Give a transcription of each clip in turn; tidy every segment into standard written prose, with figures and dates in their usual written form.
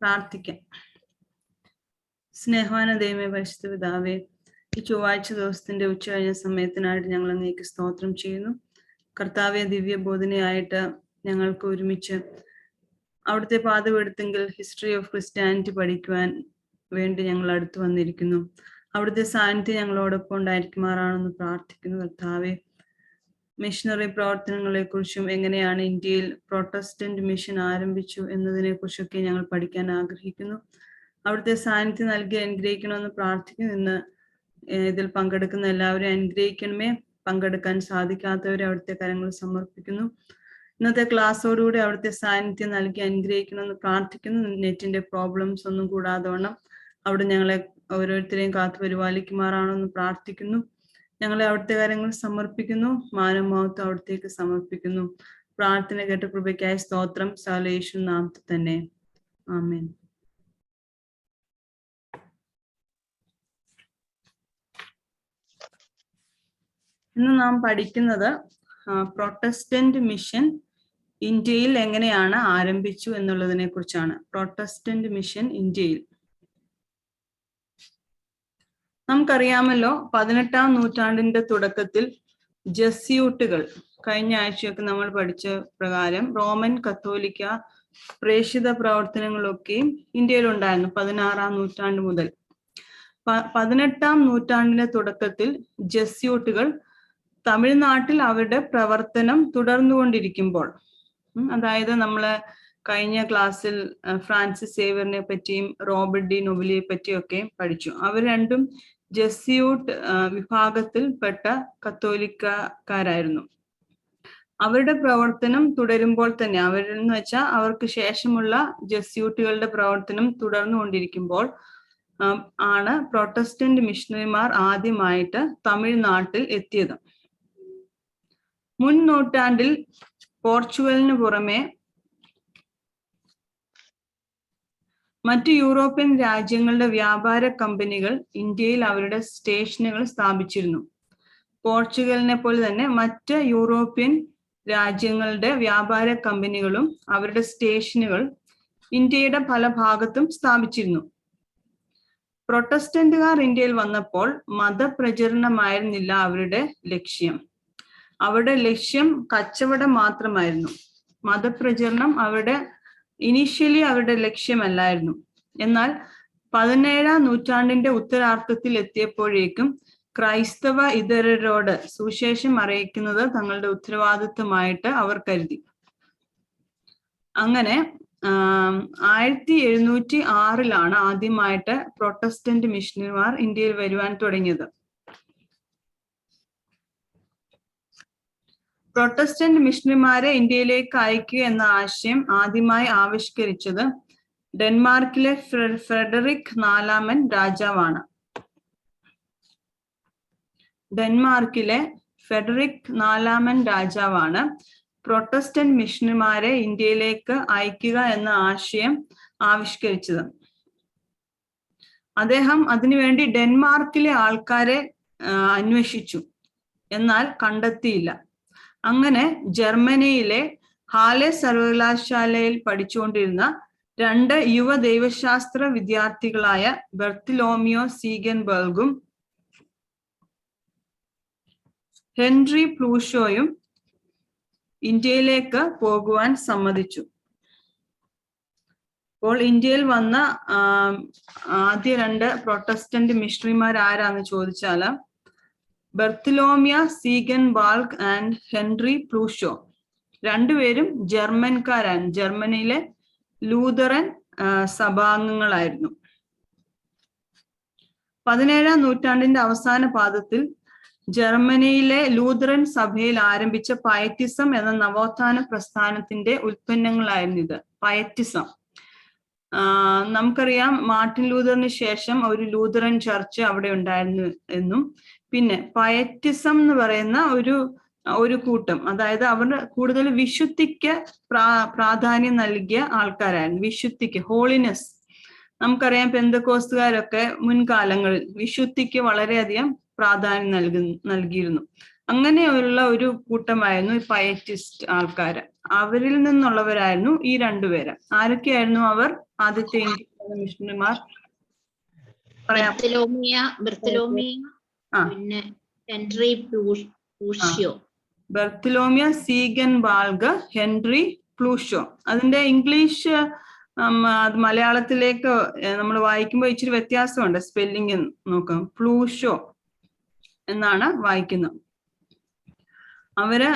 പ്രാർത്ഥിക്കാം. സ്നേഹവാന ദൈവമേ, പരിശുദ്ധ പിതാവേ, ഈ ചൊവ്വാഴ്ച ദിവസത്തിന്റെ ഉച്ച കഴിഞ്ഞ സമയത്തിനായിട്ട് ഞങ്ങൾ അങ്ങേക്ക് സ്തോത്രം ചെയ്യുന്നു. കർത്താവെ, ദിവ്യബോധനയായിട്ട് ഞങ്ങൾക്ക് ഒരുമിച്ച് അവിടുത്തെ പാതപെടുത്തെങ്കിൽ ഹിസ്റ്ററി ഓഫ് ക്രിസ്ത്യാനിറ്റി പഠിക്കുവാൻ വേണ്ടി ഞങ്ങൾ അടുത്ത് വന്നിരിക്കുന്നു. അവിടുത്തെ സാന്നിധ്യം ഞങ്ങളോടൊപ്പം ഉണ്ടായിരിക്കുമാറാണെന്ന് പ്രാർത്ഥിക്കുന്നു. കർത്താവെ, മിഷണറി പ്രവർത്തനങ്ങളെ കുറിച്ചും എങ്ങനെയാണ് ഇന്ത്യയിൽ പ്രൊട്ടസ്റ്റന്റ് മിഷൻ ആരംഭിച്ചു എന്നതിനെ കുറിച്ചൊക്കെ ഞങ്ങൾ പഠിക്കാൻ ആഗ്രഹിക്കുന്നു. അവിടുത്തെ സാന്നിധ്യം നൽകി അനുഗ്രഹിക്കണമെന്ന് പ്രാർത്ഥിക്കുന്നു. ഇന്ന് ഇതിൽ പങ്കെടുക്കുന്ന എല്ലാവരെയും അനുഗ്രഹിക്കണമേ. പങ്കെടുക്കാൻ സാധിക്കാത്തവരെ അവിടുത്തെ കരങ്ങൾ സമർപ്പിക്കുന്നു. ഇന്നത്തെ ക്ലാസ്സോടുകൂടി അവിടുത്തെ സാന്നിധ്യം നൽകി അനുഗ്രഹിക്കണമെന്ന് പ്രാർത്ഥിക്കുന്നു. നെറ്റിന്റെ പ്രോബ്ലംസ് ഒന്നും കൂടാതെ വണ്ണം അവിടെ ഞങ്ങളെ ഓരോരുത്തരെയും കാത്തു പരിപാലിക്കുമാറാണെന്ന് പ്രാർത്ഥിക്കുന്നു. ഞങ്ങളെ അവിടുത്തെ കാര്യങ്ങൾ സമർപ്പിക്കുന്നു. മാനമഹത്വം അവിടത്തേക്ക് സമർപ്പിക്കുന്നു. പ്രാർത്ഥന കേട്ട കൃപയ്ക്കായി സ്തോത്രം. സകല യേശു നാമത്തിൽ തന്നെ, ആമേൻ. ഇന്ന് നാം പഠിക്കുന്നത് പ്രൊട്ടസ്റ്റന്റ് മിഷൻ ഇന്ത്യയിൽ എങ്ങനെയാണ് ആരംഭിച്ചു എന്നുള്ളതിനെ കുറിച്ചാണ്. പ്രൊട്ടസ്റ്റന്റ് മിഷൻ ഇന്ത്യയിൽ നമുക്കറിയാമല്ലോ, 18-ാം നൂറ്റാണ്ടിന്റെ തുടക്കത്തിൽ ജസ്യൂട്ടുകൾ, കഴിഞ്ഞ ആഴ്ചയൊക്കെ നമ്മൾ പഠിച്ച പ്രകാരം റോമൻ കത്തോലിക്ക പ്രേക്ഷിത പ്രവർത്തനങ്ങളൊക്കെയും ഇന്ത്യയിൽ ഉണ്ടായിരുന്നു 16-ാം നൂറ്റാണ്ട് മുതൽ. 18-ാം നൂറ്റാണ്ടിന്റെ തുടക്കത്തിൽ ജസ്യൂട്ടുകൾ തമിഴ്നാട്ടിൽ അവരുടെ പ്രവർത്തനം തുടർന്നുകൊണ്ടിരിക്കുമ്പോൾ, അതായത് നമ്മള് കഴിഞ്ഞ ക്ലാസ്സിൽ ഫ്രാൻസിസ് സേവ്യറിനെ പറ്റിയും റോബർട്ട് ഡി നൊബിലിയെ പറ്റിയൊക്കെ പഠിച്ചു. അവർ രണ്ടും ജസ്യൂട്ട് വിഭാഗത്തിൽപ്പെട്ട കത്തോലിക്കക്കാരായിരുന്നു. അവരുടെ പ്രവർത്തനം തുടരുമ്പോൾ തന്നെ, അവരെന്ന് വെച്ചാൽ അവർക്ക് ശേഷമുള്ള ജസ്യൂട്ടുകളുടെ പ്രവർത്തനം തുടർന്നുകൊണ്ടിരിക്കുമ്പോൾ ആണ് പ്രൊട്ടസ്റ്റന്റ് മിഷണറിമാർ ആദ്യമായിട്ട് തമിഴ്നാട്ടിൽ എത്തിയത്. മുൻ നൂറ്റാണ്ടിൽ പോർച്ചുഗലിന് പുറമെ മറ്റു യൂറോപ്യൻ രാജ്യങ്ങളുടെ വ്യാപാര കമ്പനികൾ ഇന്ത്യയിൽ അവരുടെ സ്റ്റേഷനുകൾ സ്ഥാപിച്ചിരുന്നു. പോർച്ചുഗലിനെ പോലെ തന്നെ മറ്റ് യൂറോപ്യൻ രാജ്യങ്ങളുടെ വ്യാപാര കമ്പനികളും അവരുടെ സ്റ്റേഷനുകൾ ഇന്ത്യയുടെ പല ഭാഗത്തും സ്ഥാപിച്ചിരുന്നു. പ്രൊട്ടസ്റ്റന്റുകാർ ഇന്ത്യയിൽ വന്നപ്പോൾ മതപ്രചരണമായിരുന്നില്ല അവരുടെ ലക്ഷ്യം. അവരുടെ ലക്ഷ്യം കച്ചവടം മാത്രമായിരുന്നു. മതപ്രചരണം ഇനീഷ്യലി അവരുടെ ലക്ഷ്യമല്ലായിരുന്നു. എന്നാൽ 17-ാം നൂറ്റാണ്ടിന്റെ ഉത്തരാർദ്ധത്തിൽ എത്തിയപ്പോഴേക്കും ക്രൈസ്തവ ഇതരരോട് സുവിശേഷം അറിയിക്കുന്നത് തങ്ങളുടെ ഉത്തരവാദിത്വമായിട്ട് അവർ കരുതി. അങ്ങനെ 1706 ആദ്യമായിട്ട് പ്രൊട്ടസ്റ്റന്റ് മിഷണറിമാർ ഇന്ത്യയിൽ വരുവാൻ തുടങ്ങിയത്. പ്രൊട്ടസ്റ്റന്റ് മിഷണറിമാരെ ഇന്ത്യയിലേക്ക് അയക്കുക എന്ന ആശയം ആദ്യമായി ആവിഷ്കരിച്ചത് ഡെൻമാർക്കിലെ ഫ്രെഡറിക് 4-ാമൻ രാജാവാണ്. ഡെൻമാർക്കിലെ ഫ്രെഡറിക് 4-ാമൻ രാജാവാണ് പ്രൊട്ടസ്റ്റന്റ് മിഷണറിമാരെ ഇന്ത്യയിലേക്ക് അയക്കുക എന്ന ആശയം ആവിഷ്കരിച്ചത്. അദ്ദേഹം അതിനുവേണ്ടി ഡെൻമാർക്കിലെ ആൾക്കാരെ അന്വേഷിച്ചു, എന്നാൽ കണ്ടെത്തിയില്ല. അങ്ങനെ ജർമ്മനിയിലെ ഹാലെ സർവകലാശാലയിൽ പഠിച്ചുകൊണ്ടിരുന്ന 2 യുവ ദൈവശാസ്ത്ര വിദ്യാർത്ഥികളായ ബർത്തലോമിയോ സീഗൻബർഗും ഹെൻറി പ്ലൂഷോയും ഇന്ത്യയിലേക്ക് പോകുവാൻ സമ്മതിച്ചു. അപ്പോൾ ഇന്ത്യയിൽ വന്ന ആദ്യ 2 പ്രൊട്ടസ്റ്റന്റ് മിഷണറിമാർ ആരാന്ന് ചോദിച്ചാൽ ബർത്തലോമിയ സീഗൻബർഗ് ആൻഡ് ഹെൻറി പ്ലൂഷോ. രണ്ടുപേരും ജർമ്മൻകാരാണ്. ജർമ്മനിയിലെ ലൂതറൻ സഭാംഗങ്ങളായിരുന്നു. 17-ാം നൂറ്റാണ്ടിന്റെ അവസാന പാദത്തിൽ ജർമ്മനിയിലെ ലൂതറൻ സഭയിൽ ആരംഭിച്ച പയറ്റിസം എന്ന നവോത്ഥാന പ്രസ്ഥാനത്തിന്റെ ഉൽപ്പന്നങ്ങളായിരുന്നു ഇത്. പയറ്റിസം നമുക്കറിയാം, മാർട്ടിൻ ലൂതറിന് ശേഷം ഒരു ലൂതറൻ ചർച്ച് അവിടെ ഉണ്ടായിരുന്നു എന്നും, പിന്നെ പയറ്റിസം എന്ന് പറയുന്ന ഒരു കൂട്ടം, അതായത് അവർ കൂടുതൽ വിശുദ്ധിക്ക് പ്രാധാന്യം നൽകിയ ആൾക്കാരായിരുന്നു. വിശുദ്ധിക്ക്, ഹോളിനെസ്. നമുക്കറിയാം പെന്തക്കോസ്തുകാരൊക്കെ മുൻകാലങ്ങളിൽ വിശുദ്ധിക്ക് വളരെയധികം പ്രാധാന്യം നൽകിയിരുന്നു. അങ്ങനെയുള്ള ഒരു കൂട്ടമായിരുന്നു ഈ പയറ്റിസ്റ്റ് ആൾക്കാര്. അവരിൽ നിന്നുള്ളവരായിരുന്നു ഈ രണ്ടുപേര്. ആരൊക്കെയായിരുന്നു അവർ? ആദ്യത്തെ ഇന്ത്യൻ മിഷണറിമാർ പറയാം. പിന്നെ Henry Plutschau. Bartholomew Ziegenbalg, Henry Plutschau. അതിന്റെ ഇംഗ്ലീഷ് അത് മലയാളത്തിലേക്ക് നമ്മൾ വായിക്കുമ്പോൾ ഇച്ചിരി വ്യത്യാസമുണ്ട്. സ്പെല്ലിംഗ് നോക്കാം. പ്ലൂഷോ എന്നാണ് വായിക്കുന്നത്. അവര്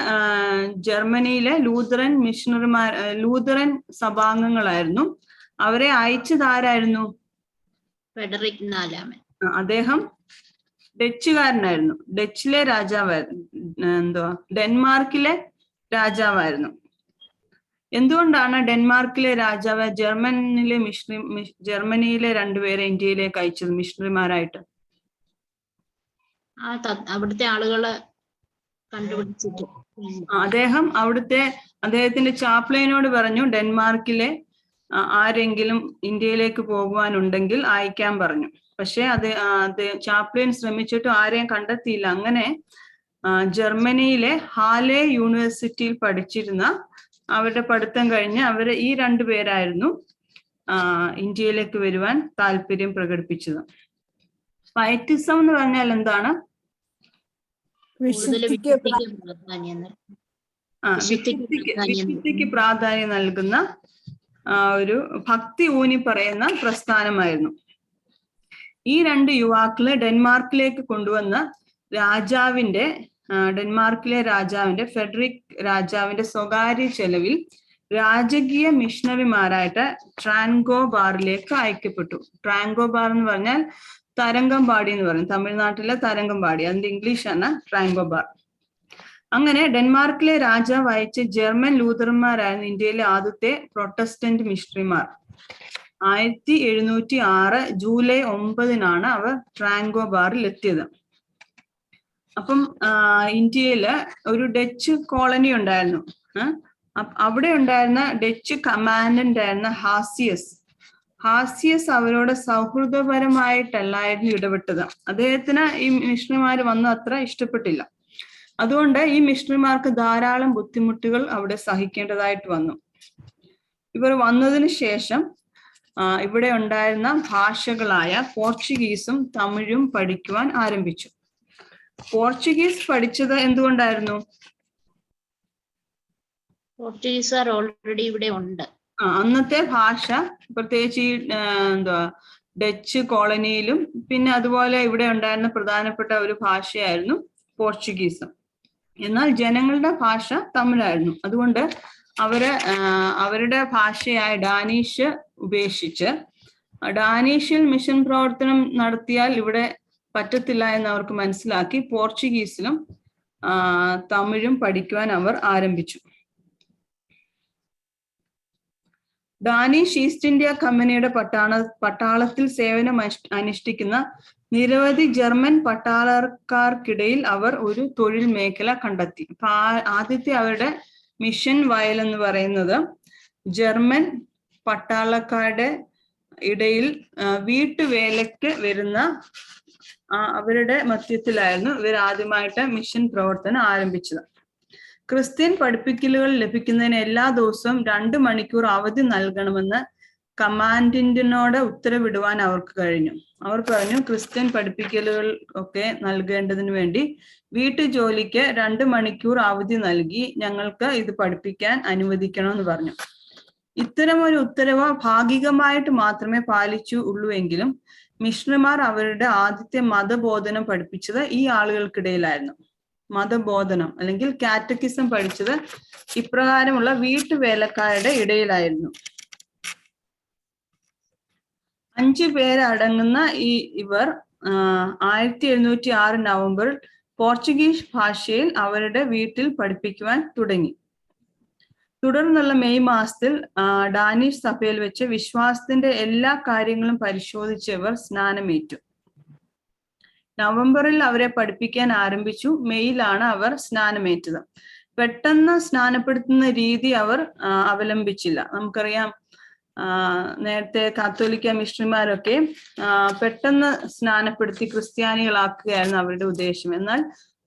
ജർമ്മനിയിലെ ലൂതറൻ മിഷണറിമാർ, ലൂതറൻ സഭാംഗങ്ങളായിരുന്നു. അവരെ അയച്ചതാരായിരുന്നു? ഫെഡറിക് നാലാമൻ. അദ്ദേഹം ഡച്ചുകാരനായിരുന്നു. ഡച്ചിലെ രാജാവായിരുന്നു. ഡെൻമാർക്കിലെ രാജാവായിരുന്നു. എന്തുകൊണ്ടാണ് ഡെൻമാർക്കിലെ രാജാവ് ജർമ്മനിയിലെ രണ്ടുപേരെ ഇന്ത്യയിലേക്ക് അയച്ചത് മിഷണറിമാരായിട്ട്? അവിടുത്തെ ആളുകള് കണ്ടുപിടിച്ചിട്ട് അദ്ദേഹത്തിന്റെ ചാപ്ലിനോട് പറഞ്ഞു, ഡെൻമാർക്കിലെ ആരെങ്കിലും ഇന്ത്യയിലേക്ക് പോകുവാനുണ്ടെങ്കിൽ അയക്കാൻ പറഞ്ഞു. പക്ഷെ അത് ചാപ്ലിൻ ശ്രമിച്ചിട്ട് ആരെയും കണ്ടെത്തിയില്ല. അങ്ങനെ ജർമ്മനിയിലെ ഹാലെ യൂണിവേഴ്സിറ്റിയിൽ പഠിച്ചിരുന്ന, അവരുടെ പഠിത്തം കഴിഞ്ഞ് ഈ രണ്ടുപേരായിരുന്നു ഇന്ത്യയിലേക്ക് വരുവാൻ താല്പര്യം പ്രകടിപ്പിച്ചത്. സ്പൈറ്റിസം എന്ന് പറഞ്ഞാൽ എന്താണ്? വിശുദ്ധിക്ക് പ്രാധാന്യം നൽകുന്ന ഒരു ഭക്തി ഊന്നി പറയുന്ന പ്രസ്ഥാനമായിരുന്നു. ഈ രണ്ട് യുവാക്കളെ ഡെൻമാർക്കിലേക്ക് കൊണ്ടുവന്ന ഡെൻമാർക്കിലെ രാജാവിന്റെ ഫെഡറിക് രാജാവിന്റെ സ്വകാര്യ ചെലവിൽ രാജകീയ മിഷണറിമാരായിട്ട് ട്രാങ്കോബാറിലേക്ക് അയക്കപ്പെട്ടു. ട്രാങ്കോബാർ എന്ന് പറഞ്ഞാൽ തരംഗംപാടി എന്ന് പറയും. തമിഴ്നാട്ടിലെ തരംഗംപാടി, അതിന്റെ ഇംഗ്ലീഷാണ് ട്രാങ്കോബാർ. അങ്ങനെ ഡെൻമാർക്കിലെ രാജാവ് അയച്ച ജർമ്മൻ ലൂതറന്മാരായിരുന്നു ഇന്ത്യയിലെ ആദ്യത്തെ പ്രൊട്ടസ്റ്റന്റ് മിഷണറിമാർ. 1706 ജൂലൈ 9 അവർ ട്രാങ്കോബാറിൽ എത്തിയത്. അപ്പം ഇന്ത്യയില് ഒരു ഡച്ച് കോളനി ഉണ്ടായിരുന്നു. അവിടെ ഉണ്ടായിരുന്ന ഡച്ച് കമാൻഡന്റ് ആയിരുന്ന ഹാസിയസ് അവരോട് സൗഹൃദപരമായിട്ടല്ലായിരുന്നു ഇടപെട്ടത്. അദ്ദേഹത്തിന് ഈ മിഷണറിമാർ വന്ന് അത്ര ഇഷ്ടപ്പെട്ടില്ല. അതുകൊണ്ട് ഈ മിഷണറിമാർക്ക് ധാരാളം ബുദ്ധിമുട്ടുകൾ അവിടെ സഹിക്കേണ്ടതായിട്ട് വന്നു. ഇവർ വന്നതിന് ശേഷം ഇവിടെ ഉണ്ടായിരുന്ന ഭാഷകളായ പോർച്ചുഗീസും തമിഴും പഠിക്കുവാൻ ആരംഭിച്ചു. പോർച്ചുഗീസ് പഠിച്ചത് എന്തുകൊണ്ടായിരുന്നു? പോർച്ചുഗീസുകാർ ഓൾറെഡി ഇവിടെ ഉണ്ട്. അന്നത്തെ ഭാഷ, പ്രത്യേകിച്ച് ഈ ഡച്ച് കോളനിയിലും പിന്നെ അതുപോലെ ഇവിടെ ഉണ്ടായിരുന്ന പ്രധാനപ്പെട്ട ഒരു ഭാഷയായിരുന്നു പോർച്ചുഗീസ്. എന്നാൽ ജനങ്ങളുടെ ഭാഷ തമിഴായിരുന്നു. അതുകൊണ്ട് അവരുടെ ഭാഷയായ ഡാനിഷ് ഉപേക്ഷിച്ച്, ഡാനിഷിൽ മിഷൻ പ്രവർത്തനം നടത്തിയാൽ ഇവിടെ പറ്റത്തില്ല എന്ന് അവർക്ക് മനസ്സിലാക്കി പോർച്ചുഗീസിലും തമിഴും പഠിക്കുവാൻ അവർ ആരംഭിച്ചു. ഡാനിഷ് ഈസ്റ്റ് ഇന്ത്യ കമ്പനിയുടെ പട്ടാളത്തിൽ സേവനം അനുഷ്ഠിക്കുന്ന നിരവധി ജർമ്മൻ പട്ടാളക്കാർക്കിടയിൽ അവർ ഒരു തൊഴിൽ മേഖല കണ്ടെത്തി. അപ്പൊ ആദ്യത്തെ അവരുടെ മിഷൻ വയൽ എന്ന് പറയുന്നത് ജർമ്മൻ പട്ടാളക്കാരുടെ ഇടയിൽ വീട്ടുവേലയ്ക്ക് വരുന്ന അവരുടെ മധ്യത്തിലായിരുന്നു ഇവർ ആദ്യമായിട്ട് മിഷൻ പ്രവർത്തനം ആരംഭിച്ചത്. ക്രിസ്ത്യൻ പഠിപ്പിക്കലുകൾ ലഭിക്കുന്നതിന് എല്ലാ ദിവസവും 2 മണിക്കൂർ അവധി നൽകണമെന്ന് കമാൻഡന്റിനോട് ഉത്തരവിടുവാൻ അവർക്ക് കഴിഞ്ഞു. അവർ പറഞ്ഞു, ക്രിസ്ത്യൻ പഠിപ്പിക്കലുകൾ ഒക്കെ നൽകേണ്ടതിന് വേണ്ടി വീട്ടുജോലിക്ക് 2 മണിക്കൂർ അവധി നൽകി ഞങ്ങൾക്ക് ഇത് പഠിപ്പിക്കാൻ അനുവദിക്കണമെന്ന് പറഞ്ഞു. ഇത്തരം ഒരു ഉത്തരവ് ഭാഗികമായിട്ട് മാത്രമേ പാലിച്ചു ഉള്ളൂവെങ്കിലും മിഷണറിമാർ അവരുടെ ആദ്യത്തെ മതബോധനം പഠിപ്പിച്ചത് ഈ ആളുകൾക്കിടയിലായിരുന്നു. മതബോധനം അല്ലെങ്കിൽ കാറ്റക്കിസം പഠിച്ചത് ഇപ്രകാരമുള്ള വീട്ടുവേലക്കാരുടെ ഇടയിലായിരുന്നു. 5 പേരടങ്ങുന്ന ഇവർ 1706 നവംബറിൽ പോർച്ചുഗീസ് ഭാഷയിൽ അവരുടെ വീട്ടിൽ പഠിപ്പിക്കുവാൻ തുടങ്ങി. തുടർന്നുള്ള മെയ് മാസത്തിൽ ഡാനിഷ് സഭയിൽ വെച്ച് വിശ്വാസത്തിന്റെ എല്ലാ കാര്യങ്ങളും പരിശോധിച്ച് ഇവർ സ്നാനമേറ്റു. നവംബറിൽ അവരെ പഠിപ്പിക്കാൻ ആരംഭിച്ചു. മെയ്യിലാണ് അവർ സ്നാനമേറ്റത്. പെട്ടെന്ന് സ്നാനപ്പെടുത്തുന്ന രീതി അവർ അവലംബിച്ചില്ല. നമുക്കറിയാം, നേരത്തെ കാത്തോലിക്ക മിഷണറിമാരൊക്കെ പെട്ടെന്ന് സ്നാനപ്പെടുത്തി ക്രിസ്ത്യാനികളാക്കുകയായിരുന്നു അവരുടെ ഉദ്ദേശം. എന്നാൽ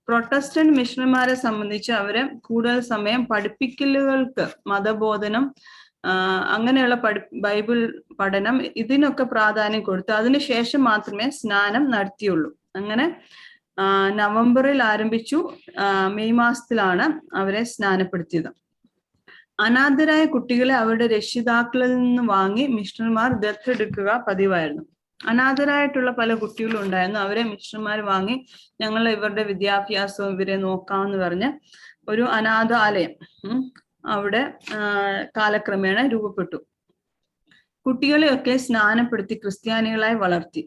പ്രൊട്ടസ്റ്റന്റ് മിഷണറിമാരെ സംബന്ധിച്ച് അവര് കൂടുതൽ സമയം പഠിപ്പിക്കലുകൾക്ക്, മതബോധനം, അങ്ങനെയുള്ള ബൈബിൾ പഠനം, ഇതിനൊക്കെ പ്രാധാന്യം കൊടുത്തു. അതിനുശേഷം മാത്രമേ സ്നാനം നടത്തിയുള്ളൂ. അങ്ങനെ നവംബറിൽ ആരംഭിച്ചു, മെയ് മാസത്തിലാണ് അവരെ സ്നാനപ്പെടുത്തിയത്. അനാഥരായ കുട്ടികളെ അവരുടെ രക്ഷിതാക്കളിൽ നിന്ന് വാങ്ങി മിഷണറിമാർ ദത്തെടുക്കുക പതിവായിരുന്നു. അനാഥരായിട്ടുള്ള പല കുട്ടികളും ഉണ്ടായിരുന്നു. അവരെ മിഷണറിമാർ വാങ്ങി ഞങ്ങൾ ഇവരുടെ വിദ്യാഭ്യാസവും ഇവരെ നോക്കാമെന്ന് പറഞ്ഞ് ഒരു അനാഥാലയം അവിടെ കാലക്രമേണ രൂപപ്പെട്ടു. കുട്ടികളെയൊക്കെ സ്നാനപ്പെടുത്തി ക്രിസ്ത്യാനികളായി വളർത്തി.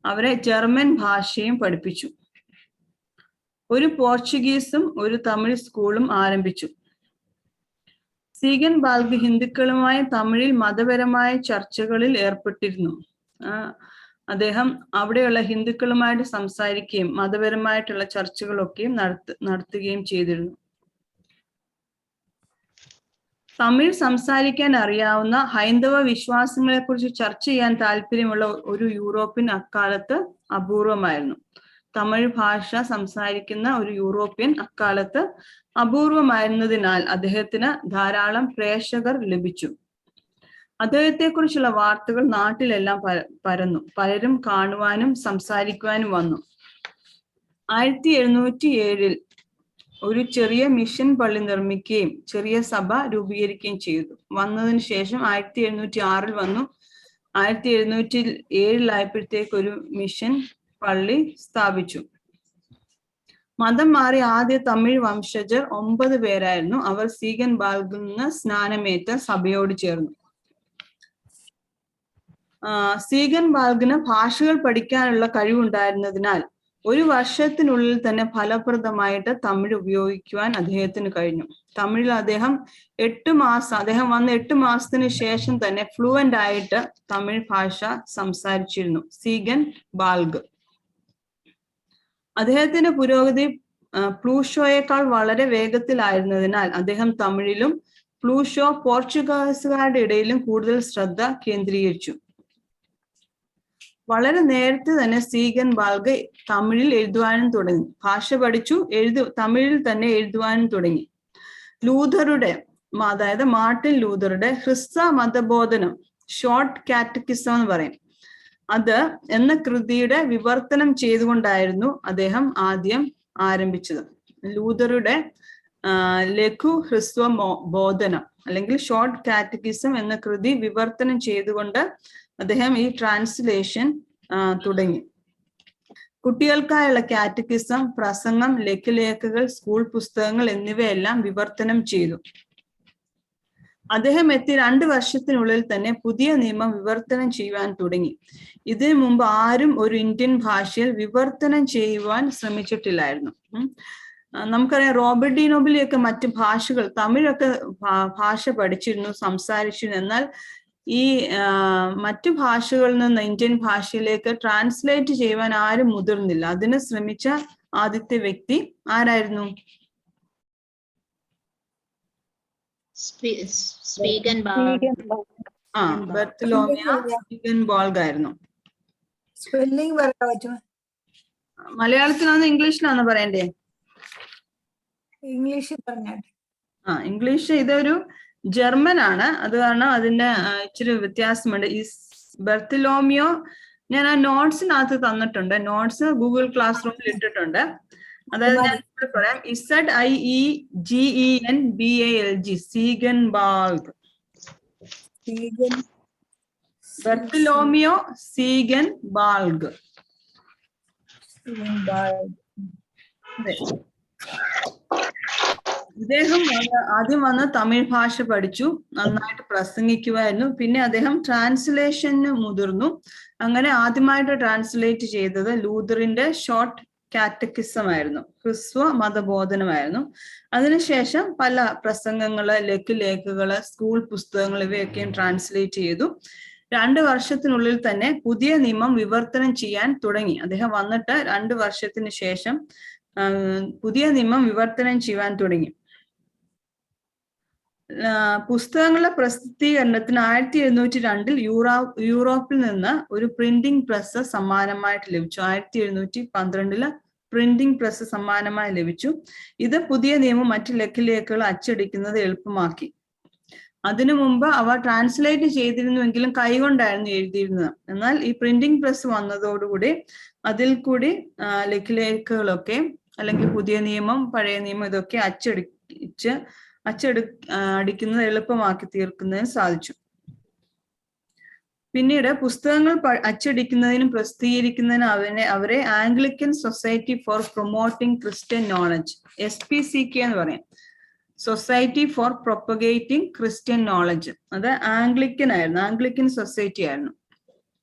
അവരെ ജർമ്മൻ ഭാഷയും പഠിപ്പിച്ചു. ഒരു പോർച്ചുഗീസും ഒരു തമിഴ് സ്കൂളും ആരംഭിച്ചു. സീഗൻ ബാൽഗ് ഹിന്ദുക്കളുമായി തമിഴിൽ മതപരമായ ചർച്ചകളിൽ ഏർപ്പെട്ടിരുന്നു. അദ്ദേഹം അവിടെയുള്ള ഹിന്ദുക്കളുമായിട്ട് സംസാരിക്കുകയും മതപരമായിട്ടുള്ള ചർച്ചകളൊക്കെയും നടത്തുകയും ചെയ്തിരുന്നു. തമിഴ് സംസാരിക്കാൻ അറിയാവുന്ന ഹൈന്ദവ വിശ്വാസങ്ങളെ കുറിച്ച് ചർച്ച ചെയ്യാൻ താല്പര്യമുള്ള ഒരു യൂറോപ്യൻ അക്കാലത്ത് അപൂർവമായിരുന്നു. തമിഴ് ഭാഷ സംസാരിക്കുന്ന ഒരു യൂറോപ്യൻ അക്കാലത്ത് അപൂർവമായിരുന്നതിനാൽ അദ്ദേഹത്തിന് ധാരാളം പ്രേക്ഷകർ ലഭിച്ചു. അദ്ദേഹത്തെക്കുറിച്ചുള്ള വാർത്തകൾ നാട്ടിലെല്ലാം പരന്നു. പലരും കാണുവാനും സംസാരിക്കുവാനും വന്നു. 1707 ഒരു ചെറിയ മിഷൻ പള്ളി നിർമ്മിക്കുകയും ചെറിയ സഭ രൂപീകരിക്കുകയും ചെയ്തു. വന്നതിന് ശേഷം 1706 വന്നു. 1707 ആയപ്പോഴത്തേക്ക് ഒരു മിഷൻ പള്ളി സ്ഥാപിച്ചു. മതം മാറി ആദ്യ തമിഴ് വംശജർ 9 പേരായിരുന്നു. അവർ സീഗൻ ബാൽഗിൽ നിന്ന് സ്നാനമേറ്റ സഭയോട് ചേർന്നു. സീഗൻ ബാൽഗിന് ഭാഷകൾ പഠിക്കാനുള്ള കഴിവുണ്ടായിരുന്നതിനാൽ ഒരു വർഷത്തിനുള്ളിൽ തന്നെ ഫലപ്രദമായിട്ട് തമിഴ് ഉപയോഗിക്കുവാൻ അദ്ദേഹത്തിന് കഴിഞ്ഞു. തമിഴിൽ അദ്ദേഹം വന്ന 8 മാസത്തിന് ശേഷം തന്നെ ഫ്ലുവന്റ് ആയിട്ട് തമിഴ് ഭാഷ സംസാരിച്ചിരുന്നു. സീഗൻ ബാൽഗ് അദ്ദേഹത്തിന്റെ പുരോഗതി പ്ലൂഷോയേക്കാൾ വളരെ വേഗത്തിലായിരുന്നതിനാൽ അദ്ദേഹം തമിഴിലും പ്ലൂഷോ പോർച്ചുഗീസുകാരുടെ ഇടയിലും കൂടുതൽ ശ്രദ്ധ കേന്ദ്രീകരിച്ചു. വളരെ നേരത്തെ തന്നെ സീഗൻ ബാൽഗ് തമിഴിൽ എഴുതുവാനും തുടങ്ങി. ഭാഷ പഠിച്ചു, തമിഴിൽ തന്നെ എഴുതുവാനും തുടങ്ങി. ലൂഥറുടെ, അതായത് മാർട്ടിൻ ലൂഥറുടെ ക്രിസ്ത മതബോധനം, ഷോർട്ട് കാറ്റക്കിസം എന്ന് പറയും, അത് എന്ന കൃതിയുടെ വിവർത്തനം ചെയ്തുകൊണ്ടായിരുന്നു അദ്ദേഹം ആദ്യം ആരംഭിച്ചത്. ലൂഥറുടെ ലഘു ക്രിസ്തവ ബോധനം അല്ലെങ്കിൽ ഷോർട്ട് കാറ്റക്കിസം എന്ന കൃതി വിവർത്തനം ചെയ്തുകൊണ്ട് അദ്ദേഹം ഈ ട്രാൻസ്ലേഷൻ തുടങ്ങി. കുട്ടികൾക്കായുള്ള കാറ്റക്കിസം, പ്രസംഗം, ലഘുലേഖകൾ, സ്കൂൾ പുസ്തകങ്ങൾ എന്നിവയെല്ലാം വിവർത്തനം ചെയ്തു. അദ്ദേഹം എത്തി 2 വർഷത്തിനുള്ളിൽ തന്നെ പുതിയ നിയമം വിവർത്തനം ചെയ്യുവാൻ തുടങ്ങി. ഇതിനു മുമ്പ് ആരും ഒരു ഇന്ത്യൻ ഭാഷയിൽ വിവർത്തനം ചെയ്യുവാൻ ശ്രമിച്ചിട്ടില്ലായിരുന്നു. നമുക്കറിയാം, റോബർട്ട് ഡി നോബിലിയൊക്കെ മറ്റ് ഭാഷകൾ, തമിഴൊക്കെ ഭാഷ പഠിച്ചിരുന്നു, സംസാരിച്ചിരുന്നു. എന്നാൽ ഈ മറ്റു ഭാഷകളിൽ നിന്ന് ഇന്ത്യൻ ഭാഷയിലേക്ക് ട്രാൻസ്ലേറ്റ് ചെയ്യുവാൻ ആരും മുതിർന്നില്ല. അതിന് ശ്രമിച്ച ആദ്യത്തെ വ്യക്തി ആരായിരുന്നു? ബർത്തലോമിയോ സീഗൻ ബാൽഗ് ആയിരുന്നു. മലയാളത്തിലാണോ ഇംഗ്ലീഷിലാണോ പറയണ്ടേ? ഇംഗ്ലീഷ്. ഇതൊരു ജർമ്മൻ ആണ്, അത് കാരണം അതിന്റെ ഇച്ചിരി വ്യത്യാസമുണ്ട്. ഈ ബർത്തലോമിയോ ഞാൻ ആ നോട്ട്സിനകത്ത് തന്നിട്ടുണ്ട്. നോട്ട്സ് ഗൂഗിൾ ക്ലാസ് റൂമിൽ ഇട്ടിട്ടുണ്ട്. അതായത് ഞാൻ പറയാം, ZIEGENBALG, സീഗൻ ബാൽഗ്. ബർത്തലോമിയോ സീഗൻ ബാൽഗ്. അദ്ദേഹം ആദ്യം വന്ന് തമിഴ് ഭാഷ പഠിച്ചു, നന്നായിട്ട് പ്രസംഗിക്കുമായിരുന്നു. പിന്നെ അദ്ദേഹം ട്രാൻസ്ലേഷന് മുതിർന്നു. അങ്ങനെ ആദ്യമായിട്ട് ട്രാൻസ്ലേറ്റ് ചെയ്തത് ലൂഥറിന്റെ ഷോർട്ട് കാറ്റക്കിസം ആയിരുന്നു, ക്രിസ്തവ മതബോധനമായിരുന്നു. അതിനുശേഷം പല പ്രസംഗങ്ങള്, ലഘുലേഖകള്, സ്കൂൾ പുസ്തകങ്ങൾ ഇവയൊക്കെയും ട്രാൻസ്ലേറ്റ് ചെയ്തു. 2 വർഷത്തിനുള്ളിൽ തന്നെ പുതിയ നിയമം വിവർത്തനം ചെയ്യാൻ തുടങ്ങി. അദ്ദേഹം വന്നിട്ട് 2 വർഷത്തിന് ശേഷം പുതിയ നിയമം വിവർത്തനം ചെയ്യാൻ തുടങ്ങി. പുസ്തകങ്ങളുടെ പ്രസിദ്ധീകരണത്തിന് 1702 യൂറോപ്പിൽ നിന്ന് ഒരു പ്രിന്റിംഗ് പ്രസ് സമ്മാനമായിട്ട് ലഭിച്ചു. 1712 പ്രിന്റിംഗ് പ്രസ് സമ്മാനമായി ലഭിച്ചു. ഇത് പുതിയ നിയമം മറ്റു ലഘുലേഖകൾ അച്ചടിക്കുന്നത് എളുപ്പമാക്കി. അതിനു മുമ്പ് അവ ട്രാൻസ്ലേറ്റ് ചെയ്തിരുന്നുവെങ്കിലും കൈകൊണ്ടായിരുന്നു എഴുതിയിരുന്നത്. എന്നാൽ ഈ പ്രിന്റിംഗ് പ്രസ് വന്നതോടുകൂടി അതിൽ കൂടി ലഘുലേഖകളൊക്കെ അല്ലെങ്കിൽ പുതിയ നിയമം പഴയ നിയമം ഇതൊക്കെ അടിക്കുന്നത് എളുപ്പമാക്കി തീർക്കുന്നതിന് സാധിച്ചു. പിന്നീട് പുസ്തകങ്ങൾ അച്ചടിക്കുന്നതിനും പ്രസിദ്ധീകരിക്കുന്നതിനും അവരെ Anglican society for promoting Christian knowledge, SPCK എന്ന് പറയാം, society for propagating Christian knowledge, അത് ആംഗ്ലിക്കൻ സൊസൈറ്റി ആയിരുന്നു.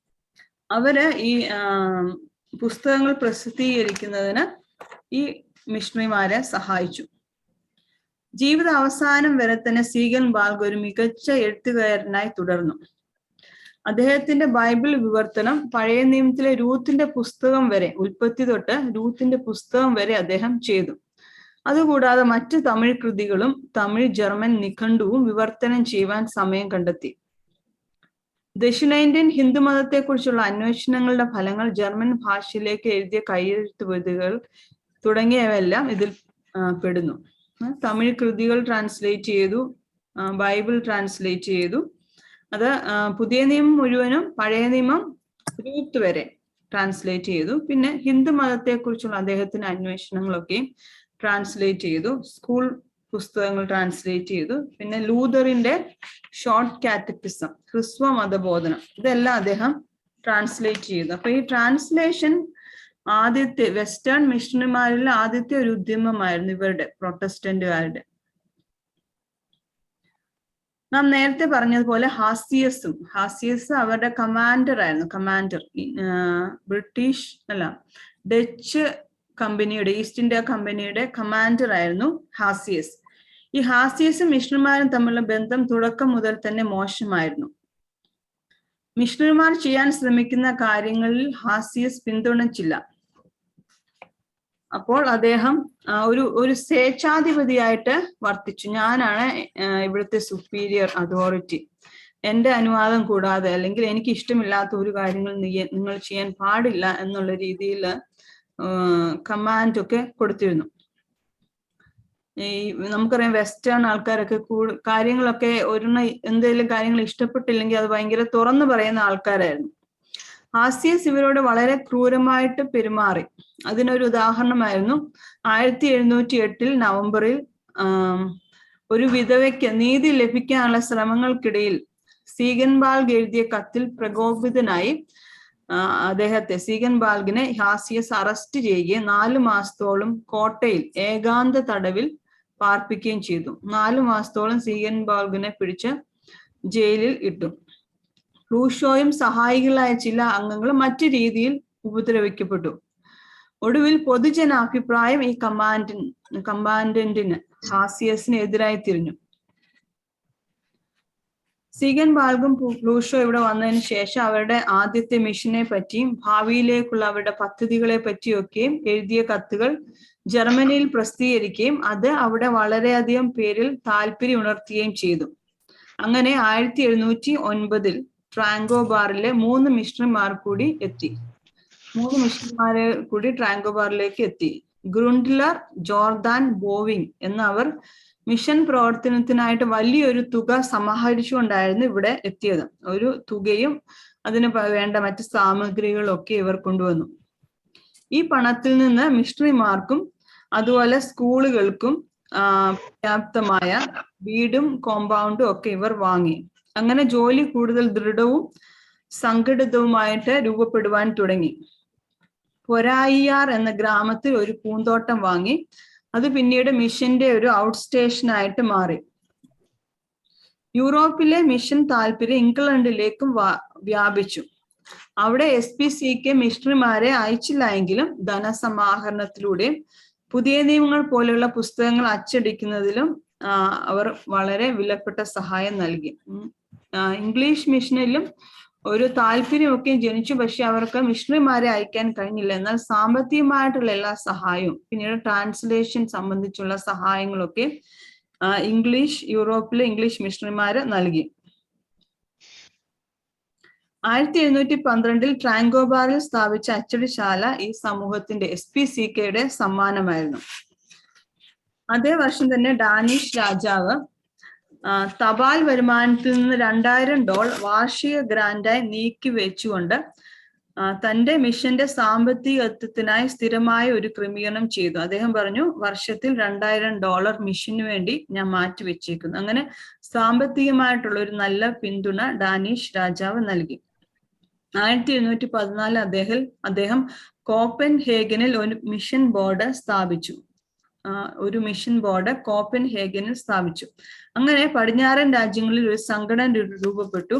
അവര് ഈ പുസ്തകങ്ങൾ പ്രസിദ്ധീകരിക്കുന്നതിന് ഈ മിഷണറിമാരെ സഹായിച്ചു. ജീവിത അവസാനം വരെ തന്നെ സീഗൻ ബാൽഗ് ഒരു മികച്ച എഴുത്തുകാരനായി തുടർന്നു. അദ്ദേഹത്തിന്റെ ബൈബിൾ വിവർത്തനം പഴയ നിയമത്തിലെ രൂത്തിന്റെ പുസ്തകം വരെ, ഉൽപ്പത്തി തൊട്ട് രൂത്തിന്റെ പുസ്തകം വരെ അദ്ദേഹം ചെയ്തു. അതുകൂടാതെ മറ്റ് തമിഴ് കൃതികളും തമിഴ് ജർമ്മൻ നിഘണ്ടുവും വിവർത്തനം ചെയ്യുവാൻ സമയം കണ്ടെത്തി. ദക്ഷിണേന്ത്യൻ ഹിന്ദുമതത്തെക്കുറിച്ചുള്ള അന്വേഷണങ്ങളുടെ ഫലങ്ങൾ, ജർമ്മൻ ഭാഷയിലേക്ക് എഴുതിയ കൈയെഴുത്തുപ്രതികൾ തുടങ്ങിയവയെല്ലാം ഇതിൽ പെടുന്നു. തമിഴ് കൃതികൾ ട്രാൻസ്ലേറ്റ് ചെയ്തു, ബൈബിൾ ട്രാൻസ്ലേറ്റ് ചെയ്തു. അത് പുതിയ നിയമം മുഴുവനും പഴയ നിയമം രൂത്ത് വരെ ട്രാൻസ്ലേറ്റ് ചെയ്തു. പിന്നെ ഹിന്ദു മതത്തെക്കുറിച്ചുള്ള അദ്ദേഹത്തിന്റെ അന്വേഷണങ്ങളൊക്കെ ട്രാൻസ്ലേറ്റ് ചെയ്തു. സ്കൂൾ പുസ്തകങ്ങൾ ട്രാൻസ്ലേറ്റ് ചെയ്തു. പിന്നെ ലൂതറിന്റെ ഷോർട്ട് കാറ്റക്കിസം, ക്രിസ്ത്വ മതബോധനം, ഇതെല്ലാം അദ്ദേഹം ട്രാൻസ്ലേറ്റ് ചെയ്തു. അപ്പൊ ഈ ട്രാൻസ്ലേഷൻ ആദ്യത്തെ വെസ്റ്റേൺ മിഷണറിമാരിൽ ആദ്യത്തെ ഒരു ഉദ്യമമായിരുന്നു ഇവരുടെ, പ്രൊട്ടസ്റ്റന്റുകാരുടെ. നാം നേരത്തെ പറഞ്ഞതുപോലെ ഹാസിയസ് അവരുടെ കമാൻഡർ ആയിരുന്നു. ഡച്ച് കമ്പനിയുടെ, ഈസ്റ്റ് ഇന്ത്യ കമ്പനിയുടെ കമാൻഡർ ആയിരുന്നു ഹാസിയസ്. ഈ ഹാസിയസും മിഷണറിമാരും തമ്മിലുള്ള ബന്ധം തുടക്കം മുതൽ തന്നെ മോശമായിരുന്നു. മിഷണറിമാർ ചെയ്യാൻ ശ്രമിക്കുന്ന കാര്യങ്ങളിൽ ഹാസിയസ് പിന്തുണച്ചില്ല. അപ്പോൾ അദ്ദേഹം ഒരു സ്വേച്ഛാധിപതിയായിട്ട് വർത്തിച്ചു. ഞാനാണ് ഇവിടുത്തെ സുപ്പീരിയർ അതോറിറ്റി, എന്റെ അനുവാദം കൂടാതെ അല്ലെങ്കിൽ എനിക്ക് ഇഷ്ടമില്ലാത്ത ഒരു കാര്യങ്ങൾ നിങ്ങൾ ചെയ്യാൻ പാടില്ല എന്നുള്ള രീതിയിൽ കമാൻഡ് ഒക്കെ കൊടുത്തിരുന്നു. ഈ നമുക്കറിയാം വെസ്റ്റേൺ ആൾക്കാരൊക്കെ കാര്യങ്ങളൊക്കെ എന്തെങ്കിലും കാര്യങ്ങൾ ഇഷ്ടപ്പെട്ടില്ലെങ്കിൽ അത് ഭയങ്കര തുറന്നു പറയുന്ന ആൾക്കാരായിരുന്നു. ഹാസിയസ് ഇവരോട് വളരെ ക്രൂരമായിട്ട് പെരുമാറി. അതിനൊരു ഉദാഹരണമായിരുന്നു 1708 നവംബറിൽ ഒരു വിധവയ്ക്ക് നീതി ലഭിക്കാനുള്ള ശ്രമങ്ങൾക്കിടയിൽ സീഗൻ ബാൽഗ് എഴുതിയ കത്തിൽ പ്രകോപിതനായി സീഗൻ ബാൽഗിനെ ഹാസിയസ് അറസ്റ്റ് ചെയ്യുകയും 4 മാസത്തോളം കോട്ടയിൽ ഏകാന്ത തടവിൽ പാർപ്പിക്കുകയും ചെയ്തു. 4 മാസത്തോളം സീഗൻ ബാൽഗിനെ പിടിച്ച് ജയിലിൽ ഇട്ടു. റൂഷോയും സഹായികളായ ചില അംഗങ്ങൾ മറ്റു രീതിയിൽ ഉപദ്രവിക്കപ്പെട്ടു. ഒടുവിൽ പൊതുജനാഭിപ്രായം ഈ കമാൻഡന്റിന് ഹാസിയസിന് എതിരായി തിരിഞ്ഞു. സീഗൻ ബാൽഗും പ്ലൂഷോ ഇവിടെ വന്നതിന് ശേഷം അവരുടെ ആദ്യത്തെ മിഷനെ പറ്റിയും ഭാവിയിലേക്കുള്ള അവരുടെ പദ്ധതികളെ പറ്റിയൊക്കെയും എഴുതിയ കത്തുകൾ ജർമ്മനിയിൽ പ്രസിദ്ധീകരിക്കുകയും അത് അവിടെ വളരെയധികം പേരിൽ താല്പര്യം ഉണർത്തുകയും ചെയ്തു. അങ്ങനെ 1709 ട്രാങ്കോബാറിലെ 3 മിഷണറിമാർ കൂടി എത്തി. 3 മിഷണറിമാരെ കൂടി ട്രാങ്കോബാറിലേക്ക് എത്തി. ഗ്രുണ്ട്ലർ, ജോർദാൻ, ബോവിങ് എന്നവർ മിഷൻ പ്രവർത്തനത്തിനായിട്ട് വലിയൊരു തുക സമാഹരിച്ചുകൊണ്ടായിരുന്നു ഇവിടെ എത്തിയത്. ഒരു തുകയും അതിന് വേണ്ട മറ്റ് സാമഗ്രികളൊക്കെ ഇവർ കൊണ്ടുവന്നു. ഈ പണത്തിൽ നിന്ന് മിഷണറിമാർക്കും അതുപോലെ സ്കൂളുകൾക്കും പര്യാപ്തമായ വീടും കോമ്പൗണ്ടും ഒക്കെ ഇവർ വാങ്ങി. അങ്ങനെ ജോലി കൂടുതൽ ദൃഢവും സംഘടിതവുമായിട്ട് രൂപപ്പെടുവാൻ തുടങ്ങി. പൊരായിയാർ എന്ന ഗ്രാമത്തിൽ ഒരു പൂന്തോട്ടം വാങ്ങി. അത് പിന്നീട് മിഷന്റെ ഒരു ഔട്ട് സ്റ്റേഷൻ ആയിട്ട് മാറി. യൂറോപ്പിലെ മിഷൻ താല്പര്യം ഇംഗ്ലണ്ടിലേക്കും വ്യാപിച്ചു. അവിടെ SPCK മിഷണറിമാരെ അയച്ചില്ല എങ്കിലും ധനസമാഹരണത്തിലൂടെ പുതിയ നിയമങ്ങൾ പോലെയുള്ള പുസ്തകങ്ങൾ അച്ചടിക്കുന്നതിലും അവർ വളരെ വിലപ്പെട്ട സഹായം നൽകി. ഇംഗ്ലീഷ് മിഷനിലും ഒരു താല്പര്യമൊക്കെ ജനിച്ചു. പക്ഷെ അവർക്ക് മിഷണറിമാരെ അയക്കാൻ കഴിഞ്ഞില്ല. എന്നാൽ സാമ്പത്തികമായിട്ടുള്ള എല്ലാ സഹായവും പിന്നീട് ട്രാൻസ്ലേഷൻ സംബന്ധിച്ചുള്ള സഹായങ്ങളൊക്കെ യൂറോപ്പിലെ ഇംഗ്ലീഷ് മിഷണറിമാര് നൽകി. 1712 ട്രാങ്കോബാറിൽ സ്ഥാപിച്ച അച്ചടിശാല ഈ സമൂഹത്തിന്റെ SPCKയുടെ സമ്മാനമായിരുന്നു. അതേ വർഷം തന്നെ ഡാനിഷ് രാജാവ് തപാൽ വരുമാനത്തിൽ നിന്ന് $2000 വാർഷിക ഗ്രാന്റായി നീക്കി വെച്ചുകൊണ്ട് തന്റെ മിഷന്റെ സാമ്പത്തികത്വത്തിനായി സ്ഥിരമായ ഒരു ക്രമീകരണം ചെയ്തു. അദ്ദേഹം പറഞ്ഞു, വർഷത്തിൽ $2000 മിഷന് വേണ്ടി ഞാൻ മാറ്റി വെച്ചേക്കുന്നു. അങ്ങനെ സാമ്പത്തികമായിട്ടുള്ള ഒരു നല്ല പിന്തുണ ഡാനിഷ് രാജാവ് നൽകി. 1714 അദ്ദേഹം കോപ്പൻഹേഗനിൽ ഒരു മിഷൻ ബോർഡ് സ്ഥാപിച്ചു. കോപ്പൻഹേഗനിൽ സ്ഥാപിച്ചു. അങ്ങനെ പടിഞ്ഞാറൻ രാജ്യങ്ങളിൽ ഒരു സംഘടന രൂപപ്പെട്ടു.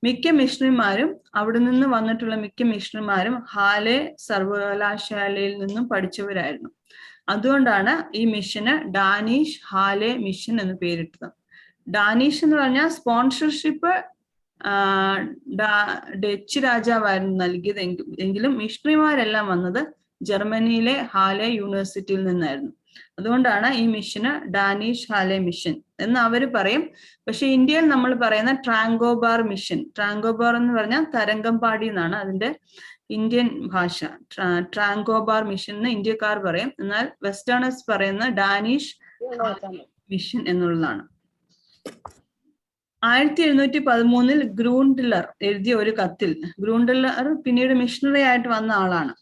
മിക്ക മിഷണറിമാരും അവിടെ നിന്ന് വന്നിട്ടുള്ള മിക്ക മിഷണറിമാരും ഹാലെ സർവകലാശാലയിൽ നിന്നും പഠിച്ചവരായിരുന്നു. അതുകൊണ്ടാണ് ഈ മിഷന് ഡാനിഷ് ഹാലെ മിഷൻ എന്ന് പേരിട്ടത്. ഡാനിഷ് എന്ന് പറഞ്ഞാൽ സ്പോൺസർഷിപ്പ് ഡച്ച് രാജാവായിരുന്നു നൽകിയത്. എങ്കിലും മിഷണറിമാരെല്ലാം വന്നത് ജർമ്മനിയിലെ ഹാലെ യൂണിവേഴ്സിറ്റിയിൽ നിന്നായിരുന്നു. അതുകൊണ്ടാണ് ഈ മിഷന് ഡാനിഷ് ഹാലെ മിഷൻ എന്ന് അവര് പറയും. പക്ഷെ ഇന്ത്യയിൽ നമ്മൾ പറയുന്ന ട്രാങ്കോബാർ മിഷൻ, ട്രാങ്കോബാർ എന്ന് പറഞ്ഞാൽ തരംഗംപാടി എന്നാണ് അതിന്റെ ഇന്ത്യൻ ഭാഷ. ട്രാങ്കോബാർ മിഷൻ എന്ന് ഇന്ത്യക്കാർ പറയും. എന്നാൽ വെസ്റ്റേണേഴ്സ് പറയുന്ന ഡാനിഷ് മിഷൻ എന്നുള്ളതാണ്. 1713 ഗ്രൂണ്ടലർ എഴുതിയ ഒരു കത്തിൽ, ഗ്രൂണ്ടലർ പിന്നീട് മിഷണറി ആയിട്ട് വന്ന ആളാണ്,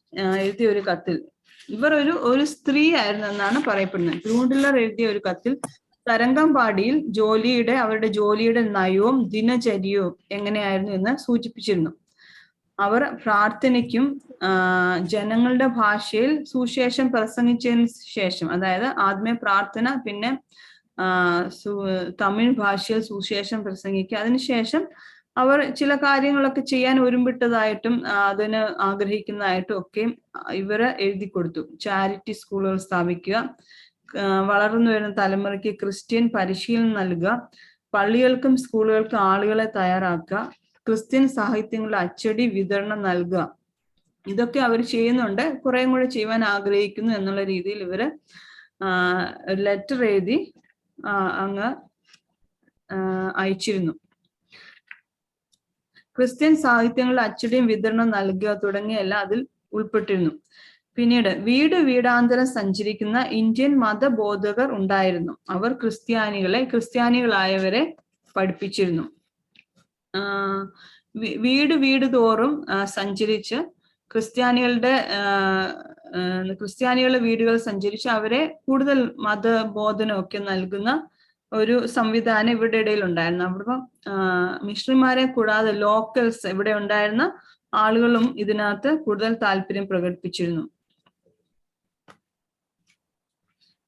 എഴുതിയ ഒരു കത്തിൽ, ഇവർ ഒരു സ്ത്രീ ആയിരുന്നു എന്നാണ് പറയപ്പെടുന്നത്. ഗ്രൂണ്ടലർ എഴുതിയ ഒരു കത്തിൽ തരംഗംപാടിയിൽ അവരുടെ ജോലിയുടെ നയവും ദിനചര്യവും എങ്ങനെയായിരുന്നു എന്ന് സൂചിപ്പിച്ചിരുന്നു. അവർ പ്രാർത്ഥനയ്ക്കും ജനങ്ങളുടെ ഭാഷയിൽ സുവിശേഷം പ്രസംഗിച്ചതിന് ശേഷം, അതായത് ആദ്യമേ പ്രാർത്ഥന, പിന്നെ തമിഴ് ഭാഷയിൽ സുവിശേഷം പ്രസംഗിക്കുക, അതിനുശേഷം അവർ ചില കാര്യങ്ങളൊക്കെ ചെയ്യാൻ ഒരുമ്പിട്ടതായിട്ടും അതിന് ആഗ്രഹിക്കുന്നതായിട്ടും ഒക്കെ ഇവര് എഴുതി കൊടുത്തു. ചാരിറ്റി സ്കൂളുകൾ സ്ഥാപിക്കുക, വളർന്നു വരുന്ന തലമുറയ്ക്ക് ക്രിസ്ത്യൻ പരിശീലനം നൽകുക, പള്ളികൾക്കും സ്കൂളുകൾക്കും ആളുകളെ തയ്യാറാക്കുക, ക്രിസ്ത്യൻ സാഹിത്യങ്ങളുടെ അച്ചടി വിതരണം നൽകുക, ഇതൊക്കെ അവർ ചെയ്യുന്നുണ്ട്. കുറേയും കൂടെ ചെയ്യുവാൻ ആഗ്രഹിക്കുന്നു എന്നുള്ള രീതിയിൽ ഇവര് ലെറ്റർ എഴുതി അങ്ങ് അയച്ചിരുന്നു. ക്രിസ്ത്യൻ സാഹിത്യങ്ങളുടെ അച്ചടിയും വിതരണം നൽകുക തുടങ്ങിയെല്ലാം അതിൽ ഉൾപ്പെട്ടിരുന്നു. പിന്നീട് വീടാന്തരം സഞ്ചരിക്കുന്ന ഇന്ത്യൻ മതബോധകർ ഉണ്ടായിരുന്നു. അവർ ക്രിസ്ത്യാനികളായവരെ പഠിപ്പിച്ചിരുന്നു. വീട് തോറും സഞ്ചരിച്ച് ക്രിസ്ത്യാനികളുടെ വീടുകൾ സഞ്ചരിച്ച് അവരെ കൂടുതൽ മതബോധനമൊക്കെ നൽകുന്ന ഒരു സംവിധാനം ഇവിടെ ഇടയിൽ ഉണ്ടായിരുന്നു. അവിടെ മിഷണറിമാരെ കൂടാതെ ലോക്കൽസ് ഇവിടെ ഉണ്ടായിരുന്ന ആളുകളും ഇതിനകത്ത് കൂടുതൽ താല്പര്യം പ്രകടിപ്പിച്ചിരുന്നു.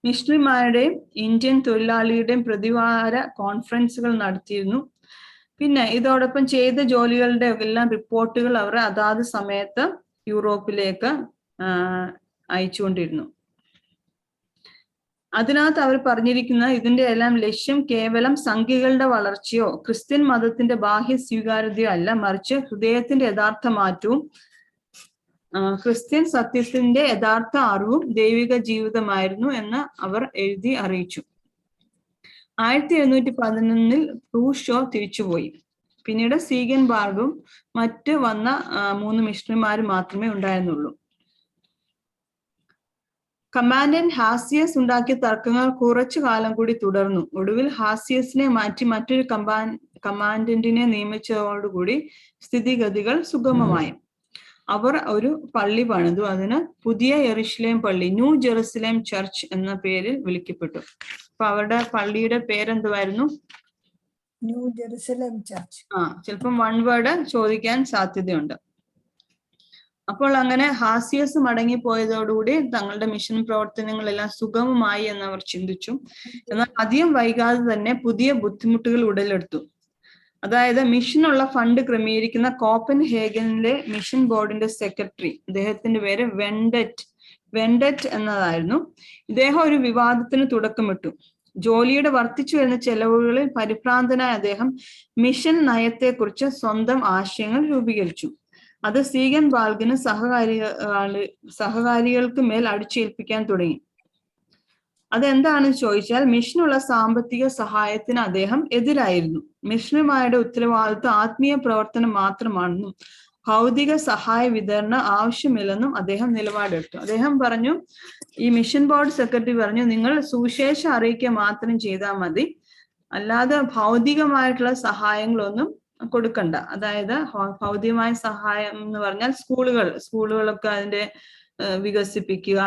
മിഷണറിമാരുടെയും ഇന്ത്യൻ തൊഴിലാളികളുടെയും പ്രതിവാര കോൺഫറൻസുകൾ നടത്തിയിരുന്നു. പിന്നെ ഇതോടൊപ്പം ചെയ്ത ജോലികളുടെ എല്ലാം റിപ്പോർട്ടുകൾ അവർ അതാത് സമയത്ത് യൂറോപ്പിലേക്ക് അയച്ചുകൊണ്ടിരുന്നു. അതിനകത്ത് അവർ പറഞ്ഞിരിക്കുന്ന ഇതിന്റെ എല്ലാം ലക്ഷ്യം കേവലം സംഖ്യകളുടെ വളർച്ചയോ ക്രിസ്ത്യൻ മതത്തിന്റെ ബാഹ്യ സ്വീകാര്യതയോ അല്ല, മറിച്ച് ഹൃദയത്തിന്റെ യഥാർത്ഥ മാറ്റവും ക്രിസ്ത്യൻ സത്യത്തിന്റെ യഥാർത്ഥ അറിവും ദൈവിക ജീവിതമായിരുന്നു എന്ന് അവർ എഴുതി അറിയിച്ചു. 1711 റൂഷോ തിരിച്ചുപോയി. പിന്നീട് സീഗൻബാർഗും മറ്റ് വന്ന 3 മിഷണറിമാരും മാത്രമേ ഉണ്ടായിരുന്നുള്ളൂ. കമാൻഡന്റ് ഹാസിയസ് ഉണ്ടാക്കിയ തർക്കങ്ങൾ കുറച്ചു കാലം കൂടി തുടർന്നു. ഒടുവിൽ ഹാസിയസിനെ മാറ്റി മറ്റൊരു കമാൻഡന്റിനെ നിയമിച്ചതോടുകൂടി സ്ഥിതിഗതികൾ സുഗമമായി. അവർ ഒരു പള്ളി പണിതു. അതിന് പുതിയ യെരുശലേം പള്ളി, ന്യൂ ജെറുസലേം ചർച്ച് എന്ന പേരിൽ വിളിക്കപ്പെട്ടു. അപ്പൊ അവരുടെ പള്ളിയുടെ പേരെന്തുവായിരുന്നു? New Jerusalem Church. ചിലപ്പം വൺ വേർഡ് ചോദിക്കാൻ സാധ്യതയുണ്ട്. അപ്പോൾ അങ്ങനെ ഹാസിയസ് മടങ്ങിപ്പോയതോടുകൂടി തങ്ങളുടെ മിഷൻ പ്രവർത്തനങ്ങളെല്ലാം സുഗമമായി എന്നവർ ചിന്തിച്ചു. എന്നാൽ അധികം വൈകാതെ തന്നെ പുതിയ ബുദ്ധിമുട്ടുകൾ ഉടലെടുത്തു. അതായത് മിഷനുള്ള ഫണ്ട് ക്രമീകരിക്കുന്ന കോപ്പൻഹേഗനിലെ മിഷൻ ബോർഡിന്റെ സെക്രട്ടറി, അദ്ദേഹത്തിന്റെ പേര് വെൻഡറ്റ് എന്നതായിരുന്നു. ഇദ്ദേഹം ഒരു വിവാദത്തിന് തുടക്കമിട്ടു. ജോലിയുടെ വർദ്ധിച്ചു വരുന്ന ചെലവുകളിൽ പരിഭ്രാന്തനായ അദ്ദേഹം മിഷൻ നയത്തെക്കുറിച്ച് സ്വന്തം ആശയങ്ങൾ രൂപീകരിച്ചു. അത് സീഗൻബാർഗിന് സഹകാരികൾക്ക് മേൽ അടിച്ചേൽപ്പിക്കാൻ തുടങ്ങി. അതെന്താണെന്ന് ചോദിച്ചാൽ മിഷനുള്ള സാമ്പത്തിക സഹായത്തിന് അദ്ദേഹം എതിരായിരുന്നു. മിഷണറിമാരുടെ ഉത്തരവാദിത്വം ആത്മീയ പ്രവർത്തനം മാത്രമാണെന്നും ഭൗതിക സഹായ വിതരണം ആവശ്യമില്ലെന്നും അദ്ദേഹം നിലപാടെടുത്തു. അദ്ദേഹം പറഞ്ഞു, ഈ മിഷൻ ബോർഡ് സെക്രട്ടറി പറഞ്ഞു, നിങ്ങൾ സുവിശേഷം അറിയിക്കുക മാത്രം ചെയ്താൽ മതി, അല്ലാതെ ഭൗതികമായിട്ടുള്ള സഹായങ്ങളൊന്നും കൊടുക്കണ്ട. അതായത് ഭൗതികമായ സഹായം എന്ന് പറഞ്ഞാൽ സ്കൂളുകളൊക്കെ അതിന്റെ വികസിപ്പിക്കുക,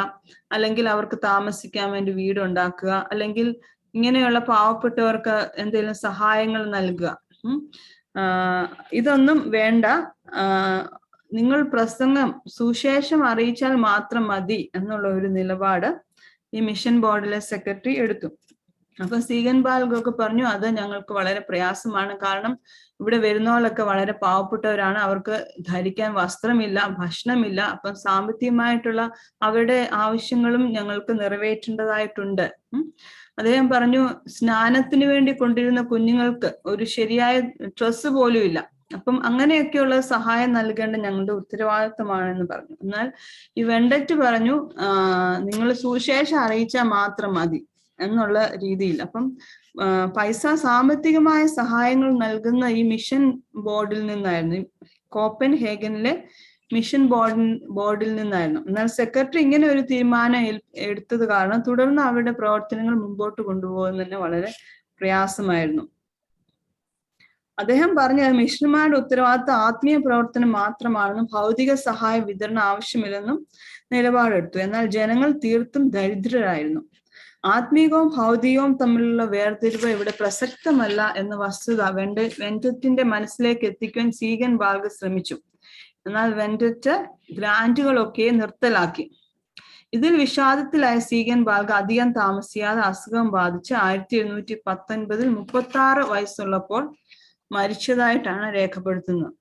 അല്ലെങ്കിൽ അവർക്ക് താമസിക്കാൻ വേണ്ടി വീടുണ്ടാക്കുക, അല്ലെങ്കിൽ ഇങ്ങനെയുള്ള പാവപ്പെട്ടവർക്ക് എന്തെങ്കിലും സഹായങ്ങൾ നൽകുക. ഇതൊന്നും വേണ്ട, നിങ്ങൾ പ്രസംഗം സുശേഷം അറിയിച്ചാൽ മാത്രം മതി എന്നുള്ള ഒരു നിലപാട് ഈ മിഷൻ ബോർഡിലെ സെക്രട്ടറി എടുത്തു. അപ്പൊ സീഗൻ ബാൽഗൊക്കെ പറഞ്ഞു, അത് ഞങ്ങൾക്ക് വളരെ പ്രയാസമാണ്, കാരണം ഇവിടെ വരുന്നവരൊക്കെ വളരെ പാവപ്പെട്ടവരാണ്, അവർക്ക് ധരിക്കാൻ വസ്ത്രമില്ല, ഭക്ഷണമില്ല, അപ്പം സാമ്പത്തികമായിട്ടുള്ള അവരുടെ ആവശ്യങ്ങളും ഞങ്ങൾക്ക് നിറവേറ്റേണ്ടതായിട്ടുണ്ട്. അദ്ദേഹം പറഞ്ഞു, സ്നാനത്തിന് വേണ്ടി കൊണ്ടിരുന്ന കുഞ്ഞുങ്ങൾക്ക് ഒരു ശരിയായ ഡ്രസ്സ് പോലും ഇല്ല, അപ്പം അങ്ങനെയൊക്കെയുള്ള സഹായം നൽകേണ്ട ഞങ്ങളുടെ ഉത്തരവാദിത്തമാണെന്ന് പറഞ്ഞു. എന്നാൽ ഈ വെണ്ടറ്റ് പറഞ്ഞു, നിങ്ങൾ സുവിശേഷം അറിയിച്ചാൽ മാത്രം മതി എന്നുള്ള രീതിയിൽ. അപ്പം സാമ്പത്തികമായ സഹായങ്ങൾ നൽകുന്ന ഈ മിഷൻ ബോർഡിൽ നിന്നായിരുന്നു, കോപ്പൻഹേഗനിലെ മിഷൻ ബോർഡിൽ നിന്നായിരുന്നു. എന്നാൽ സെക്രട്ടറി ഇങ്ങനെ ഒരു തീരുമാനം എടുത്തത് കാരണം തുടർന്ന് അവരുടെ പ്രവർത്തനങ്ങൾ മുമ്പോട്ട് കൊണ്ടുപോകുന്നതിന് വളരെ പ്രയാസമായിരുന്നു. അദ്ദേഹം പറഞ്ഞത് മിഷണറിമാരുടെ ഉത്തരവാദിത്തം ആത്മീയ പ്രവർത്തനം മാത്രമാണെന്നും ഭൗതിക സഹായ വിതരണം ആവശ്യമില്ലെന്നും നിലപാടെടുത്തു. എന്നാൽ ജനങ്ങൾ തീർത്തും ദരിദ്രരായിരുന്നു. ആത്മീയവും ഭൗതികവും തമ്മിലുള്ള വേർതിരിവ് ഇവിടെ പ്രസക്തമല്ല എന്ന വസ്തുത വെൻഡറ്റിന്റെ മനസ്സിലേക്ക് എത്തിക്കുവാൻ സീഗൻ ബാൽഗ് ശ്രമിച്ചു. എന്നാൽ വെൻഡറ്റ് ഗ്രാന്റുകളൊക്കെ നിർത്തലാക്കി. ഇതിൽ വിഷാദത്തിലായ സീഗൻ ബാൽഗ് അധികം താമസിയാതെ അസുഖം ബാധിച്ച് 1719 36 വയസ്സുള്ളപ്പോൾ മരിച്ചതായിട്ടാണ് രേഖപ്പെടുത്തുന്നത്.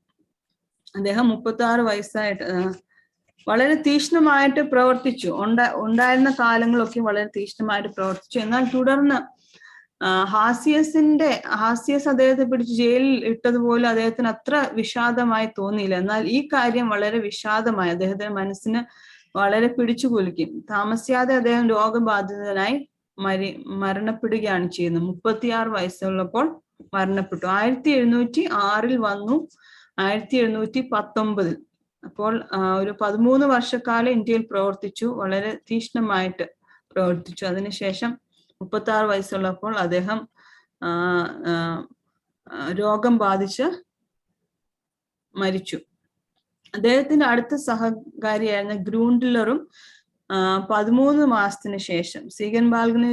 അദ്ദേഹം 36 വയസ്സായിട്ട് വളരെ തീക്ഷ്ണമായിട്ട് പ്രവർത്തിച്ചു. ഉണ്ടായിരുന്ന കാലങ്ങളൊക്കെ വളരെ തീക്ഷ്ണമായിട്ട് പ്രവർത്തിച്ചു. എന്നാൽ തുടർന്ന് ഹാസ്യസ് അദ്ദേഹത്തെ പിടിച്ച് ജയിലിൽ ഇട്ടതുപോലെ അദ്ദേഹത്തിന് അത്ര വിഷാദമായി തോന്നിയില്ല. എന്നാൽ ഈ കാര്യം വളരെ വിഷാദമായി അദ്ദേഹത്തിന്റെ മനസ്സിന് വളരെ പിടിച്ചു കുലുക്കി. താമസിയാതെ അദ്ദേഹം രോഗബാധിതനായി മരണപ്പെടുകയാണ് ചെയ്യുന്നത്. 36 വയസ്സുള്ളപ്പോൾ മരണപ്പെട്ടു. 1706 വന്നു, 1719. അപ്പോൾ ഒരു 13 വർഷക്കാലം ഇന്ത്യയിൽ പ്രവർത്തിച്ചു, വളരെ തീക്ഷ്ണമായിട്ട് പ്രവർത്തിച്ചു. അതിനുശേഷം 36 വയസ്സുള്ളപ്പോൾ അദ്ദേഹം രോഗം ബാധിച്ച് മരിച്ചു. അദ്ദേഹത്തിന്റെ അടുത്ത സഹകാരിയായിരുന്ന ഗ്രൂണ്ടിലറും 13 മാസത്തിന് ശേഷം, സീഗൻ ബാൽഗിന്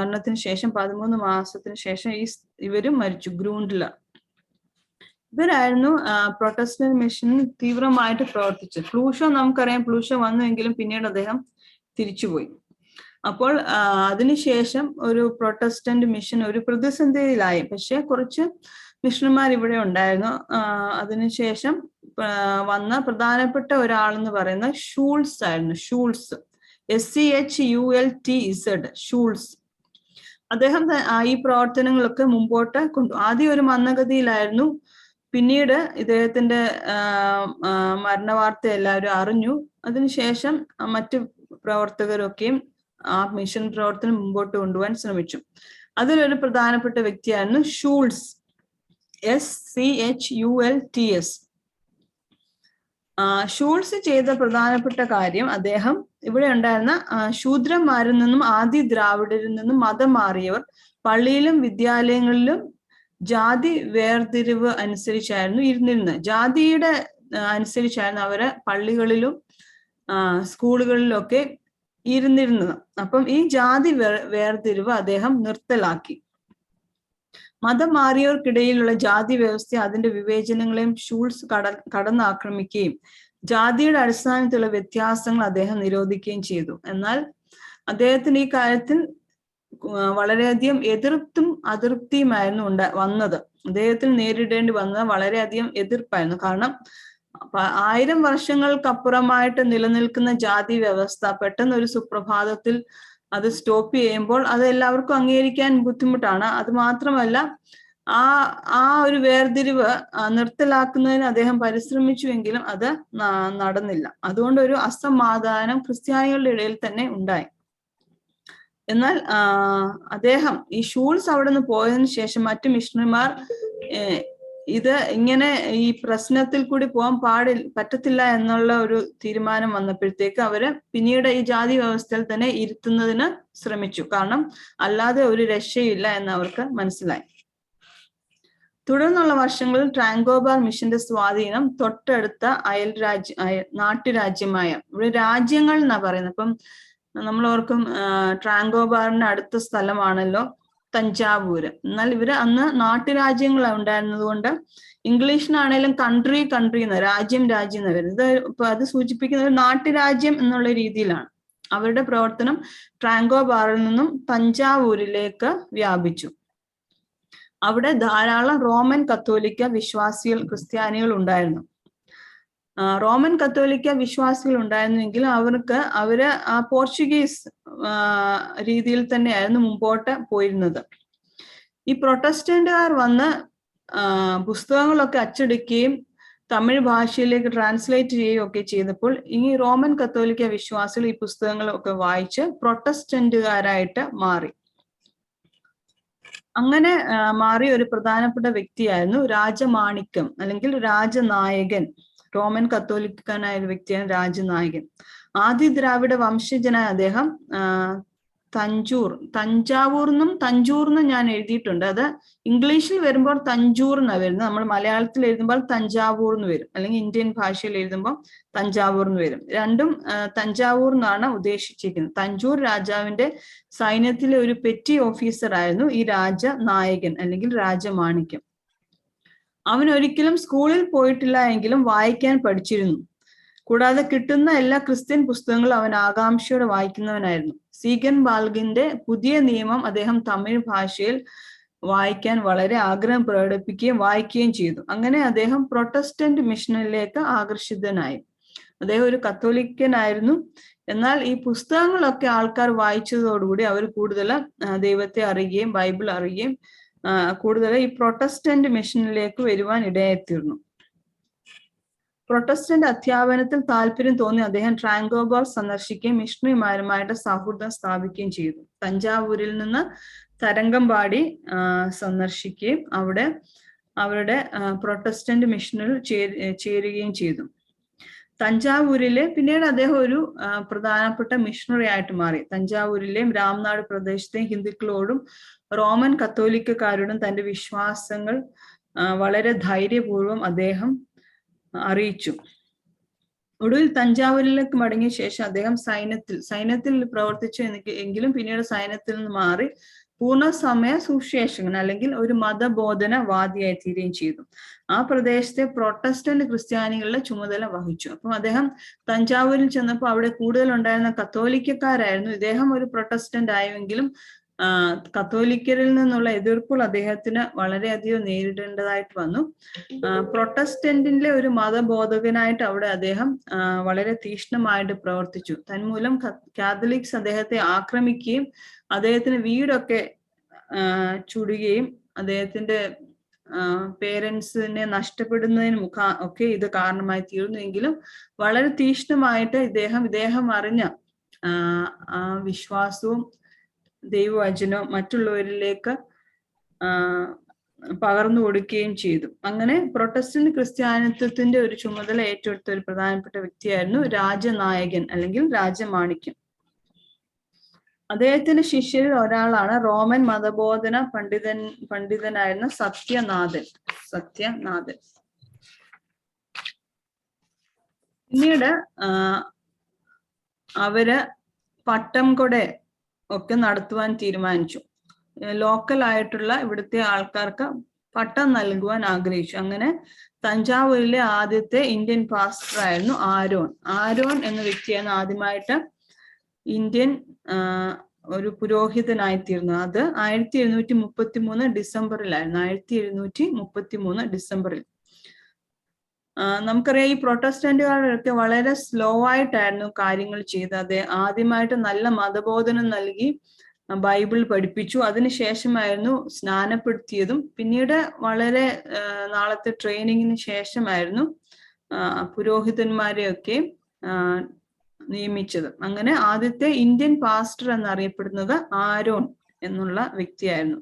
മരണത്തിന് ശേഷം 13 മാസത്തിന് ശേഷം ഇവരും മരിച്ചു. ഗ്രൂണ്ടിലർ ഇവരായിരുന്നു പ്രൊട്ടസ്റ്റന്റ് മിഷനിൽ തീവ്രമായിട്ട് പ്രവർത്തിച്ചത്. പ്ലൂഷോ നമുക്കറിയാം, പ്ലൂഷോ വന്നുവെങ്കിലും പിന്നീട് അദ്ദേഹം തിരിച്ചുപോയി. അപ്പോൾ അതിനുശേഷം ഒരു പ്രൊട്ടസ്റ്റന്റ് മിഷൻ ഒരു പ്രതിസന്ധിയിലായി. പക്ഷെ കുറച്ച് മിഷണന്മാർ ഇവിടെ ഉണ്ടായിരുന്നു. അതിനുശേഷം വന്ന പ്രധാനപ്പെട്ട ഒരാളെന്ന് പറയുന്ന ഷൂൾസ് ആയിരുന്നു. Schultz, SCHULTZ, Schultz. അദ്ദേഹം ഈ പ്രവർത്തനങ്ങളൊക്കെ മുമ്പോട്ട് ആദ്യം ഒരു മന്ദഗതിയിലായിരുന്നു. പിന്നീട് ഇദ്ദേഹത്തിന്റെ മരണവാർത്ത എല്ലാവരും അറിഞ്ഞു. അതിനുശേഷം മറ്റു പ്രവർത്തകരൊക്കെയും ആ മിഷൻ പ്രവർത്തനം മുമ്പോട്ട് കൊണ്ടുപോകാൻ ശ്രമിച്ചു. അതിലൊരു പ്രധാനപ്പെട്ട വ്യക്തിയായിരുന്നു ഷൂൾസ്, SCHULTS. ഷൂൾസ് ചെയ്ത പ്രധാനപ്പെട്ട കാര്യം, അദ്ദേഹം ഇവിടെ ഉണ്ടായിരുന്ന ശൂദ്രന്മാരിൽ നിന്നും ആദി ദ്രാവിഡരിൽ നിന്നും മതം മാറിയവർ പള്ളിയിലും വിദ്യാലയങ്ങളിലും ജാതി വേർതിരിവ് അനുസരിച്ചായിരുന്നു ഇരുന്നിരുന്നത്. ജാതിയുടെ അനുസരിച്ചായിരുന്നു അവര് പള്ളികളിലും സ്കൂളുകളിലൊക്കെ ഇരുന്നിരുന്നത്. അപ്പം ഈ ജാതി വേർതിരിവ് അദ്ദേഹം നിർത്തലാക്കി. മതം മാറിയവർക്കിടയിലുള്ള ജാതി വ്യവസ്ഥ അതിന്റെ വിവേചനങ്ങളെയും ഷൂൾസ് കടന്നാക്രമിക്കുകയും ജാതിയുടെ അടിസ്ഥാനത്തിലുള്ള വ്യത്യാസങ്ങൾ അദ്ദേഹം നിരോധിക്കുകയും ചെയ്തു. എന്നാൽ അദ്ദേഹത്തിന് ഈ കാര്യത്തിൽ വളരെയധികം എതിർത്തും അതൃപ്തിയുമായിരുന്നു വന്നത്. അദ്ദേഹത്തിന് നേരിടേണ്ടി വന്നത് വളരെയധികം എതിർപ്പായിരുന്നു. കാരണം 1000 വർഷങ്ങൾക്കപ്പുറമായിട്ട് നിലനിൽക്കുന്ന ജാതി വ്യവസ്ഥ പെട്ടെന്ന് ഒരു സുപ്രഭാതത്തിൽ അത് സ്റ്റോപ്പ് ചെയ്യുമ്പോൾ അത് എല്ലാവർക്കും അംഗീകരിക്കാൻ ബുദ്ധിമുട്ടാണ്. അത് മാത്രമല്ല, ആ ഒരു വേർതിരിവ് നിർത്തലാക്കുന്നതിന് അദ്ദേഹം പരിശ്രമിച്ചുവെങ്കിലും അത് നടന്നില്ല. അതുകൊണ്ട് ഒരു അസമാധാനം ക്രിസ്ത്യാനികളുടെ ഇടയിൽ തന്നെ ഉണ്ടായി. എന്നാൽ അദ്ദേഹം ഈ ഷൂൾസ് അവിടെ നിന്ന് പോയതിനു ശേഷം മറ്റു മിഷണറിമാർ ഇത് ഇങ്ങനെ ഈ പ്രശ്നത്തിൽ കൂടി പോകാൻ പറ്റത്തില്ല എന്നുള്ള ഒരു തീരുമാനം വന്നപ്പോഴത്തേക്ക് അവര് പിന്നീട് ഈ ജാതി വ്യവസ്ഥയിൽ തന്നെ ഇരുത്തുന്നതിന് ശ്രമിച്ചു. കാരണം അല്ലാതെ ഒരു രക്ഷയില്ല എന്ന് അവർക്ക് മനസ്സിലായി. തുടർന്നുള്ള വർഷങ്ങളിൽ ട്രാങ്കോബാർ മിഷന്റെ സ്വാധീനം തൊട്ടടുത്ത നാട്ടുരാജ്യമായ, ഇവിടെ രാജ്യങ്ങൾ എന്നാ പറയുന്നത്. അപ്പം നമ്മൾ ഓർക്കും ട്രാങ്കോബാറിന് അടുത്ത സ്ഥലമാണല്ലോ തഞ്ചാവൂര്. എന്നാൽ ഇവര് അന്ന് നാട്ടുരാജ്യങ്ങളാണ് ഉണ്ടായിരുന്നത് കൊണ്ട് ഇംഗ്ലീഷിനാണേലും കൺട്രി എന്ന് രാജ്യം എന്ന് വരുന്നത്. ഇപ്പൊ അത് സൂചിപ്പിക്കുന്നത് നാട്ടുരാജ്യം എന്നുള്ള രീതിയിലാണ്. അവരുടെ പ്രവർത്തനം ട്രാങ്കോബാറിൽ നിന്നും തഞ്ചാവൂരിലേക്ക് വ്യാപിച്ചു. അവിടെ ധാരാളം റോമൻ കത്തോലിക്ക ക്രിസ്ത്യാനികൾ ഉണ്ടായിരുന്നു. റോമൻ കത്തോലിക്ക വിശ്വാസികൾ ഉണ്ടായിരുന്നെങ്കിൽ അവര് പോർച്ചുഗീസ് രീതിയിൽ തന്നെയായിരുന്നു മുമ്പോട്ട് പോയിരുന്നത്. ഈ പ്രൊട്ടസ്റ്റന്റുകാർ വന്ന് പുസ്തകങ്ങളൊക്കെ അച്ചടിക്കുകയും തമിഴ് ഭാഷയിലേക്ക് ട്രാൻസ്ലേറ്റ് ചെയ്യുകയും ഒക്കെ ചെയ്തപ്പോൾ ഈ റോമൻ കത്തോലിക്ക വിശ്വാസികൾ ഈ പുസ്തകങ്ങളൊക്കെ വായിച്ച് പ്രൊട്ടസ്റ്റന്റുകാരായിട്ട് മാറി. അങ്ങനെ മാറിയ ഒരു പ്രധാനപ്പെട്ട വ്യക്തിയായിരുന്നു രാജമാണിക്യം അല്ലെങ്കിൽ രാജനായകൻ. റോമൻ കത്തോലിക്കനായ ഒരു വ്യക്തിയാണ് രാജനായകൻ. ആദി ദ്രാവിഡ വംശജനായ അദ്ദേഹം തഞ്ചാവൂർന്നും ഞാൻ എഴുതിയിട്ടുണ്ട്. അത് ഇംഗ്ലീഷിൽ വരുമ്പോൾ തഞ്ചൂർ എന്നാണ് വരുന്നത്. നമ്മൾ മലയാളത്തിൽ എഴുതുമ്പോൾ തഞ്ചാവൂർ എന്ന് വരും, അല്ലെങ്കിൽ ഇന്ത്യൻ ഭാഷയിൽ എഴുതുമ്പോൾ തഞ്ചാവൂർ എന്ന് വരും. രണ്ടും തഞ്ചാവൂർ എന്നാണ് ഉദ്ദേശിച്ചിരിക്കുന്നത്. തഞ്ചൂർ രാജാവിന്റെ സൈന്യത്തിലെ ഒരു പെറ്റി ഓഫീസർ ആയിരുന്നു ഈ രാജനായകൻ അല്ലെങ്കിൽ രാജമാണിക്യം. അവൻ ഒരിക്കലും സ്കൂളിൽ പോയിട്ടില്ല എങ്കിലും വായിക്കാൻ പഠിച്ചിരുന്നു. കൂടാതെ കിട്ടുന്ന എല്ലാ ക്രിസ്ത്യൻ പുസ്തകങ്ങളും അവൻ ആകാംക്ഷയോടെ വായിക്കുന്നവനായിരുന്നു. സീഗൻ ബാൽഗിന്റെ പുതിയ നിയമം അദ്ദേഹം തമിഴ് ഭാഷയിൽ വായിക്കാൻ വളരെ ആഗ്രഹം പ്രകടിപ്പിക്കുകയും വായിക്കുകയും ചെയ്തു. അങ്ങനെ അദ്ദേഹം പ്രൊട്ടസ്റ്റന്റ് മിഷനിലേക്ക് ആകർഷിതനായി. അദ്ദേഹം ഒരു കത്തോലിക്കനായിരുന്നു. എന്നാൽ ഈ പുസ്തകങ്ങളൊക്കെ ആൾക്കാർ വായിച്ചതോടുകൂടി അവർ കൂടുതൽ ദൈവത്തെ അറിയുകയും ബൈബിൾ അറിയുകയും കൂടുതൽ ഈ പ്രൊട്ടസ്റ്റന്റ് മിഷനിലേക്ക് വരുവാൻ ഇടയായിത്തീർന്നു. പ്രൊട്ടസ്റ്റന്റ് അധ്യാപനത്തിൽ താല്പര്യം തോന്നി അദ്ദേഹം ട്രാങ്കോബാർ സന്ദർശിക്കുകയും മിഷണറിമാരുമായിട്ട് സൗഹൃദം സ്ഥാപിക്കുകയും ചെയ്തു. തഞ്ചാവൂരിൽ നിന്ന് തരംഗംബാടി സന്ദർശിക്കുകയും അവിടെ അവരുടെ പ്രൊട്ടസ്റ്റന്റ് മിഷനിൽ ചേരുകയും ചെയ്തു. തഞ്ചാവൂരിലെ പിന്നീട് അദ്ദേഹം ഒരു പ്രധാനപ്പെട്ട മിഷണറി ആയിട്ട് മാറി. തഞ്ചാവൂരിലെയും രാംനാട് പ്രദേശത്തെയും ഹിന്ദുക്കളോടും റോമൻ കത്തോലിക്കക്കാരോടും തന്റെ വിശ്വാസങ്ങൾ വളരെ ധൈര്യപൂർവ്വം അദ്ദേഹം അറിയിച്ചു. ഒടുവിൽ തഞ്ചാവൂരിലേക്ക് മടങ്ങിയ ശേഷം അദ്ദേഹം സൈന്യത്തിൽ പ്രവർത്തിച്ചു എങ്കിലും പിന്നീട് സൈന്യത്തിൽ നിന്ന് മാറി പൂർണ്ണസമയ സുവിശേഷകൻ അല്ലെങ്കിൽ ഒരു മതബോധനവാദിയായി തീരുകയും ചെയ്തു. ആ പ്രദേശത്തെ പ്രൊട്ടസ്റ്റന്റ് ക്രിസ്ത്യാനികളുടെ ചുമതല വഹിച്ചു. അപ്പം അദ്ദേഹം തഞ്ചാവൂരിൽ ചെന്നപ്പോൾ അവിടെ കൂടുതൽ ഉണ്ടായിരുന്ന കത്തോലിക്കക്കാരായിരുന്നു. ഇദ്ദേഹം ഒരു പ്രൊട്ടസ്റ്റന്റ് ആയെങ്കിലും കത്തോലിക്കരിൽ നിന്നുള്ള എതിർപ്പുകൾ അദ്ദേഹത്തിന് വളരെയധികം നേരിടേണ്ടതായിട്ട് വന്നു. പ്രൊട്ടസ്റ്റന്റിലെ ഒരു മതബോധകനായിട്ട് അവിടെ അദ്ദേഹം വളരെ തീക്ഷ്ണമായിട്ട് പ്രവർത്തിച്ചു. തന്മൂലം കാത്തലിക്സ് അദ്ദേഹത്തെ ആക്രമിക്കുകയും അദ്ദേഹത്തിന് വീടൊക്കെ ചുടുകയും അദ്ദേഹത്തിന്റെ പേരൻസിനെ നഷ്ടപ്പെടുന്നതിന് ഒക്കെ ഇത് കാരണമായി തീർന്നുവെങ്കിലും വളരെ തീക്ഷ്ണമായിട്ട് ഇദ്ദേഹം അറിഞ്ഞ ആ വിശ്വാസവും ദൈവവചനവും മറ്റുള്ളവരിലേക്ക് പകർന്നു കൊടുക്കുകയും ചെയ്തു. അങ്ങനെ പ്രൊട്ടസ്റ്റന്റ് ക്രിസ്ത്യാനിത്വത്തിന്റെ ഒരു ചുമതല ഏറ്റെടുത്ത ഒരു പ്രധാനപ്പെട്ട വ്യക്തിയായിരുന്നു രാജനായകൻ അല്ലെങ്കിൽ രാജമാണിക്യം. അദ്ദേഹത്തിന്റെ ശിഷ്യരിൽ ഒരാളാണ് റോമൻ മതബോധന പണ്ഡിതനായിരുന്ന സത്യനാഥൻ. പിന്നീട് അവര് പട്ടം കൊട ഒക്കെ നടത്തുവാൻ തീരുമാനിച്ചു. ലോക്കൽ ആയിട്ടുള്ള ഇവിടുത്തെ ആൾക്കാർക്ക് പട്ടം നൽകുവാൻ ആഗ്രഹിച്ചു. അങ്ങനെ തഞ്ചാവൂരിലെ ആദ്യത്തെ ഇന്ത്യൻ പാസ്റ്റർ ആയിരുന്നു ആരോൺ എന്ന വ്യക്തിയാണ് ആദ്യമായിട്ട് ഇന്ത്യൻ ഒരു പുരോഹിതനായിത്തീർന്നു. അത് 1733 ഡിസംബറിലായിരുന്നു. 1733 ഡിസംബറിൽ. നമുക്കറിയാം ഈ പ്രൊട്ടസ്റ്റന്റുകാരൊക്കെ വളരെ സ്ലോ ആയിട്ടായിരുന്നു കാര്യങ്ങൾ ചെയ്തത്. ആദ്യമായിട്ട് നല്ല മതബോധനം നൽകി ബൈബിൾ പഠിപ്പിച്ചു. അതിനുശേഷമായിരുന്നു സ്നാനപ്പെടുത്തിയതും. പിന്നീട് വളരെ നാളത്തെ ട്രെയിനിങ്ങിന് ശേഷമായിരുന്നു പുരോഹിതന്മാരെയൊക്കെ നിയമിച്ചത്. അങ്ങനെ ആദ്യത്തെ ഇന്ത്യൻ പാസ്റ്റർ എന്നറിയപ്പെടുന്നത് ആരോൺ എന്നുള്ള വ്യക്തിയായിരുന്നു.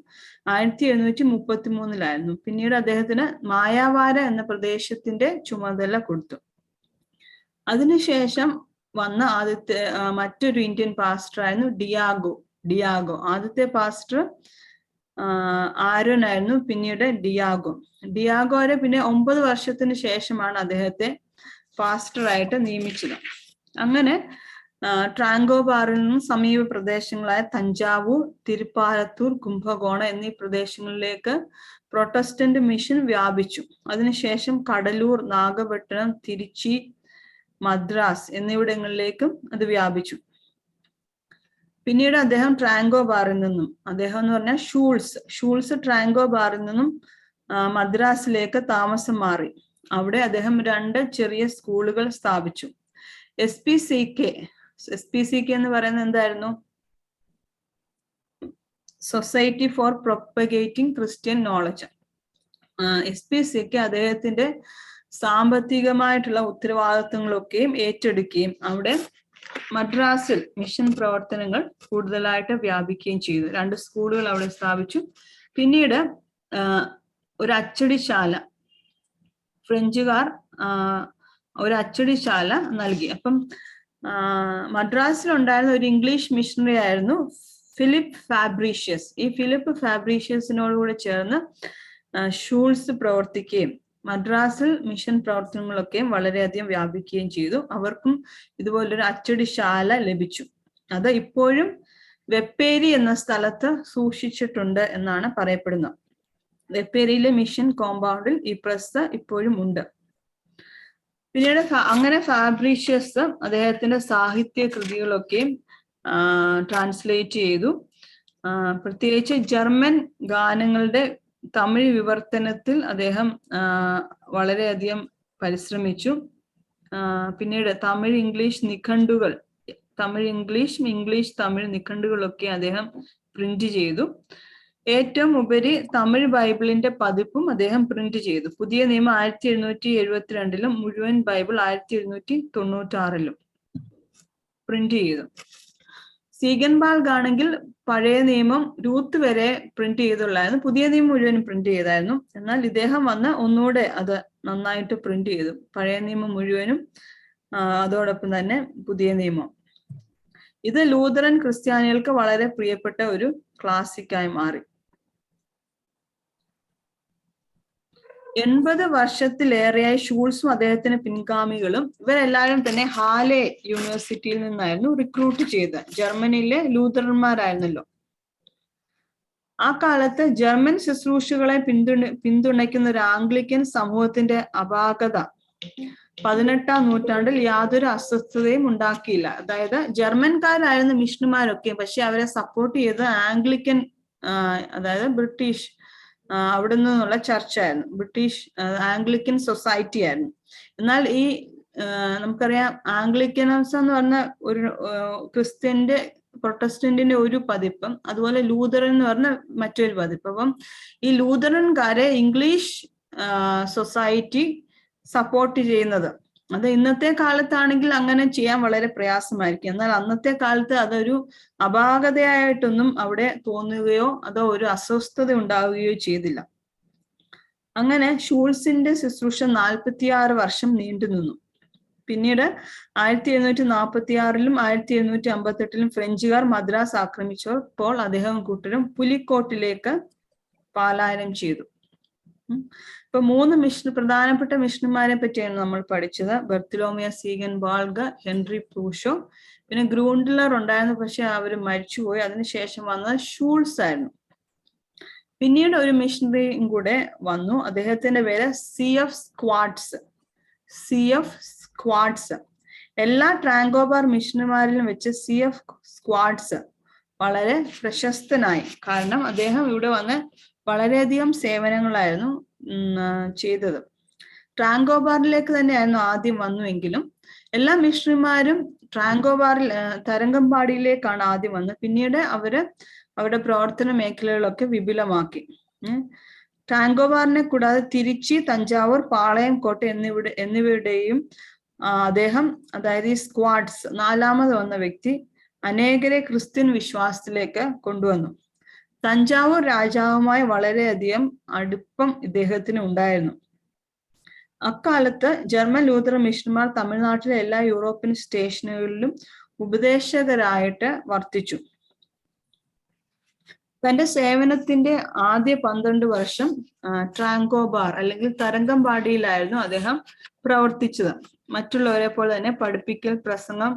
1733 പിന്നീട് അദ്ദേഹത്തിന് മായാവാര എന്ന പ്രദേശത്തിന്റെ ചുമതല കൊടുത്തു. അതിനുശേഷം വന്ന ആദ്യത്തെ മറ്റൊരു ഇന്ത്യൻ പാസ്റ്റർ ആയിരുന്നു ഡിയാഗോ. ആദ്യത്തെ പാസ്റ്റർ ആരോൺ ആയിരുന്നു, പിന്നീട് ഡിയാഗോരെ പിന്നെ 9 വർഷത്തിന് ശേഷമാണ് അദ്ദേഹത്തെ പാസ്റ്ററായിട്ട് നിയമിച്ചത്. അങ്ങനെ ട്രാങ്കോബാറിൽ നിന്നും സമീപ പ്രദേശങ്ങളായ തഞ്ചാവൂർ, തിരുപ്പാലത്തൂർ, കുംഭകോണ എന്നീ പ്രദേശങ്ങളിലേക്ക് പ്രൊട്ടസ്റ്റന്റ് മിഷൻ വ്യാപിച്ചു. അതിനുശേഷം കടലൂർ, നാഗപട്ടണം, തിരുച്ചി, മദ്രാസ് എന്നിവിടങ്ങളിലേക്കും അത് വ്യാപിച്ചു. പിന്നീട് അദ്ദേഹം ട്രാങ്കോബാറിൽ നിന്നും, അദ്ദേഹം എന്ന് പറഞ്ഞാൽ ഷൂൾസ് ട്രാങ്കോബാറിൽ നിന്നും മദ്രാസിലേക്ക് താമസം മാറി. അവിടെ അദ്ദേഹം 2 ചെറിയ സ്കൂളുകൾ സ്ഥാപിച്ചു. SPCK എന്ന് പറയുന്നത് എന്തായിരുന്നു? Society for propagating Christian knowledge. SPCK അദ്ദേഹത്തിന്റെ സാമ്പത്തികമായിട്ടുള്ള ഉത്തരവാദിത്വങ്ങളൊക്കെയും ഏറ്റെടുക്കുകയും അവിടെ മദ്രാസിൽ മിഷൻ പ്രവർത്തനങ്ങൾ കൂടുതലായിട്ട് വ്യാപിക്കുകയും ചെയ്തു. 2 സ്കൂളുകൾ അവിടെ സ്ഥാപിച്ചു. പിന്നീട് ഒരു അച്ചടിശാല, ഫ്രഞ്ചുകാർ ഒരു അച്ചടിശാല നൽകി. അപ്പം മദ്രാസിൽ ഉണ്ടായിരുന്ന ഒരു ഇംഗ്ലീഷ് മിഷണറി ആയിരുന്നു ഫിലിപ്പ് ഫാബ്രീഷ്യസ്. ഈ ഫിലിപ്പ് ഫാബ്രീഷ്യസിനോടുകൂടെ ചേർന്ന് ഷൂൾസ് പ്രവർത്തിക്കുകയും മദ്രാസിൽ മിഷൻ പ്രവർത്തനങ്ങളൊക്കെയും വളരെയധികം വ്യാപിക്കുകയും ചെയ്തു. അവർക്കും ഇതുപോലൊരു അച്ചടിശാല ലഭിച്ചു. അത് ഇപ്പോഴും വെപ്പേരി എന്ന സ്ഥലത്ത് സൂക്ഷിച്ചിട്ടുണ്ട് എന്നാണ് പറയപ്പെടുന്നത്. വെപ്പേരിയിലെ മിഷൻ കോമ്പൗണ്ടിൽ ഈ പ്രസ് ഇപ്പോഴും ഉണ്ട്. പിന്നീട് അങ്ങനെ ഫാബ്രീഷ്യസ് അദ്ദേഹത്തിന്റെ സാഹിത്യ കൃതികളൊക്കെയും ട്രാൻസ്ലേറ്റ് ചെയ്തു. പ്രത്യേകിച്ച് ജർമ്മൻ ഗാനങ്ങളുടെ തമിഴ് വിവർത്തനത്തിൽ അദ്ദേഹം വളരെയധികം പരിശ്രമിച്ചു. പിന്നീട് തമിഴ് ഇംഗ്ലീഷ് തമിഴ് നിഘണ്ടുകളൊക്കെ അദ്ദേഹം പ്രിന്റ് ചെയ്തു. ഏറ്റവും ഉപരി തമിഴ് ബൈബിളിന്റെ പതിപ്പും അദ്ദേഹം പ്രിന്റ് ചെയ്തു. പുതിയ നിയമം 1772 മുഴുവൻ ബൈബിൾ 1796 പ്രിന്റ് ചെയ്തു. സീഗൻബാൽഗ് ആണെങ്കിൽ പഴയ നിയമം രൂത്ത് വരെ പ്രിന്റ് ചെയ്തുള്ളായിരുന്നു, പുതിയ നിയമം മുഴുവനും പ്രിന്റ് ചെയ്തായിരുന്നു. എന്നാൽ ഇദ്ദേഹം വന്ന് ഒന്നുകൂടെ അത് നന്നായിട്ട് പ്രിന്റ് ചെയ്തു, പഴയ നിയമം മുഴുവനും അതോടൊപ്പം തന്നെ പുതിയ നിയമം. ഇത് ലൂതറൻ ക്രിസ്ത്യാനികൾക്ക് വളരെ പ്രിയപ്പെട്ട ഒരു ക്ലാസിക്കായി മാറി. 80 വർഷത്തിലേറെയായി ഷൂൾസും അദ്ദേഹത്തിന് പിൻഗാമികളും ഇവരെല്ലാവരും തന്നെ ഹാലെ യൂണിവേഴ്സിറ്റിയിൽ നിന്നായിരുന്നു റിക്രൂട്ട് ചെയ്ത്. ജർമ്മനിയിലെ ലൂതറന്മാരായിരുന്നല്ലോ. ആ കാലത്ത് ജർമ്മൻ ശുശ്രൂഷകളെ പിന്തുണയ്ക്കുന്ന ഒരു ആംഗ്ലിക്കൻ സമൂഹത്തിന്റെ അപാകത 18ാം നൂറ്റാണ്ടിൽ യാതൊരു അസ്വസ്ഥതയും ഉണ്ടാക്കിയില്ല. അതായത് ജർമ്മൻകാരായിരുന്ന മിഷണന്മാരൊക്കെ, പക്ഷെ അവരെ സപ്പോർട്ട് ചെയ്ത് ആംഗ്ലിക്കൻ, അതായത് ബ്രിട്ടീഷ് അവിടെ നിന്നുള്ള ചർച്ചായിരുന്നു, ബ്രിട്ടീഷ് ആംഗ്ലിക്കൻ സൊസൈറ്റി ആയിരുന്നു. എന്നാൽ ഈ നമുക്കറിയാം ആംഗ്ലിക്കനസ് എന്ന് പറഞ്ഞ ഒരു പ്രൊട്ടസ്റ്റന്റിന്റെ ഒരു പതിപ്പും അതുപോലെ ലൂതറൻ എന്ന് പറഞ്ഞ മറ്റൊരു പതിപ്പ്. അപ്പം ഈ ലൂതറൻകാരെ ഇംഗ്ലീഷ് സൊസൈറ്റി സപ്പോർട്ട് ചെയ്യുന്നത്, അത് ഇന്നത്തെ കാലത്താണെങ്കിൽ അങ്ങനെ ചെയ്യാൻ വളരെ പ്രയാസമായിരിക്കും. എന്നാൽ അന്നത്തെ കാലത്ത് അതൊരു അപാകതയായിട്ടൊന്നും അവിടെ തോന്നുകയോ അതോ ഒരു അസ്വസ്ഥത ഉണ്ടാവുകയോ ചെയ്തില്ല. അങ്ങനെ ഷൂൾസിന്റെ ശുശ്രൂഷ 46 വർഷം നീണ്ടു നിന്നു. പിന്നീട് 1746 1758 ഫ്രഞ്ചുകാർ മദ്രാസ് ആക്രമിച്ചപ്പോൾ അദ്ദേഹവും കൂട്ടരും പുലിക്കോട്ടിലേക്ക് പലായനം ചെയ്തു. ഇപ്പൊ 3 പ്രധാനപ്പെട്ട മിഷണന്മാരെ പറ്റിയാണ് നമ്മൾ പഠിച്ചത്. ബർത്തലോമിയ സീഗൻബാൽഗ്, ഹെൻറി പ്രൂഷോ, പിന്നെ ഗ്രൂണ്ട്ലർ ഉണ്ടായിരുന്നു, പക്ഷെ അവർ മരിച്ചുപോയി. അതിനുശേഷം വന്നത് ഷൂൾസ് ആയിരുന്നു. പിന്നീട് ഒരു മിഷണറിയും കൂടെ വന്നു, അദ്ദേഹത്തിന്റെ പേര് CF സ്ക്വാഡ്സ്. എല്ലാ ട്രാങ്കോബാർ മിഷണറിമാരിലും വെച്ച് CF സ്ക്വാഡ്സ് വളരെ പ്രശസ്തനായി. കാരണം അദ്ദേഹം ഇവിടെ വന്ന് വളരെയധികം സേവനങ്ങളായിരുന്നു ചെയ്തത്. ട്രാങ്കോബാറിലേക്ക് തന്നെയായിരുന്നു ആദ്യം വന്നുവെങ്കിലും എല്ലാ മിഷണറിമാരും ട്രാങ്കോബാറിൽ തരംഗമ്പാടിയിലേക്കാണ് ആദ്യം വന്നത്. പിന്നീട് അവരുടെ പ്രവർത്തന മേഖലകളൊക്കെ വിപുലമാക്കി. ട്രാങ്കോബാറിനെ കൂടാതെ തിരുച്ചി, തഞ്ചാവൂർ, പാളയം കോട്ട എന്നിവയുടെയും അദ്ദേഹം, അതായത് ഈ സ്ക്വാഡ്സ്, 4ാമത് വന്ന വ്യക്തി അനേകരെ ക്രിസ്ത്യൻ വിശ്വാസത്തിലേക്ക് കൊണ്ടുവന്നു. തഞ്ചാവൂർ രാജാവുമായി വളരെയധികം അടുപ്പം ഇദ്ദേഹത്തിന് ഉണ്ടായിരുന്നു. അക്കാലത്ത് ജർമ്മൻ ലൂതറൻ മിഷണർമാർ തമിഴ്നാട്ടിലെ എല്ലാ യൂറോപ്യൻ സ്റ്റേഷനുകളിലും ഉപദേശകരായിട്ട് വർത്തിച്ചു. തന്റെ സേവനത്തിന്റെ ആദ്യ 12 വർഷം ട്രാങ്കോബാർ അല്ലെങ്കിൽ തരംഗമ്പാടിയിലായിരുന്നു അദ്ദേഹം പ്രവർത്തിച്ചത്. മറ്റുള്ളവരെ പോലെ തന്നെ പഠിപ്പിക്കൽ, പ്രസംഗം,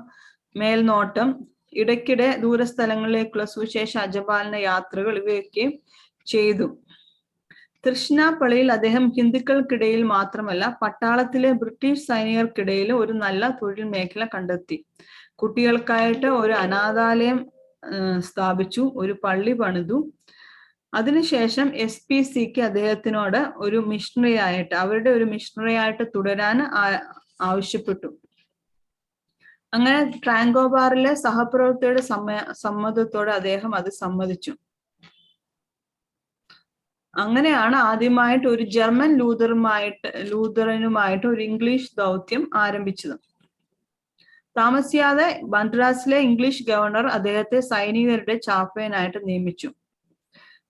മേൽനോട്ടം, ഇടയ്ക്കിടെ ദൂരസ്ഥലങ്ങളിലേക്കുള്ള സുവിശേഷ അജപാലന യാത്രകൾ ഇവയൊക്കെ ചെയ്തു. തൃശ്ശിനാപ്പള്ളിയിൽ അദ്ദേഹം ഹിന്ദുക്കൾക്കിടയിൽ മാത്രമല്ല പട്ടാളത്തിലെ ബ്രിട്ടീഷ് സൈനികർക്കിടയിൽ ഒരു നല്ല തൊഴിൽ മേഖല കണ്ടെത്തി. കുട്ടികൾക്കായിട്ട് ഒരു അനാഥാലയം സ്ഥാപിച്ചു, ഒരു പള്ളി പണിതു. അതിനുശേഷം SPCക്ക് അദ്ദേഹത്തിനോട് ഒരു മിഷണറി ആയിട്ട്, അവരുടെ ഒരു മിഷണറി ആയിട്ട് തുടരാൻ ആവശ്യപ്പെട്ടു. അങ്ങനെ ട്രാങ്കോബാറിലെ സഹപ്രവർത്തകരുടെ സമ്മതത്തോടെ അദ്ദേഹം അത് സമ്മതിച്ചു. അങ്ങനെയാണ് ആദ്യമായിട്ട് ഒരു ജർമ്മൻ ലൂതറനുമായിട്ട് ഒരു ഇംഗ്ലീഷ് ദൗത്യം ആരംഭിച്ചത്. താമസിയാതെ മദ്രാസിലെ ഇംഗ്ലീഷ് ഗവർണർ അദ്ദേഹത്തെ സൈനികരുടെ ചാപ്പയനായിട്ട് നിയമിച്ചു.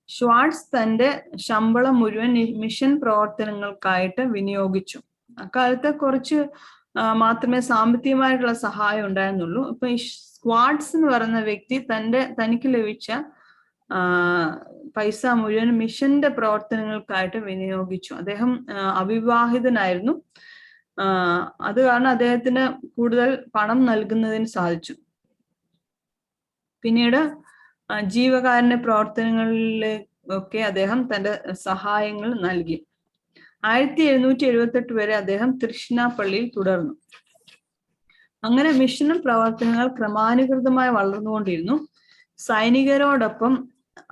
ഷ്വാർട്സ് തന്റെ ശമ്പളം മുഴുവൻ മിഷൻ പ്രവർത്തനങ്ങൾക്കായിട്ട് വിനിയോഗിച്ചു. അക്കാലത്ത് കുറച്ച് മാത്രമേ സാമ്പത്തികമായിട്ടുള്ള സഹായം ഉണ്ടായിരുന്നുള്ളൂ. ഇപ്പൊ ഈ സ്ക്വാഡ്സ് എന്ന് പറയുന്ന വ്യക്തി തനിക്ക് ലഭിച്ച പൈസ മുഴുവൻ മിഷന്റെ പ്രവർത്തനങ്ങൾക്കായിട്ട് വിനിയോഗിച്ചു. അദ്ദേഹം അവിവാഹിതനായിരുന്നു. അത് കാരണം അദ്ദേഹത്തിന് കൂടുതൽ പണം നൽകുന്നതിന് സാധിച്ചു. പിന്നീട് ജീവകാരുണ്യ പ്രവർത്തനങ്ങളിലൊക്കെ അദ്ദേഹം തന്റെ സഹായങ്ങൾ നൽകി. 1778 വരെ അദ്ദേഹം തൃശ്ശിനാപ്പള്ളിയിൽ തുടർന്നു. അങ്ങനെ മിഷനും പ്രവർത്തനങ്ങൾ ക്രമാനുഗതമായി വളർന്നുകൊണ്ടിരുന്നു. സൈനികരോടൊപ്പം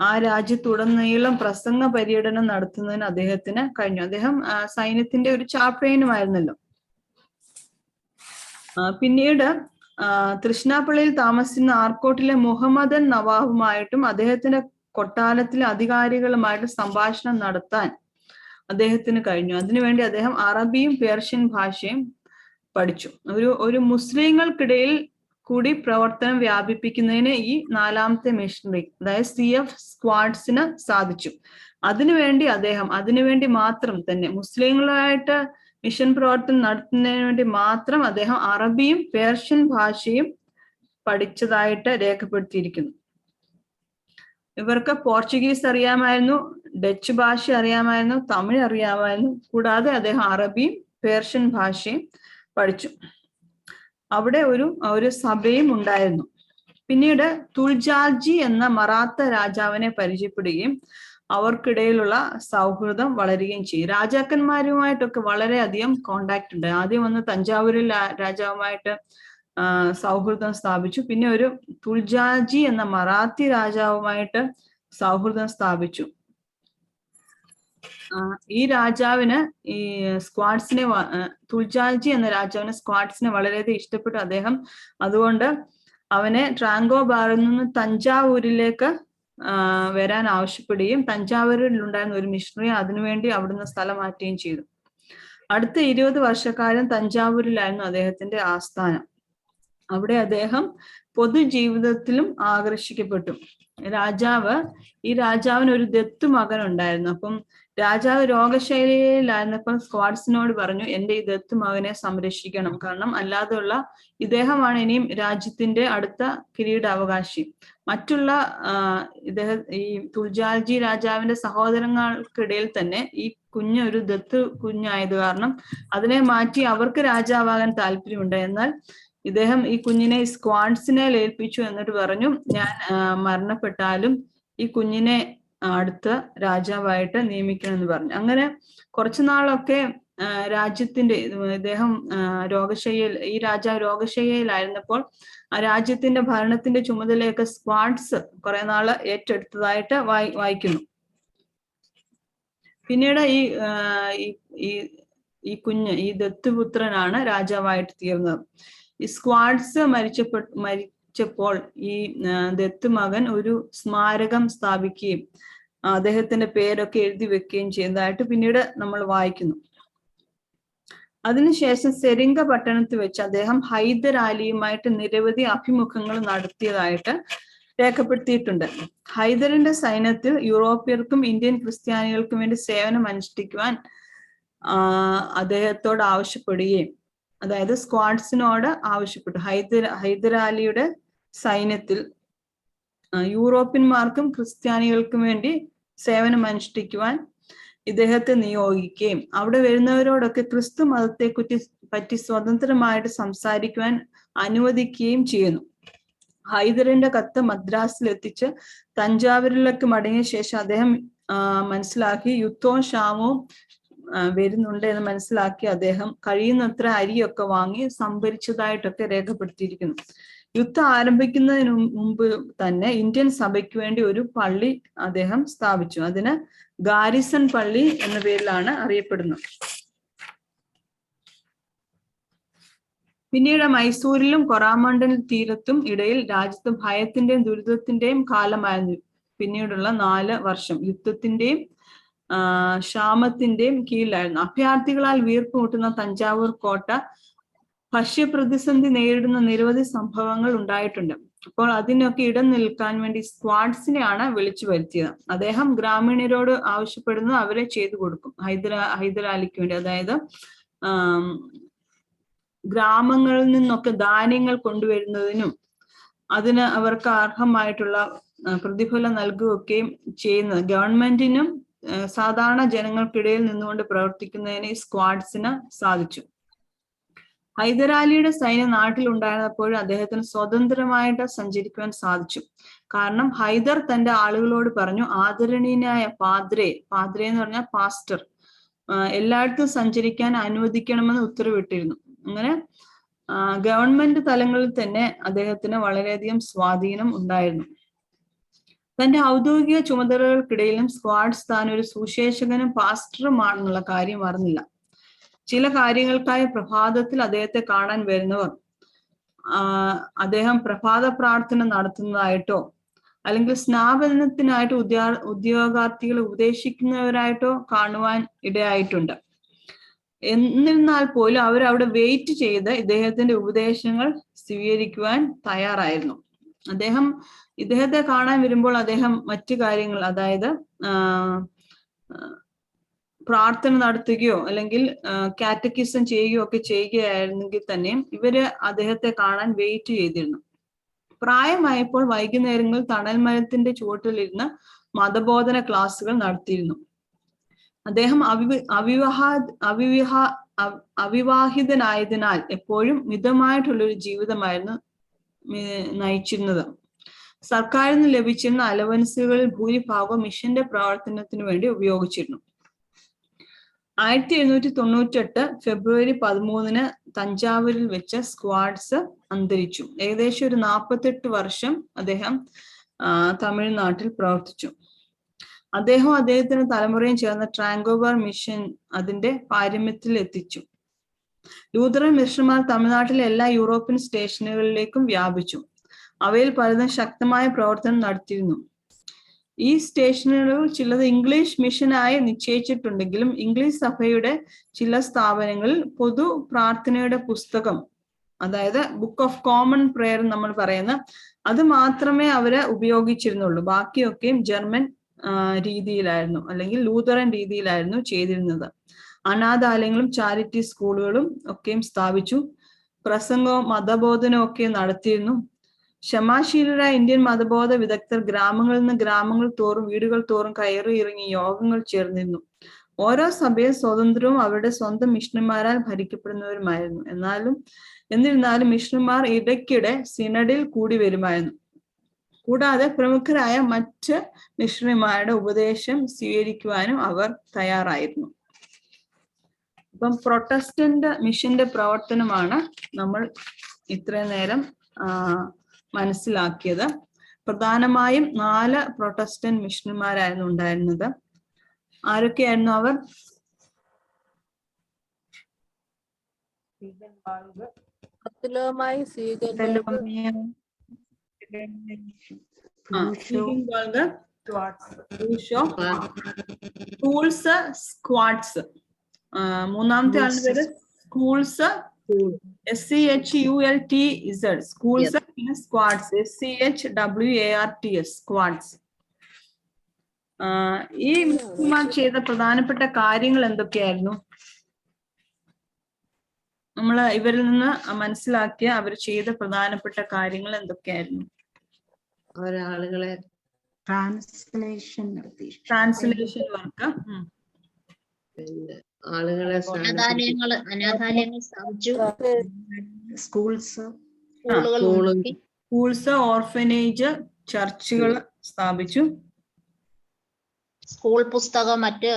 ആ രാജ്യത്തുടനീളം പ്രസംഗ പര്യടനം നടത്തുന്നതിന് അദ്ദേഹത്തിന് കഴിഞ്ഞു. അദ്ദേഹം സൈന്യത്തിന്റെ ഒരു ചാപ്റ്റേനുമായിരുന്നല്ലോ. പിന്നീട് തൃശ്ശിനാപ്പള്ളിയിൽ താമസിക്കുന്ന ആർക്കോട്ടിലെ മുഹമ്മദൻ നവാബുമായിട്ടും അദ്ദേഹത്തിന്റെ കൊട്ടാരത്തിലെ അധികാരികളുമായിട്ട് സംഭാഷണം നടത്താൻ അദ്ദേഹത്തിന് കഴിഞ്ഞു. അതിനുവേണ്ടി അദ്ദേഹം അറബിയും പേർഷ്യൻ ഭാഷയും പഠിച്ചു. ഒരു മുസ്ലിങ്ങൾക്കിടയിൽ കൂടി പ്രവർത്തനം വ്യാപിപ്പിക്കുന്നതിന് ഈ 4ാമത്തെ മിഷണറി, അതായത് CF സ്ക്വാഡ്സിന് സാധിച്ചു. അതിനുവേണ്ടി മാത്രം തന്നെ മുസ്ലിങ്ങളായിട്ട് മിഷൻ പ്രവർത്തനം നടത്തുന്നതിന് വേണ്ടി മാത്രം അദ്ദേഹം അറബിയും പേർഷ്യൻ ഭാഷയും പഠിച്ചതായിട്ട് രേഖപ്പെടുത്തിയിരിക്കുന്നു. ഇവർക്ക് പോർച്ചുഗീസ് അറിയാമായിരുന്നു, ഡച്ച് ഭാഷ അറിയാമായിരുന്നു, തമിഴ് അറിയാമായിരുന്നു. കൂടാതെ അദ്ദേഹം അറബിയും പേർഷ്യൻ ഭാഷയും പഠിച്ചു. അവിടെ ഒരു സഭയും ഉണ്ടായിരുന്നു. പിന്നീട് തുൾജാർജി എന്ന മറാത്ത രാജാവിനെ പരിചയപ്പെടുകയും അവർക്കിടയിലുള്ള സൗഹൃദം വളരുകയും ചെയ്യും. രാജാക്കന്മാരുമായിട്ടൊക്കെ വളരെയധികം കോണ്ടാക്ട് ഉണ്ട്. ആദ്യം വന്ന് തഞ്ചാവൂരിൽ രാജാവുമായിട്ട് സൗഹൃദം സ്ഥാപിച്ചു. പിന്നെ ഒരു തുൾജാർജി എന്ന മറാത്തി രാജാവുമായിട്ട് സൗഹൃദം സ്ഥാപിച്ചു. ഈ രാജാവിന് ഈ സ്ക്വാഡ്സിനെ, തുൾജാർജി എന്ന രാജാവിന് സ്ക്വാഡ്സിനെ വളരെയധികം ഇഷ്ടപ്പെട്ടു. അദ്ദേഹം അതുകൊണ്ട് അവനെ ട്രാങ്കോബാറിൽ നിന്ന് തഞ്ചാവൂരിലേക്ക് വരാൻ ആവശ്യപ്പെടുകയും തഞ്ചാവൂരിൽ ഉണ്ടായിരുന്ന ഒരു മിഷണറി അതിനുവേണ്ടി അവിടുന്ന് സ്ഥലം മാറ്റുകയും ചെയ്തു. അടുത്ത 20 വർഷക്കാലം തഞ്ചാവൂരിലായിരുന്നു അദ്ദേഹത്തിന്റെ ആസ്ഥാനം. അവിടെ അദ്ദേഹം പൊതുജീവിതത്തിലും ആകർഷിക്കപ്പെട്ടു. ഈ രാജാവിന് ഒരു ദത്തു മകൻ ഉണ്ടായിരുന്നു. അപ്പം രാജാവ് രോഗശൈലിയിലായിരുന്നപ്പോൾ സ്ക്വാഡ്സിനോട് പറഞ്ഞു, എന്റെ ഈ ദത്തു മകനെ സംരക്ഷിക്കണം, കാരണം അല്ലാതെയുള്ള ഇദ്ദേഹമാണ് ഇനിയും രാജ്യത്തിന്റെ അടുത്ത കിരീടാവകാശി. മറ്റുള്ള ഈ തുൾജാർജി രാജാവിന്റെ സഹോദരങ്ങൾക്കിടയിൽ തന്നെ ഈ കുഞ്ഞ് ഒരു ദത്ത് കുഞ്ഞായത് കാരണം അതിനെ മാറ്റി അവർക്ക് രാജാവാകാൻ താല്പര്യമുണ്ട്. എന്നാൽ ഇദ്ദേഹം ഈ കുഞ്ഞിനെ സ്ക്വാഡ്സിനെ ഏൽപ്പിച്ചു. എന്നിട്ട് പറഞ്ഞു, ഞാൻ മരണപ്പെട്ടാലും ഈ കുഞ്ഞിനെ അടുത്ത രാജാവായിട്ട് നിയമിക്കണമെന്ന് പറഞ്ഞു. അങ്ങനെ കുറച്ചു നാളൊക്കെ ഇദ്ദേഹം ഈ രാജാവ് രോഗശയ്യയിലായിരുന്നപ്പോൾ ആ രാജ്യത്തിന്റെ ഭരണത്തിന്റെ ചുമതലയൊക്കെ സ്ക്വാഡ്സ് കുറെ നാള് ഏറ്റെടുത്തതായിട്ട് വായിക്കുന്നു. പിന്നീട് ഈ കുഞ്ഞ്, ഈ ദത്തുപുത്രനാണ് രാജാവായിട്ട് തീർന്നത്. ഈ സ്ക്വാഡ്സ് മരിച്ചപ്പോൾ ഈ ദത്ത് മകൻ ഒരു സ്മാരകം സ്ഥാപിക്കുകയും അദ്ദേഹത്തിന്റെ പേരൊക്കെ എഴുതി വെക്കുകയും ചെയ്യുന്നതായിട്ട് പിന്നീട് നമ്മൾ വായിക്കുന്നു. അതിനുശേഷം സെരിംഗ പട്ടണത്തിൽ വെച്ച് അദ്ദേഹം ഹൈദർ അലിയുമായിട്ട് നിരവധി അഭിമുഖങ്ങൾ നടത്തിയതായിട്ട് രേഖപ്പെടുത്തിയിട്ടുണ്ട്. ഹൈദറിന്റെ സൈന്യത്തിൽ യൂറോപ്യർക്കും ഇന്ത്യൻ ക്രിസ്ത്യാനികൾക്കും വേണ്ടി സേവനം അനുഷ്ഠിക്കുവാൻ അദ്ദേഹത്തോട് ആവശ്യപ്പെടുകയും, അതായത് സ്ക്വാഡ്സിനോട് ആവശ്യപ്പെട്ടു. ഹൈദരാലിയുടെ സൈന്യത്തിൽ യൂറോപ്യന്മാർക്കും ക്രിസ്ത്യാനികൾക്കും വേണ്ടി സേവനം അനുഷ്ഠിക്കുവാൻ ഇദ്ദേഹത്തെ നിയോഗിക്കുകയും അവിടെ വരുന്നവരോടൊക്കെ ക്രിസ്തു മതത്തെ പറ്റി സ്വതന്ത്രമായിട്ട് സംസാരിക്കുവാൻ അനുവദിക്കുകയും ചെയ്യുന്നു. ഹൈദറിന്റെ കത്ത് മദ്രാസിൽ എത്തിച്ച് തഞ്ചാവൂരിലേക്ക് മടങ്ങിയ ശേഷം അദ്ദേഹം മനസ്സിലാക്കി യുദ്ധവും ക്ഷാമവും വരുന്നുണ്ട് എന്ന് മനസ്സിലാക്കി അദ്ദേഹം കഴിയുന്നത്ര അരിയൊക്കെ വാങ്ങി സംഭരിച്ചതായിട്ടൊക്കെ രേഖപ്പെടുത്തിയിരിക്കുന്നു. യുദ്ധം ആരംഭിക്കുന്നതിന് മുമ്പ് തന്നെ ഇന്ത്യൻ സഭയ്ക്ക് വേണ്ടി ഒരു പള്ളി അദ്ദേഹം സ്ഥാപിച്ചു. അതിന് ഗാരിസൺ പള്ളി എന്ന പേരിലാണ് അറിയപ്പെടുന്നത്. പിന്നീട് മൈസൂരിലും കൊറാമണ്ഡൽ തീരത്തും ഇടയിൽ രാജ്യത്ത് ഭയത്തിന്റെയും ദുരിതത്തിന്റെയും കാലമായിരുന്നു. പിന്നീടുള്ള 4 വർഷം യുദ്ധത്തിന്റെയും ക്ഷാമത്തിന്റെയും കീഴിലായിരുന്നു. അഭയാർത്ഥികളാൽ വീർപ്പുമുട്ടുന്ന തഞ്ചാവൂർ കോട്ട ഭക്ഷ്യപ്രതിസന്ധി നേരിടുന്ന നിരവധി സംഭവങ്ങൾ ഉണ്ടായിട്ടുണ്ട്. അപ്പോൾ അതിനൊക്കെ ഇടം നിൽക്കാൻ വേണ്ടി സ്ക്വാഡ്സിനെയാണ് വിളിച്ചു വരുത്തിയത്. അദ്ദേഹം ഗ്രാമീണരോട് ആവശ്യപ്പെടുന്നത് അവരെ ചെയ്തു കൊടുക്കും. ഹൈദരാലിക്ക് വേണ്ടി, അതായത് ഗ്രാമങ്ങളിൽ നിന്നൊക്കെ ധാന്യങ്ങൾ കൊണ്ടുവരുന്നതിനും അതിന് അവർക്ക് അർഹമായിട്ടുള്ള പ്രതിഫലം നൽകുകയൊക്കെയും ചെയ്യുന്നത് ഗവൺമെന്റിനും സാധാരണ ജനങ്ങൾക്കിടയിൽ നിന്നുകൊണ്ട് പ്രവർത്തിക്കുന്നതിന് ഈ സ്ക്വാഡ്സിന് സാധിച്ചു. ഹൈദരാലിയുടെ സൈന്യം നാട്ടിലുണ്ടായിരുന്നപ്പോൾ അദ്ദേഹത്തിന് സ്വതന്ത്രമായിട്ട് സഞ്ചരിക്കുവാൻ സാധിച്ചു. കാരണം ഹൈദർ തന്റെ ആളുകളോട് പറഞ്ഞു, ആദരണീയനായ പാദ്രെ എന്ന് പറഞ്ഞാൽ പാസ്റ്റർ, എല്ലായിടത്തും സഞ്ചരിക്കാൻ അനുവദിക്കണമെന്ന് ഉത്തരവിട്ടിരുന്നു. അങ്ങനെ ഗവൺമെന്റ് തലങ്ങളിൽ തന്നെ അദ്ദേഹത്തിന് വളരെയധികം സ്വാധീനം ഉണ്ടായിരുന്നു. തന്റെ ഔദ്യോഗിക ചുമതലകൾക്കിടയിലും സ്ക്വാഡ്സ് താൻ ഒരു സുശേഷകനും പാസ്റ്ററുമാണെന്നുള്ള കാര്യം അറിഞ്ഞില്ല. ചില കാര്യങ്ങൾക്കായി പ്രഭാതത്തിൽ അദ്ദേഹത്തെ കാണാൻ വരുന്നവർ അദ്ദേഹം പ്രഭാത പ്രാർത്ഥന നടത്തുന്നതായിട്ടോ അല്ലെങ്കിൽ സ്നാപനത്തിനായിട്ട് ഉദ്യോഗാർത്ഥികളെ ഉപദേശിക്കുന്നവരായിട്ടോ കാണുവാൻ ഇടയായിട്ടുണ്ട്. എന്നിരുന്നാൽ പോലും അവരവിടെ വെയിറ്റ് ചെയ്ത് ഇദ്ദേഹത്തിന്റെ ഉപദേശങ്ങൾ സ്വീകരിക്കുവാൻ തയ്യാറായിരുന്നു. ഇദ്ദേഹത്തെ കാണാൻ വരുമ്പോൾ അദ്ദേഹം മറ്റു കാര്യങ്ങൾ, അതായത് പ്രാർത്ഥന നടത്തുകയോ അല്ലെങ്കിൽ കാറ്റക്കിസം ചെയ്യുകയോ ഒക്കെ ചെയ്യുകയായിരുന്നെങ്കിൽ തന്നെയും ഇവര് അദ്ദേഹത്തെ കാണാൻ വെയിറ്റ് ചെയ്തിരുന്നു. പ്രായമായപ്പോൾ വൈകുന്നേരങ്ങളിൽ തണൽ മരത്തിന്റെ ചുവട്ടിലിരുന്ന് മതബോധന ക്ലാസുകൾ നടത്തിയിരുന്നു. അദ്ദേഹം അവിവാഹിതനായതിനാൽ എപ്പോഴും മിതമായിട്ടുള്ളൊരു ജീവിതമായിരുന്നു നയിച്ചിരുന്നത്. സർക്കാരിൽ നിന്ന് ലഭിച്ചിരുന്ന അലവൻസുകളിൽ ഭൂരിഭാഗം മിഷന്റെ പ്രവർത്തനത്തിന് വേണ്ടി ഉപയോഗിച്ചിരുന്നു. 1798 ഫെബ്രുവരി 13 തഞ്ചാവൂരിൽ വെച്ച് സ്ക്വാഡ്സ് അന്തരിച്ചു. ഏകദേശം ഒരു 48 വർഷം അദ്ദേഹം തമിഴ്നാട്ടിൽ പ്രവർത്തിച്ചു. അദ്ദേഹത്തിന്റെ തലമുറയും ചേർന്ന ട്രാങ്കോബർ മിഷൻ അതിന്റെ പാരമ്യത്തിൽ എത്തിച്ചു. ലൂതറൻ മിഷണർമാർ തമിഴ്നാട്ടിലെ എല്ലാ യൂറോപ്യൻ സ്റ്റേഷനുകളിലേക്കും വ്യാപിച്ചു. അവയിൽ പലതും ശക്തമായ പ്രവർത്തനം നടത്തിയിരുന്നു. ഈ സ്റ്റേഷനുകൾ ചിലത് ഇംഗ്ലീഷ് മിഷനായി നിശ്ചയിച്ചിട്ടുണ്ടെങ്കിലും ഇംഗ്ലീഷ് സഭയുടെ ചില സ്ഥാപനങ്ങളിൽ പൊതു പ്രാർത്ഥനയുടെ പുസ്തകം, അതായത് ബുക്ക് ഓഫ് കോമൺ പ്രെയർ നമ്മൾ പറയുന്ന അത് മാത്രമേ അവര് ഉപയോഗിച്ചിരുന്നുള്ളൂ. ബാക്കിയൊക്കെയും ജർമ്മൻ രീതിയിലായിരുന്നു അല്ലെങ്കിൽ ലൂതറൻ രീതിയിലായിരുന്നു ചെയ്തിരുന്നത്. അനാഥാലയങ്ങളും ചാരിറ്റി സ്കൂളുകളും ഒക്കെയും സ്ഥാപിച്ചു. പ്രസംഗവും മതബോധനവും ഒക്കെ നടത്തിയിരുന്നു. ക്ഷമാശീലരായ ഇന്ത്യൻ മതബോധ വിദഗ്ധർ ഗ്രാമങ്ങളിൽ നിന്ന് ഗ്രാമങ്ങൾ തോറും വീടുകൾ തോറും കയറി ഇറങ്ങി യോഗങ്ങൾ ചേർന്നിരുന്നു. ഓരോ സഭയും സ്വതന്ത്രവും അവരുടെ സ്വന്തം മിഷണന്മാരാൽ ഭരിക്കപ്പെടുന്നവരുമായിരുന്നു. എന്നിരുന്നാലും മിഷണന്മാർ ഇടയ്ക്കിടെ സിനഡിൽ കൂടി വരുമായിരുന്നു. കൂടാതെ പ്രമുഖരായ മറ്റ് മിഷണറിമാരുടെ ഉപദേശം സ്വീകരിക്കുവാനും അവർ തയ്യാറായിരുന്നു. അപ്പം പ്രൊട്ടസ്റ്റന്റ് മിഷന്റെ പ്രവർത്തനമാണ് നമ്മൾ ഇത്രയും നേരം മനസ്സിലാക്കിയത്. പ്രധാനമായും 4 പ്രൊട്ടസ്റ്റന്റ് മിഷണറിമാരായിരുന്നു ഉണ്ടായിരുന്നത്. ആരൊക്കെയായിരുന്നു അവർ? സ്ക്വാഡ്സ്. മൂന്നാമത്തെ ആളുടെ പേര് സ്കൂൾസ് SCHULTZ സ്കൂൾസ് പിന്നെ സ്ക്വാഡ്സ് SCHWARTS സ്ക്വാഡ്സ്. ഈ മിസ്സുമാർ ചെയ്ത പ്രധാനപ്പെട്ട കാര്യങ്ങൾ എന്തൊക്കെയായിരുന്നു? നമ്മൾ ഇവരിൽ നിന്ന് മനസ്സിലാക്കിയ അവർ ചെയ്ത പ്രധാനപ്പെട്ട കാര്യങ്ങൾ എന്തൊക്കെയായിരുന്നു? ഒരാളുകളെ ട്രാൻസ്ലേഷൻ നടത്തി. ട്രാൻസ്ലേഷൻ വർക്ക്, പിന്നെ ആളുകളെ അനാഥാലയങ്ങൾ സ്ഥാപിച്ചു, സ്കൂൾസ്, സ്കൂളുകൾ ഉണ്ടാക്കി, സ്കൂൾസ്, ഓർഫനേജ്, ചർച്ചുകൾ സ്ഥാപിച്ചു, സ്കൂൾ പുസ്തകം മറ്റ്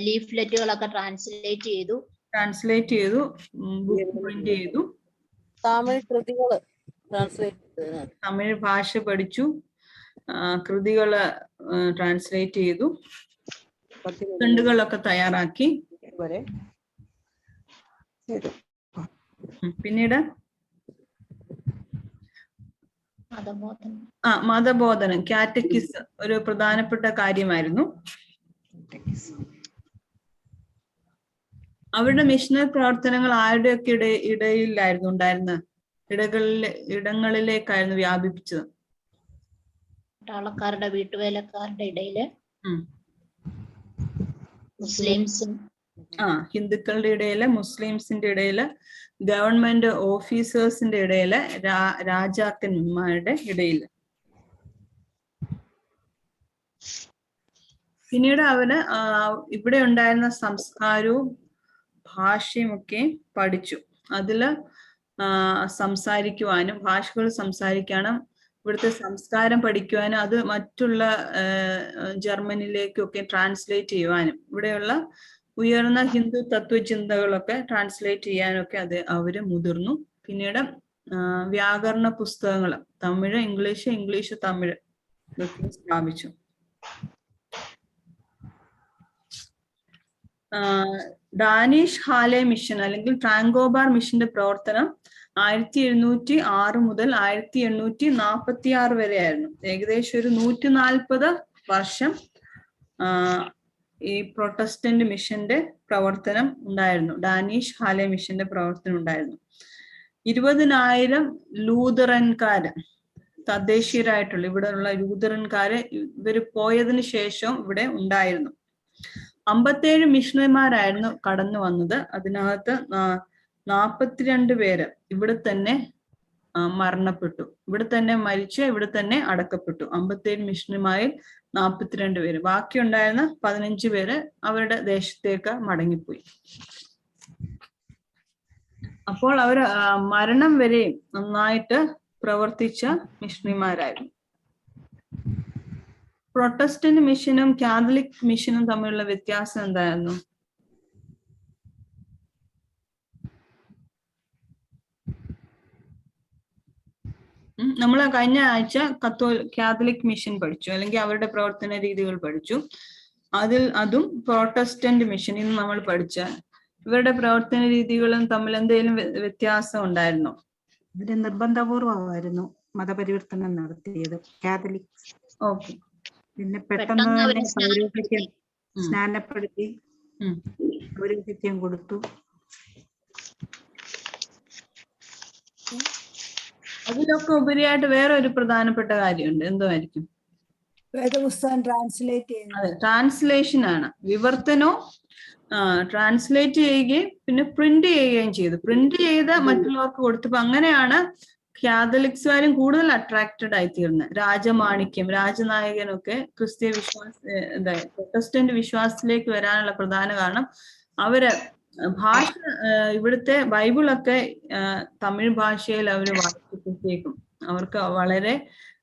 ലീഫ്ലെറ്റുകളൊക്കെ ട്രാൻസ്ലേറ്റ് ചെയ്തു, ബുക്ക് പ്രിന്റ് ചെയ്തു, തമിഴ് കൃതികള് ട്രാൻസ്ലേറ്റ്, തമിഴ് ഭാഷ പഠിച്ചു, കൃതികള് ട്രാൻസ്ലേറ്റ് ചെയ്തു, ഖണ്ഡുകളൊക്കെ തയ്യാറാക്കി. പിന്നീട് മതബോധനം, കാറ്റക്കിസ് ഒരു പ്രധാനപ്പെട്ട കാര്യമായിരുന്നു. അവരുടെ മിഷണറി പ്രവർത്തനങ്ങൾ ആരുടെയൊക്കെ ഇടയിലായിരുന്നു ഉണ്ടായിരുന്നത്? ഇടങ്ങളിലേക്കായിരുന്നു വ്യാപിപ്പിച്ചത്. പട്ടാളക്കാരുടെ, വീട്ടുവേലക്കാരുടെ ഇടയില്, മുസ്ലിംസും, ഹിന്ദുക്കളുടെ ഇടയില്, മുസ്ലിംസിന്റെ ഇടയില്, ഗവൺമെന്റ് ഓഫീസേഴ്സിന്റെ ഇടയില്, രാജാക്കന്മാരുടെ ഇടയില്. പിന്നീട് അവര് ഇവിടെ ഉണ്ടായിരുന്ന സംസ്കാരവും ഭാഷയും ഒക്കെ പഠിച്ചു. അതില് സംസാരിക്കുവാനും, ഭാഷകൾ സംസാരിക്കാനും, ഇവിടുത്തെ സംസ്കാരം പഠിക്കുവാനും, അത് മറ്റുള്ള ജർമ്മനിലേക്കൊക്കെ ട്രാൻസ്ലേറ്റ് ചെയ്യുവാനും, ഇവിടെയുള്ള ഉയർന്ന ഹിന്ദു തത്വചിന്തകളൊക്കെ ട്രാൻസ്ലേറ്റ് ചെയ്യാനൊക്കെ അവര് മുതിർന്നു. പിന്നീട് വ്യാകരണ പുസ്തകങ്ങൾ, തമിഴ്, ഇംഗ്ലീഷ്, തമിഴ് ഇതൊക്കെ സ്ഥാപിച്ചു. ഡാനിഷ് ഹാലെ മിഷൻ അല്ലെങ്കിൽ ട്രാങ്കോബാർ മിഷന്റെ പ്രവർത്തനം 1706 മുതൽ 1846 വരെ ആയിരുന്നു. ഏകദേശം ഒരു 140 വർഷം ഈ പ്രൊട്ടസ്റ്റന്റ് മിഷന്റെ പ്രവർത്തനം ഉണ്ടായിരുന്നു. ഡാനിഷ് ഹാലെ മിഷന്റെ പ്രവർത്തനം ഉണ്ടായിരുന്നു. 20,000 ലൂതറൻകാര്, തദ്ദേശീയരായിട്ടുള്ള ഇവിടെയുള്ള ലൂതറൻകാര് ഇവര് പോയതിനു ശേഷം ഇവിടെ ഉണ്ടായിരുന്നു. 57 മിഷണറിമാരായിരുന്നു കടന്നു വന്നത്. അതിനകത്ത് 42 പേര് ഇവിടെ തന്നെ മരണപ്പെട്ടു. ഇവിടെ തന്നെ മരിച്ച് ഇവിടെ തന്നെ അടക്കപ്പെട്ടു. 57 മിഷണറിമാരിൽ 42 പേര്. ബാക്കി ഉണ്ടായിരുന്ന 15 പേര് അവരുടെ ദേശത്തേക്ക് മടങ്ങിപ്പോയി. അപ്പോൾ അവർ മരണം വരെയും നന്നായിട്ട് പ്രവർത്തിച്ച മിഷണറിമാരായിരുന്നു. പ്രൊട്ടസ്റ്റന്റ് മിഷനും കാത്തലിക് മിഷനും തമ്മിലുള്ള വ്യത്യാസം എന്തായിരുന്നു? നമ്മൾ കഴിഞ്ഞ ആഴ്ച കാത്തലിക് മിഷൻ പഠിച്ചു, അല്ലെങ്കിൽ അവരുടെ പ്രവർത്തന രീതികൾ പഠിച്ചു. അതും പ്രൊട്ടസ്റ്റന്റ് മിഷൻ ഇന്ന് നമ്മൾ പഠിച്ച ഇവരുടെ പ്രവർത്തന രീതികളും തമ്മിൽ എന്തെങ്കിലും വ്യത്യാസം ഉണ്ടായിരുന്നോ? ഇവര് നിർബന്ധപൂർവമായിരുന്നു മതപരിവർത്തനം നടത്തിയത്, കാത്തലിക്. ഓക്കെ. പിന്നെ പെട്ടെന്ന് തന്നെ പൗരോഹിത്യം സ്നാനപ്പെടുത്തി പൗരോഹിത്യം കൊടുത്തു. അതിലൊക്കെ ഉപരിയായിട്ട് വേറെ ഒരു പ്രധാനപ്പെട്ട കാര്യമുണ്ട്. എന്തായിരിക്കും? വേദപുസ്തകം ട്രാൻസ്ലേറ്റ് ചെയ്യുന്നത്. അതെ, ട്രാൻസ്ലേഷൻ ആണ്. വിവർത്തനോ ട്രാൻസ്ലേറ്റ് ചെയ്യുകയും പിന്നെ പ്രിന്റ് ചെയ്യുകയും ചെയ്തു. പ്രിന്റ് ചെയ്ത് മറ്റുള്ളവർക്ക് കൊടുത്തപ്പോ അങ്ങനെയാണ് കാത്തലിക്സുകാരും കൂടുതൽ അട്രാക്റ്റഡ് ആയിത്തീർന്നത്. രാജമാണിക്യം, രാജനായകനൊക്കെ ക്രിസ്തീയ പ്രൊട്ടസ്റ്റന്റ് വിശ്വാസത്തിലേക്ക് വരാനുള്ള പ്രധാന കാരണം അവര് ഭാഷ, ഇവിടുത്തെ ബൈബിളൊക്കെ തമിഴ് ഭാഷയിൽ അവർ വായിച്ചപ്പോഴത്തേക്കും അവർക്ക് വളരെ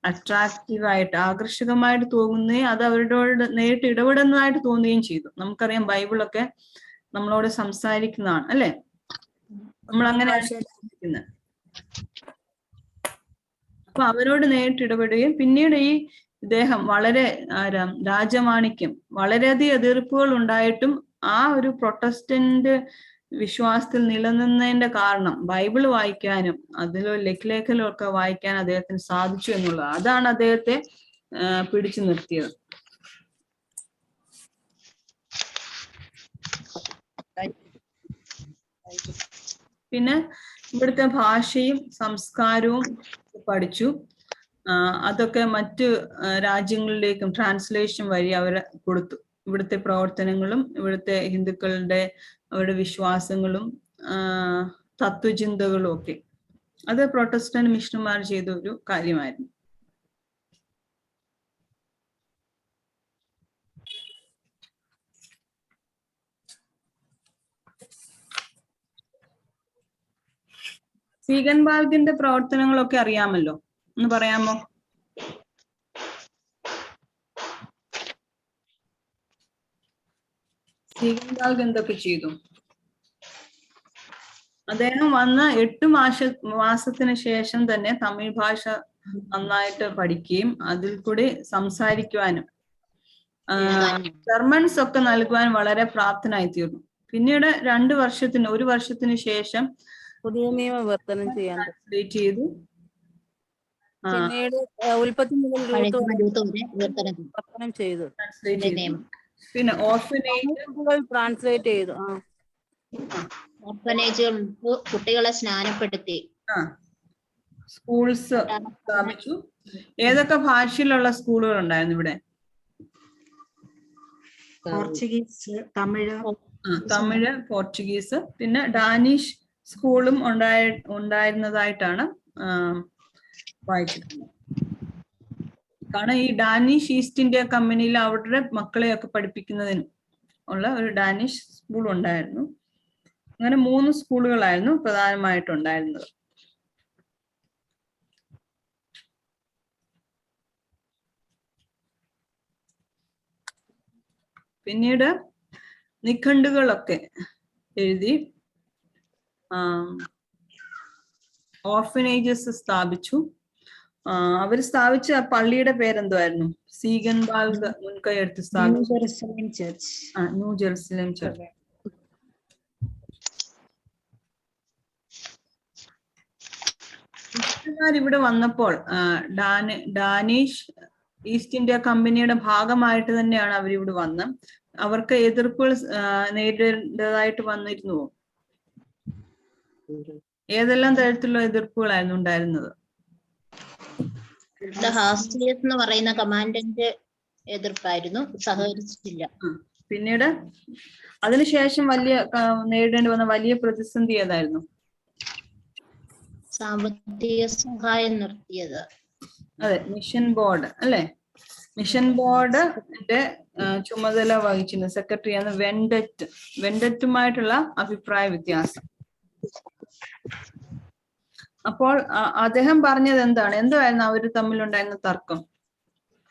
അട്രാക്റ്റീവായിട്ട്, ആകർഷകമായിട്ട് തോന്നുകയും അത് അവരോട് നേരിട്ട് ഇടപെടുന്നതായിട്ട് തോന്നുകയും ചെയ്തു. നമുക്കറിയാം ബൈബിളൊക്കെ നമ്മളോട് സംസാരിക്കുന്നതാണ്, അല്ലെ? നമ്മൾ അങ്ങനെയാണ് സംസാരിക്കുന്നത്. അപ്പൊ അവരോട് നേരിട്ട് ഇടപെടുകയും പിന്നീട് ഈ ഇദ്ദേഹം വളരെ രാജമാണിക്യം വളരെയധികം എതിർപ്പുകൾ ഉണ്ടായിട്ടും ആ ഒരു പ്രൊട്ടസ്റ്റന്റ് വിശ്വാസത്തിൽ നിലനിന്നതിന്റെ കാരണം ബൈബിൾ വായിക്കാനും അതിലോ ലഘുലേഖകളും ഒക്കെ വായിക്കാൻ അദ്ദേഹത്തിന് സാധിച്ചു എന്നുള്ളത്. അതാണ് അദ്ദേഹത്തെ പിടിച്ചു നിർത്തിയത്. പിന്നെ ഇവിടുത്തെ ഭാഷയും സംസ്കാരവും പഠിച്ചു. അതൊക്കെ മറ്റ് രാജ്യങ്ങളിലേക്കും ട്രാൻസ്ലേഷൻ വഴി അവർ കൊടുത്തു. ഇവിടുത്തെ പ്രവർത്തനങ്ങളും ഇവിടുത്തെ ഹിന്ദുക്കളുടെ അവരുടെ വിശ്വാസങ്ങളും തത്വചിന്തകളും ഒക്കെ അത് പ്രൊട്ടസ്റ്റന്റ് മിഷണന്മാർ ചെയ്ത ഒരു കാര്യമായിരുന്നു. സീഗൻബാർഗിന്റെ പ്രവർത്തനങ്ങളൊക്കെ അറിയാമല്ലോ, ഒന്ന് പറയാമോ? സീഗൻബാർഗ് എന്തൊക്കെ ചെയ്തു? അദ്ദേഹം വന്ന 8 മാസത്തിന് ശേഷം തന്നെ തമിഴ് ഭാഷ നന്നായിട്ട് പഠിക്കുകയും അതിൽ കൂടി സംസാരിക്കുവാനും ജർമ്മൻസ് ഒക്കെ നൽകുവാൻ വളരെ പ്രാപ്തനായി തീർന്നു. പിന്നീട് 1 വർഷത്തിന് ശേഷം പുതിയ നിയമം വിവർത്തനം ചെയ്യാൻ ട്രാൻസ്ലേറ്റ് ചെയ്തു. പിന്നീട് ഉൽപ്പത്തി മുതൽ പഴയ രൂപ രൂപത്ത് വരെ വിവർത്തനം ചെയ്തു. ട്രാൻസ്ലേറ്റ് ചെയ്തു. നിയമം. പിന്നെ ഓർഫനേജ് ട്രാൻസ്ലേറ്റ് ചെയ്തു. ഓർഫനേജുകൾ കുട്ടികളെ സ്നാനപ്പെടുത്തി. സ്കൂൾസ് സ്ഥാപിച്ചു. ഏതൊക്കെ ഭാഷയിലുള്ള സ്കൂളുകൾ ഉണ്ടായിരുന്നു ഇവിടെ? പോർച്ചുഗീസ്, തമിഴ്, തമിഴ്, പോർച്ചുഗീസ്, പിന്നെ ഡാനിഷ് സ്കൂളും ഉണ്ടായിരുന്നതായിട്ടാണ് വായിച്ചിട്ടുള്ളത്. കാരണം ഈ ഡാനിഷ് ഈസ്റ്റ് ഇന്ത്യ കമ്പനിയിൽ അവരുടെ മക്കളെയൊക്കെ പഠിപ്പിക്കുന്നതിനും ഉള്ള ഒരു ഡാനിഷ് സ്കൂൾ ഉണ്ടായിരുന്നു. അങ്ങനെ 3 സ്കൂളുകളായിരുന്നു പ്രധാനമായിട്ടുണ്ടായിരുന്നത്. പിന്നീട് നിഘണ്ടുകളൊക്കെ എഴുതി ഓർഫനേജസ് സ്ഥാപിച്ചു. അവർ സ്ഥാപിച്ച പള്ളിയുടെ പേരെന്തുവായിരുന്നു? സീഗൻബാർഗ് മുൻകൈ എടുത്ത് സ്ഥാപിച്ചു. New Jerusalem church. ഇവിടെ വന്നപ്പോൾ ഡാനിഷ് ഈസ്റ്റ് ഇന്ത്യ കമ്പനിയുടെ ഭാഗമായിട്ട് തന്നെയാണ് അവരിവിടെ വന്ന്. അവർക്ക് എതിർപ്പുകൾ നേരിടേണ്ടതായിട്ട് വന്നിരുന്നുവോ? ഏതെല്ലാം തരത്തിലുള്ള എതിർപ്പുകളായിരുന്നു ഉണ്ടായിരുന്നത്? ഹാസ്റ്റിയസ് എന്ന് പറയുന്ന കമാൻഡന്റ് എതിർപ്പായിരുന്നു, സഹകരിച്ചില്ല. പിന്നീട് അതിനുശേഷം നേരിടേണ്ടി വന്ന വലിയ പ്രതിസന്ധി ഏതായിരുന്നു? സാമ്പത്തിക സഹായം നിർത്തിയത്. അതെ, മിഷൻ ബോർഡ് അല്ലെ? മിഷൻ ബോർഡിന്റെ ചുമതല വഹിച്ചിരുന്ന സെക്രട്ടറിയാണ് വെൻഡറ്റുമായിട്ടുള്ള അഭിപ്രായ വ്യത്യാസം. അപ്പോൾ അദ്ദേഹം പറഞ്ഞത് എന്തായിരുന്നു അവർ തമ്മിലുണ്ടായിരുന്ന തർക്കം?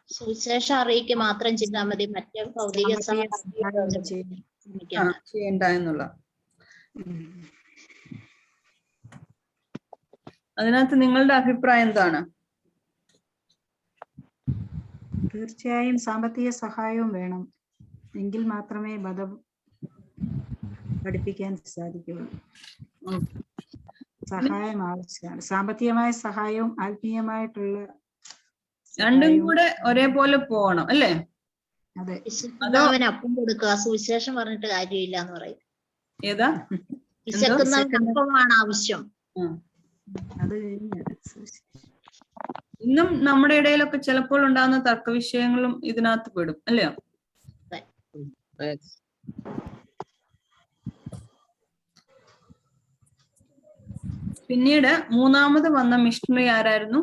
സുവിശേഷം അറിയിക്കുക മാത്രം ചെയ്താൽ മതി, മറ്റേ ഭൗതിക ചെയ്യണ്ട എന്നുള്ള. അതിനകത്ത് നിങ്ങളുടെ അഭിപ്രായം എന്താണ്? തീർച്ചയായും സാമ്പത്തിക സഹായവും വേണം, എങ്കിൽ മാത്രമേ മതം പഠിപ്പിക്കാൻ സാധിക്കുള്ളൂ. സഹായം ആവശ്യമാണ്, സാമ്പത്തികമായ സഹായവും ആത്മീയമായിട്ടുള്ള രണ്ടും കൂടെ ഒരേപോലെ പോകണം അല്ലേ? അതെ. വിശക്കുന്നവന് അപ്പം കൊടുക്കുക, സുവിശേഷം പറഞ്ഞിട്ട് കാര്യമില്ല എന്ന് പറയും. ഏതാ? വിശക്കുന്നവന് അപ്പമാണ് ആവശ്യം. അത് ഇന്നും നമ്മുടെ ഇടയിലൊക്കെ ചിലപ്പോൾ ഉണ്ടാകുന്ന തർക്ക വിഷയങ്ങളും ഇതിനകത്ത് പെടും അല്ലയോ? പിന്നീട് 3ാമത് വന്ന മിഷണറി ആരായിരുന്നു?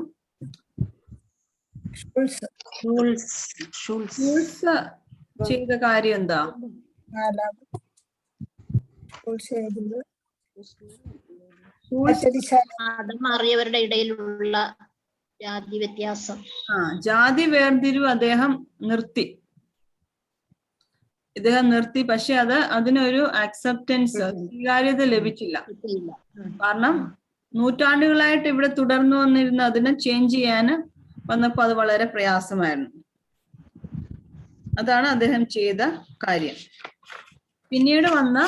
ഷൂൾസ് ചെയ്ത കാര്യം എന്താ? മതം മാറിയവരുടെ ഇടയിലുള്ള ജാതി വ്യത്യാസം, ജാതി വേർതിരിവ് അദ്ദേഹം നിർത്തി. പക്ഷെ അതിനൊരു അക്സെപ്റ്റൻസ്, സ്വീകാര്യത ലഭിച്ചില്ല. കാരണം നൂറ്റാണ്ടുകളായിട്ട് ഇവിടെ തുടർന്നു വന്നിരുന്ന അതിനെ ചേഞ്ച് ചെയ്യാൻ വന്നപ്പോ അത് വളരെ പ്രയാസമായിരുന്നു. അതാണ് അദ്ദേഹം ചെയ്ത കാര്യം. പിന്നീട് വന്ന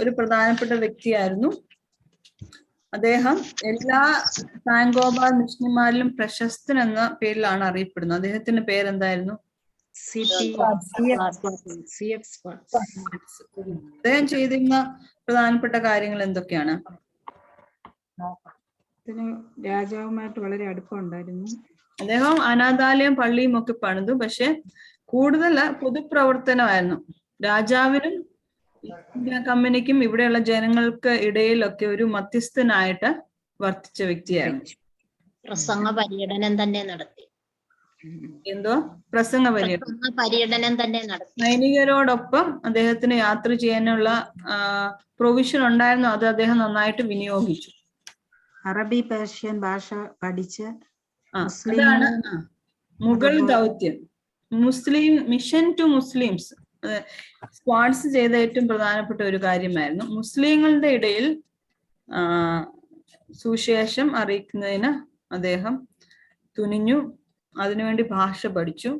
ഒരു പ്രധാനപ്പെട്ട വ്യക്തിയായിരുന്നു അദ്ദേഹം. എല്ലാ സാങ്കോബാർ മിഷണറിമാരിലും പ്രശസ്തൻ എന്ന പേരിലാണ് അറിയപ്പെടുന്നത്. അദ്ദേഹത്തിന്റെ പേരെന്തായിരുന്നു? അദ്ദേഹം ചെയ്തിരുന്ന പ്രധാനപ്പെട്ട കാര്യങ്ങൾ എന്തൊക്കെയാണ്? അദ്ദേഹത്തിന് രാജാവുമായിട്ട് വളരെ അടുപ്പമുണ്ടായിരുന്നു. അദ്ദേഹം അനാഥാലയം പള്ളിയും ഒക്കെ പണിതു. പക്ഷെ കൂടുതൽ പൊതുപ്രവർത്തനമായിരുന്നു. രാജാവിനും ഇന്ത്യ കമ്പനിക്കും ഇവിടെയുള്ള ജനങ്ങൾക്ക് ഇടയിലൊക്കെ ഒരു മധ്യസ്ഥനായിട്ട് വർത്തിച്ച വ്യക്തിയായിരുന്നു. പ്രസംഗ പര്യടനം തന്നെ നടത്തി. എന്തോ പ്രസംഗ പര്യടനം, പ്രസംഗ പര്യടനം തന്നെ നടത്തി. സൈനികരോടൊപ്പം അദ്ദേഹത്തിന് യാത്ര ചെയ്യാനുള്ള പ്രൊവിഷൻ ഉണ്ടായിരുന്നു. അത് അദ്ദേഹം നന്നായിട്ട് വിനിയോഗിച്ചു. അറബി പേർഷ്യൻ ഭാഷ പഠിച്ച് അതാണ് മുഗൾ ദൗത്യം. മുസ്ലിം മിഷൻ ടു മുസ്ലിംസ് സ്ക്വാഡ്സ് ചെയ്ത ഏറ്റവും പ്രധാനപ്പെട്ട ഒരു കാര്യമായിരുന്നു. മുസ്ലിങ്ങളുടെ ഇടയിൽ സുവിശേഷം അറിയിക്കുന്നതിന് അദ്ദേഹം തുനിഞ്ഞു. അതിനുവേണ്ടി ഭാഷ പഠിച്ചു.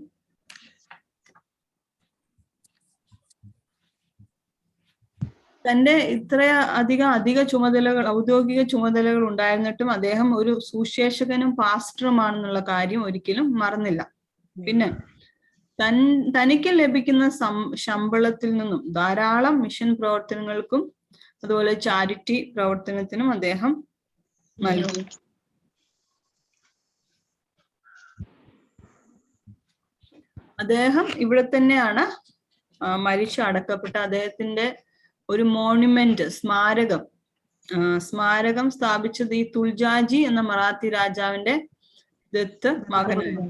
തന്റെ ഇത്ര അധിക ചുമതലകൾ, ഔദ്യോഗിക ചുമതലകൾ ഉണ്ടായിരുന്നിട്ടും അദ്ദേഹം ഒരു സുശേഷകനും പാസ്റ്ററുമാണെന്നുള്ള കാര്യം ഒരിക്കലും മറന്നില്ല. പിന്നെ തനിക്ക് ലഭിക്കുന്ന ശമ്പളത്തിൽ നിന്നും ധാരാളം മിഷൻ പ്രവർത്തനങ്ങൾക്കും അതുപോലെ ചാരിറ്റി പ്രവർത്തനത്തിനും അദ്ദേഹം നൽകി. അദ്ദേഹം ഇവിടെ തന്നെയാണ് മരിച്ചു അടക്കപ്പെട്ട. അദ്ദേഹത്തിന്റെ ഒരു മോണ്യുമെന്റ്, സ്മാരകം സ്ഥാപിച്ചത് ഈ തുൾജാജി എന്ന മറാത്തി രാജാവിന്റെ ദത്ത് മകനാണ്.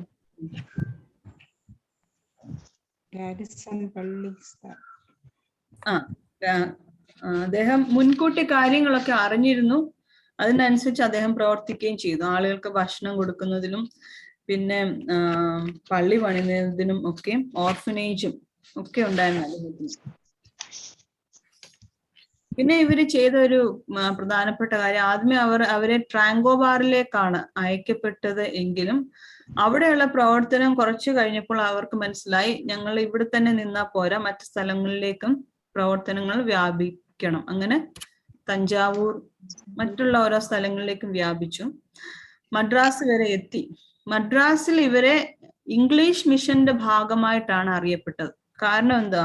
അദ്ദേഹം മുൻകൂട്ടി കാര്യങ്ങളൊക്കെ അറിഞ്ഞിരുന്നു. അതിനനുസരിച്ച് അദ്ദേഹം പ്രവർത്തിക്കുകയും ചെയ്തു. ആളുകൾക്ക് ഭക്ഷണം കൊടുക്കുന്നതിലും പിന്നെ പള്ളി പണിയുന്നതിനും ഒക്കെ ഓർഫനേജും ഒക്കെ ഉണ്ടായിരുന്നു അദ്ദേഹത്തിന്. പിന്നെ ഇവര് ചെയ്ത ഒരു പ്രധാനപ്പെട്ട കാര്യം, ആദ്യമേ അവരെ ട്രാങ്കോബാറിലേക്കാണ് അയക്കപ്പെട്ടത്. എങ്കിലും അവിടെയുള്ള പ്രവർത്തനം കുറച്ചു കഴിഞ്ഞപ്പോൾ അവർക്ക് മനസ്സിലായി, ഞങ്ങൾ ഇവിടെ തന്നെ നിന്നാ പോരാ, മറ്റു സ്ഥലങ്ങളിലേക്കും പ്രവർത്തനങ്ങൾ വ്യാപിക്കണം. അങ്ങനെ തഞ്ചാവൂർ, മറ്റുള്ള ഓരോ സ്ഥലങ്ങളിലേക്കും വ്യാപിച്ചു. മദ്രാസ് വരെ എത്തി. മദ്രാസിൽ ഇവരെ ഇംഗ്ലീഷ് മിഷന്റെ ഭാഗമായിട്ടാണ് അറിയപ്പെട്ടത്. കാരണം എന്താ?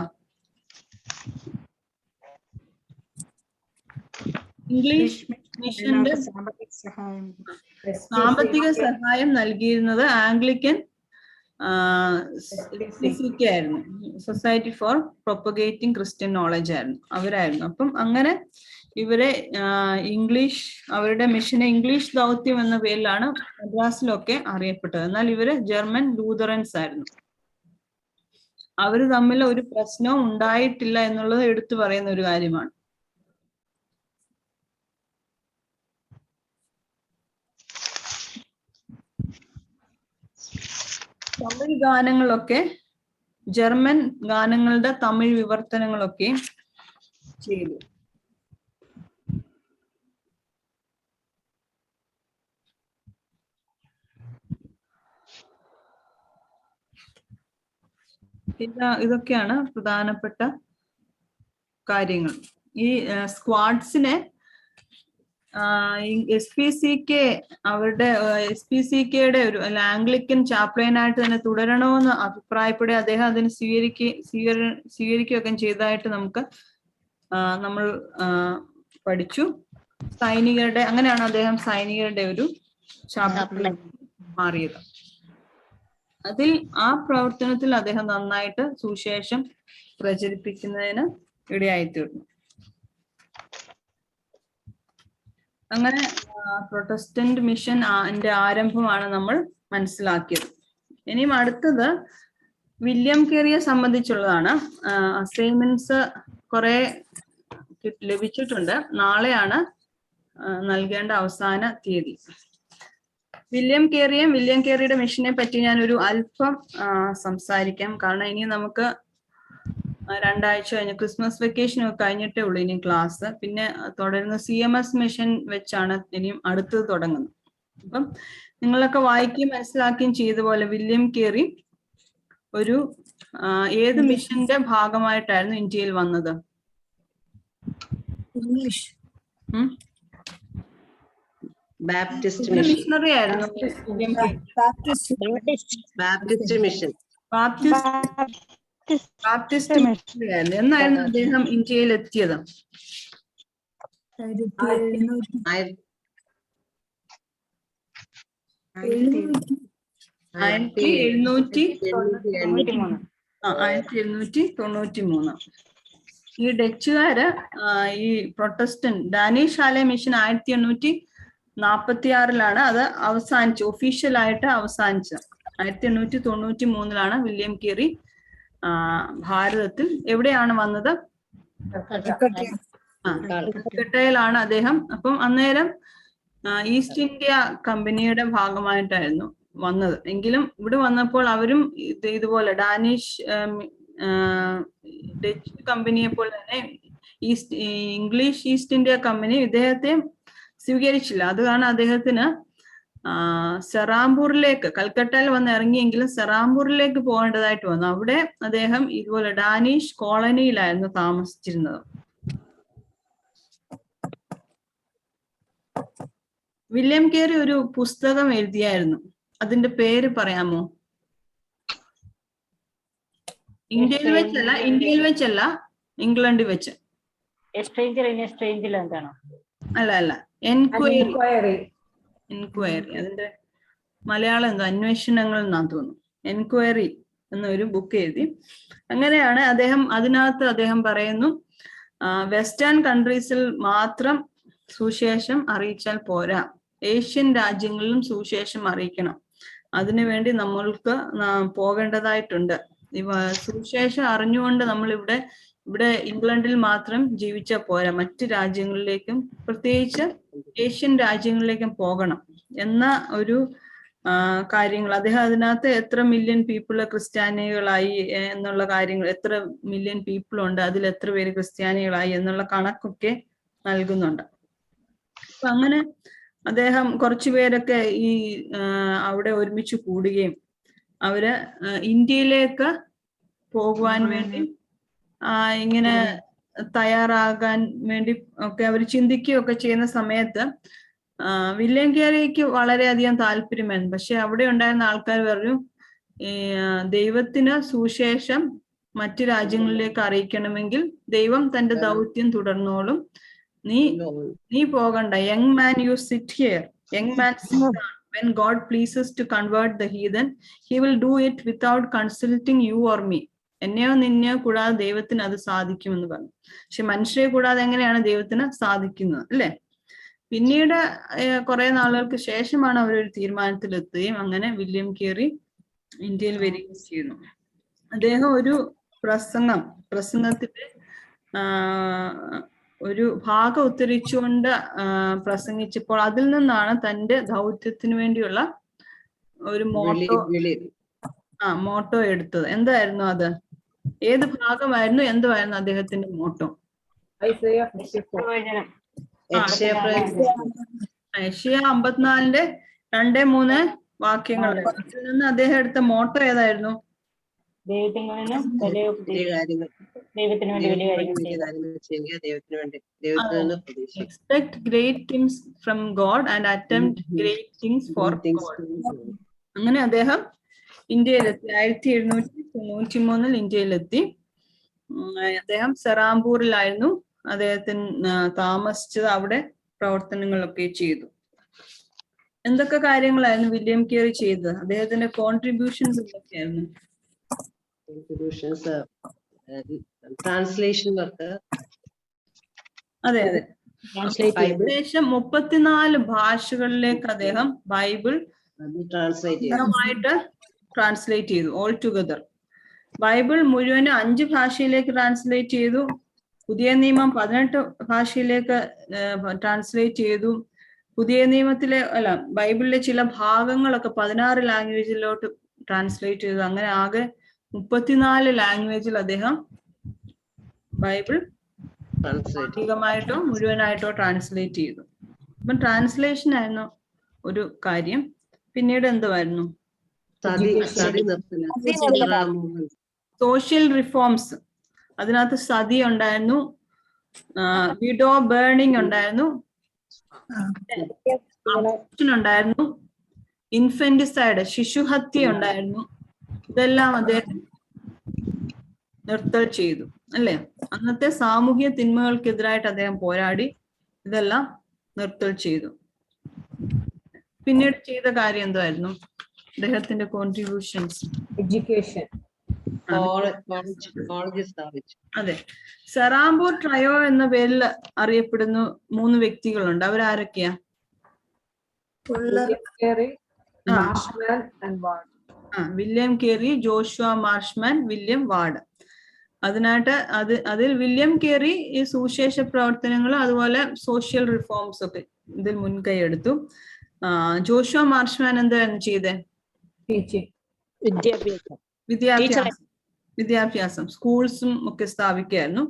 ഇംഗ്ലീഷ് മിഷന്റെ സാമ്പത്തിക സഹായം നൽകിയിരുന്നത് ആംഗ്ലിക്കൻ ആയിരുന്നു. Society for propagating Christian knowledge ആയിരുന്നു, അവരായിരുന്നു. അപ്പം അങ്ങനെ ഇവരെ അവരുടെ മിഷനെ ഇംഗ്ലീഷ് ദൗത്യം എന്ന പേരിലാണ് മദ്രാസിലൊക്കെ അറിയപ്പെട്ടത്. എന്നാൽ ഇവര് ജർമ്മൻ ലൂതറൻസ് ആയിരുന്നു. അവര് തമ്മിൽ ഒരു പ്രശ്നവും ഉണ്ടായിട്ടില്ല എന്നുള്ളത് എടുത്തു പറയുന്ന ഒരു കാര്യമാണ്. തമിഴ് ഗാനങ്ങളൊക്കെ, ജർമ്മൻ ഗാനങ്ങളുടെ തമിഴ് വിവർത്തനങ്ങളൊക്കെ ചെയ്തു. ഇതൊക്കെയാണ് പ്രധാനപ്പെട്ട കാര്യങ്ങൾ. ഈ സ്ക്വാഡ്സിനെ SPCK-യുടെ ഒരു ആംഗ്ലിക്കൻ ചാപ്ലിനായിട്ട് തന്നെ തുടരണമെന്ന് അഭിപ്രായപ്പെടുക. അദ്ദേഹം അതിന് സ്വീകരിക്കുകയൊക്കെ ചെയ്തതായിട്ട് നമ്മൾ പഠിച്ചു. അങ്ങനെയാണ് അദ്ദേഹം സൈനികരുടെ ഒരു ചാപ്ലിൻ മാറിയത്. ആ പ്രവർത്തനത്തിൽ അദ്ദേഹം നന്നായിട്ട് സുവിശേഷം പ്രചരിപ്പിക്കുന്നതിന് ഇടയായിത്തീർന്നു. അങ്ങനെ പ്രൊട്ടസ്റ്റന്റ് മിഷൻ ആരംഭമാണ് നമ്മൾ മനസ്സിലാക്കിയത്. ഇനിയും അടുത്തത് വില്യം കേറിയെ സംബന്ധിച്ചുള്ളതാണ്. അസൈൻമെന്റ്സ് കുറെ ലഭിച്ചിട്ടുണ്ട്. നാളെയാണ് നൽകേണ്ട അവസാന തീയതി. വില്യം കേറിയുടെ മിഷനെ പറ്റി ഞാൻ ഒരു അല്പം സംസാരിക്കാം. കാരണം ഇനി നമുക്ക് 2 ആഴ്ച കഴിഞ്ഞ് ക്രിസ്മസ് വെക്കേഷൻ ഒക്കെ കഴിഞ്ഞിട്ടേ ഉള്ളൂ ഇനി ക്ലാസ്. പിന്നെ തുടരുന്ന CMS മിഷൻ വെച്ചാണ് ഇനിയും അടുത്തത് തുടങ്ങുന്നത്. അപ്പം നിങ്ങളൊക്കെ വായിക്കുകയും മനസ്സിലാക്കുകയും ചെയ്ത പോലെ വില്യം കേറി ഒരു ഏത് മിഷന്റെ ഭാഗമായിട്ടായിരുന്നു ഇന്ത്യയിൽ വന്നത്? ഇംഗ്ലീഷ് ബാപ്റ്റിസ്റ്റ് മിഷണറി ആയിരുന്നു. ബാപ്റ്റിസ്റ്റ് മിഷണറി ആയിരുന്നു. എന്നായിരുന്നു അദ്ദേഹം ഇന്ത്യയിൽ എത്തിയത്? എഴുന്നൂറ്റി 1793 ഈ ഡച്ചുകാര് ഈ പ്രൊട്ടസ്റ്റന്റ് ഡാനിഷ് ഹാലെ മിഷൻ 1846 അത് അവസാനിച്ചു, ഒഫീഷ്യലായിട്ട് അവസാനിച്ചത്. 1893 വില്യം കേറി ഭാരതത്തിൽ എവിടെയാണ് വന്നത്? കൽക്കട്ടയിലാണ് അദ്ദേഹം. അപ്പം അന്നേരം ഈസ്റ്റ് ഇന്ത്യ കമ്പനിയുടെ ഭാഗമായിട്ടായിരുന്നു വന്നത്. എങ്കിലും ഇവിടെ വന്നപ്പോൾ അവരും ഇതുപോലെ ഡാനിഷ് ഡച്ച് കമ്പനിയെ പോലെ തന്നെ ഇംഗ്ലീഷ് ഈസ്റ്റ് ഇന്ത്യ കമ്പനി ഇദ്ദേഹത്തെ സ്വീകരിച്ചില്ല. അത് കാരണം അദ്ദേഹത്തിന് സെറാംപൂരിലേക്ക്, കൽക്കട്ടയിൽ വന്ന് ഇറങ്ങിയെങ്കിലും സെറാംപൂരിലേക്ക് പോകേണ്ടതായിട്ട് വന്നു. അവിടെ അദ്ദേഹം ഇതുപോലെ ഡാനിഷ് കോളനിയിലായിരുന്നു താമസിച്ചിരുന്നത്. വില്യം കേറി ഒരു പുസ്തകം എഴുതിയായിരുന്നു, അതിന്റെ പേര് പറയാമോ? ഇന്ത്യയിൽ വെച്ചല്ല, ഇംഗ്ലണ്ടിൽ വെച്ച്. അല്ല, എൻക്വയറി. അതിന്റെ മലയാളം എന്തോ അന്വേഷണങ്ങൾ എന്നാന്ന് തോന്നുന്നു. എൻക്വയറി എന്നൊരു ബുക്ക് എഴുതി. അങ്ങനെയാണ് അതിനകത്ത് അദ്ദേഹം പറയുന്നു, വെസ്റ്റേൺ കൺട്രീസിൽ മാത്രം സുവിശേഷം അറിയിച്ചാൽ പോരാ, ഏഷ്യൻ രാജ്യങ്ങളിലും സുവിശേഷം അറിയിക്കണം. അതിനുവേണ്ടി നമ്മൾക്ക് പോകേണ്ടതായിട്ടുണ്ട്. സുവിശേഷം അറിഞ്ഞുകൊണ്ട് നമ്മൾ ഇവിടെ ഇംഗ്ലണ്ടിൽ മാത്രം ജീവിച്ചാൽ പോരാ, മറ്റ് രാജ്യങ്ങളിലേക്കും പ്രത്യേകിച്ച് ഏഷ്യൻ രാജ്യങ്ങളിലേക്കും പോകണം എന്ന ഒരു കാര്യങ്ങൾ അദ്ദേഹം അതിനകത്ത് എത്ര മില്യൺ പീപ്പിള് ക്രിസ്ത്യാനികളായി എന്നുള്ള കാര്യങ്ങൾ, എത്ര മില്യൺ പീപ്പിൾ ഉണ്ട്, അതിൽ എത്ര പേര് ക്രിസ്ത്യാനികളായി എന്നുള്ള കണക്കൊക്കെ നൽകുന്നുണ്ട്. അപ്പൊ അങ്ങനെ അദ്ദേഹം കുറച്ചുപേരൊക്കെ ഈ അവിടെ ഒരുമിച്ച് കൂടുകയും അവര് ഇന്ത്യയിലേക്ക് പോകുവാൻ വേണ്ടി ഇങ്ങനെ തയ്യാറാകാൻ വേണ്ടി ഒക്കെ അവർ ചിന്തിക്കുകയൊക്കെ ചെയ്യുന്ന സമയത്ത് വില്യം കേറിക്ക് വളരെയധികം താല്പര്യമായിരുന്നു. പക്ഷെ അവിടെ ഉണ്ടായിരുന്ന ആൾക്കാർ പറഞ്ഞു, ദൈവത്തിന് സുവിശേഷം മറ്റു രാജ്യങ്ങളിലേക്ക് അറിയിക്കണമെങ്കിൽ ദൈവം തന്റെ ദൗത്യം തുടർന്നോളും, നീ പോകണ്ട. Young man, you sit here. Young man, when God pleases to convert the heathen, he will do it without consulting you or me. എന്നെയോ നിന്നെയോ കൂടാതെ ദൈവത്തിന് അത് സാധിക്കുമെന്ന് പറഞ്ഞു. പക്ഷെ മനുഷ്യരെ കൂടാതെ എങ്ങനെയാണ് ദൈവത്തിന് സാധിക്കുന്നത്, അല്ലെ? പിന്നീട് കുറെ നാളുകൾക്ക് ശേഷമാണ് അവരൊരു തീരുമാനത്തിലെത്തുകയും അങ്ങനെ വില്യം കേറി ഇന്ത്യയിൽ വരികയും ചെയ്യുന്നു. അദ്ദേഹം ഒരു പ്രസംഗത്തിന്റെ ഒരു ഭാഗം ഉദ്ധരിച്ചുകൊണ്ട് പ്രസംഗിച്ചപ്പോൾ അതിൽ നിന്നാണ് തന്റെ ദൗത്യത്തിന് വേണ്ടിയുള്ള ഒരു മോട്ടോ എടുത്തത്. എന്തായിരുന്നു അത്? ഏത് ഭാഗമായിരുന്നു? എന്തുവായിരുന്നു അദ്ദേഹത്തിന്റെ മോട്ടോ? യശയ്യ 54 2-3 വാക്യങ്ങൾ. അതിൽ നിന്ന് അദ്ദേഹം എടുത്ത മോട്ടോ ഏതായിരുന്നു? Expect great things from God and attempt great things for God. അങ്ങനെ അദ്ദേഹം ഇന്ത്യയിലെത്തി. 1793 ഇന്ത്യയിലെത്തി. അദ്ദേഹം സെറാംപൂരിലായിരുന്നു അദ്ദേഹത്തിന് താമസിച്ചത്. അവിടെ പ്രവർത്തനങ്ങളൊക്കെ ചെയ്തു. എന്തൊക്കെ കാര്യങ്ങളായിരുന്നു വില്യം കേറി ചെയ്തത്? അദ്ദേഹത്തിന്റെ കോൺട്രിബ്യൂഷൻസ് എന്തൊക്കെയായിരുന്നു? Translation work. അതെ, ഏകദേശം 34 ഭാഷകളിലേക്ക് അദ്ദേഹം ബൈബിൾ ട്രാൻസ്ലേറ്റ് ചെയ്തു. ഓൾ ടുഗദർ ബൈബിൾ മുഴുവനും 5 ഭാഷയിലേക്ക് ട്രാൻസ്ലേറ്റ് ചെയ്തു. പുതിയ നിയമം 18 ഭാഷയിലേക്ക് ട്രാൻസ്ലേറ്റ് ചെയ്തു. പുതിയ നിയമത്തിലെ ബൈബിളിലെ ചില ഭാഗങ്ങളൊക്കെ 16 ലാംഗ്വേജിലോട്ട് ട്രാൻസ്ലേറ്റ് ചെയ്തു. അങ്ങനെ ആകെ 34 ലാംഗ്വേജിൽ അദ്ദേഹം ബൈബിൾ ഭാഗികമായിട്ടോ മുഴുവനായിട്ടോ ട്രാൻസ്ലേറ്റ് ചെയ്തു. അപ്പം ട്രാൻസ്ലേഷൻ ആയിരുന്നു ഒരു കാര്യം. പിന്നീട് എന്തുവായിരുന്നു? Social reforms. അതിനകത്ത് സതി ഉണ്ടായിരുന്നു, വിഡോ ബേണിംഗ് ഉണ്ടായിരുന്നു, ഉണ്ടായിരുന്നു, ഇൻഫന്റിസൈഡ് ശിശുഹത്യ ഉണ്ടായിരുന്നു. ഇതെല്ലാം അദ്ദേഹം നിർത്തൽ ചെയ്തു, അല്ലെ? അന്നത്തെ സാമൂഹ്യ തിന്മകൾക്കെതിരായിട്ട് അദ്ദേഹം പോരാടി ഇതെല്ലാം നിർത്തൽ ചെയ്തു. പിന്നീട് ചെയ്ത കാര്യം എന്തായിരുന്നു അദ്ദേഹത്തിന്റെ കോൺട്രിബ്യൂഷൻസ്? എഡ്യൂക്കേഷൻ, കോളേജ് സ്ഥാപിച്ചു. അതെ. സെറാംപൂർ ട്രയോ എന്ന പേരിൽ അറിയപ്പെടുന്ന 3 വ്യക്തികളുണ്ട്. അവരാരൊക്കെയാ? William Carey, Joshua Marshman, William Ward. അതിൽ വില്യം കേറി ഈ സുവിശേഷ പ്രവർത്തനങ്ങളും അതുപോലെ സോഷ്യൽ റിഫോംസ് ഒക്കെ ഇതിൽ മുൻകൈ എടുത്തു. ജോഷുവ മാർഷ്മാൻ എന്തായിരുന്നു ചെയ്തേ? വിദ്യാഭ്യാസം സ്കൂൾസും ഒക്കെ സ്ഥാപിക്കുകയായിരുന്നു.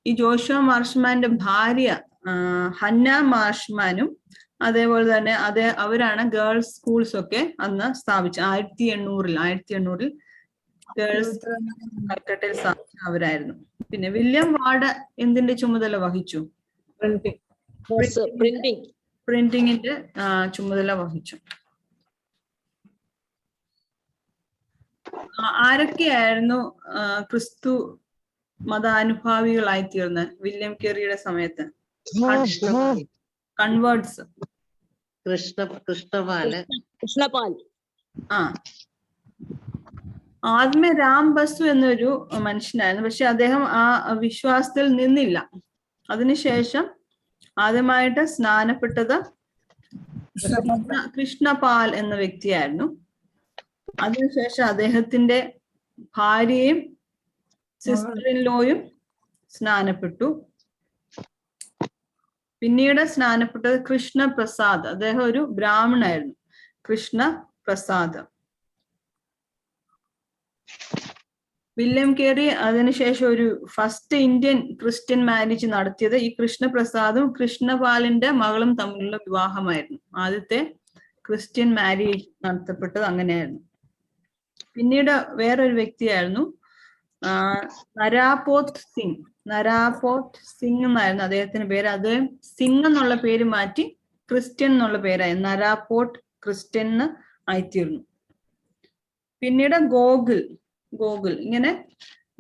ഈ ജോഷുവ മാർഷ്മാന്റെ ഭാര്യ ഹന്ന മാർഷ്മാനും അതേപോലെ തന്നെ അവരാണ് ഗേൾസ് സ്കൂൾസ് ഒക്കെ അന്ന് സ്ഥാപിച്ചത്. 1800 ഗേൾസ് കൽക്കട്ടയിൽ സ്ഥാപിച്ച അവരായിരുന്നു. പിന്നെ വില്യം വാർഡ് എന്തിന്റെ ചുമതല വഹിച്ചു? പ്രിന്റിങ്ങിന്റെ ചുമതല വഹിച്ചു. ആരൊക്കെയായിരുന്നു ക്രിസ്തു മതാനുഭാവികളായി തീർന്ന് വില്യം കേറിയുടെ സമയത്ത്? കൺവേർട്സ്. കൃഷ്ണപാൽ. ആദ്യമേ രാം ബസു എന്നൊരു മനുഷ്യനായിരുന്നു. പക്ഷെ അദ്ദേഹം ആ വിശ്വാസത്തിൽ നിന്നില്ല. അതിനുശേഷം ആദ്യമായിട്ട് സ്നാനപ്പെട്ടത് കൃഷ്ണപാൽ എന്ന വ്യക്തിയായിരുന്നു. അതിനുശേഷം അദ്ദേഹത്തിന്റെ ഭാര്യയും സിസ്റ്റർ ഇൻ ലോയും സ്നാനപ്പെട്ടു. പിന്നീട് സ്നാനപ്പെട്ടത് കൃഷ്ണപ്രസാദ്. അദ്ദേഹം ഒരു ബ്രാഹ്മണായിരുന്നു. കൃഷ്ണപ്രസാദ്. വില്യം കേറി അതിനുശേഷം ഒരു ഫസ്റ്റ് ഇന്ത്യൻ ക്രിസ്ത്യൻ മാരേജ് നടത്തിയത് ഈ കൃഷ്ണപ്രസാദും കൃഷ്ണപാലിന്റെ മകളും തമ്മിലുള്ള വിവാഹമായിരുന്നു. ആദ്യത്തെ ക്രിസ്ത്യൻ മാരേജ് നടത്തപ്പെട്ടത് അങ്ങനെയായിരുന്നു. പിന്നീട് വേറൊരു വ്യക്തിയായിരുന്നു നരാപോത് സിംഗ് എന്നായിരുന്നു അദ്ദേഹത്തിന്റെ പേര്. അദ്ദേഹം സിംഗ് എന്നുള്ള പേര് മാറ്റി ക്രിസ്ത്യൻ എന്നുള്ള പേരായി നരാപോട്ട് ക്രിസ്ത്യൻ എന്ന് ആയിത്തീർന്നു. പിന്നീട് ഗോകുൽ ഇങ്ങനെ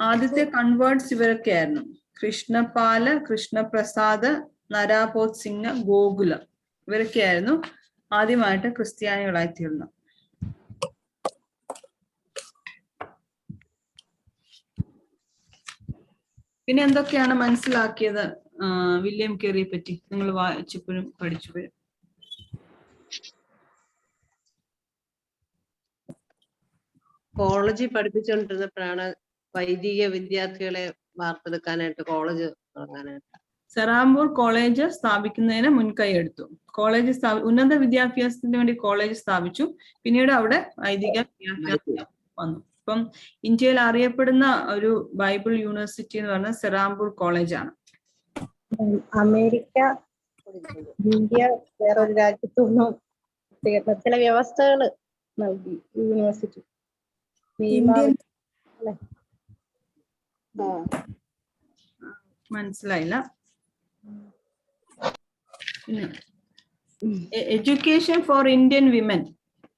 ആദ്യത്തെ കൺവേർട്സ് ഇവരൊക്കെ ആയിരുന്നു. കൃഷ്ണപാല്, കൃഷ്ണപ്രസാദ്, നരാപോത് സിംഗ്, ഗോകുല ഇവരൊക്കെയായിരുന്നു ആദ്യമായിട്ട് ക്രിസ്ത്യാനികളായിത്തീർന്നു. പിന്നെ എന്തൊക്കെയാണ് മനസ്സിലാക്കിയത് വില്യം കേറിയെ പറ്റി? നിങ്ങൾ വായിച്ചപ്പോഴും പഠിച്ചുപോഴും. കോളേജിൽ പഠിപ്പിച്ചുകൊണ്ടിരുന്നപ്പോഴാണ് വൈദിക വിദ്യാർത്ഥികളെ വാർത്തെടുക്കാനായിട്ട് കോളേജ് തുടങ്ങാനായിട്ട് സെറാംപൂർ കോളേജ് സ്ഥാപിക്കുന്നതിന് മുൻകൈ എടുത്തു. ഉന്നത വിദ്യാഭ്യാസത്തിന് വേണ്ടി കോളേജ് സ്ഥാപിച്ചു. പിന്നീട് അവിടെ വൈദിക വിദ്യാഭ്യാസം വന്നു. ഇപ്പം ഇന്ത്യയിൽ അറിയപ്പെടുന്ന ഒരു ബൈബിൾ യൂണിവേഴ്സിറ്റി എന്ന് പറഞ്ഞാൽ സെറാംപൂർ കോളേജാണ്. അമേരിക്ക, ഇന്ത്യ വേറൊരു രാജ്യത്തൊന്നും ചില വ്യവസ്ഥകൾ നൽകി യൂണിവേഴ്സിറ്റി. മനസ്സിലായില്ല. Education for Indian women,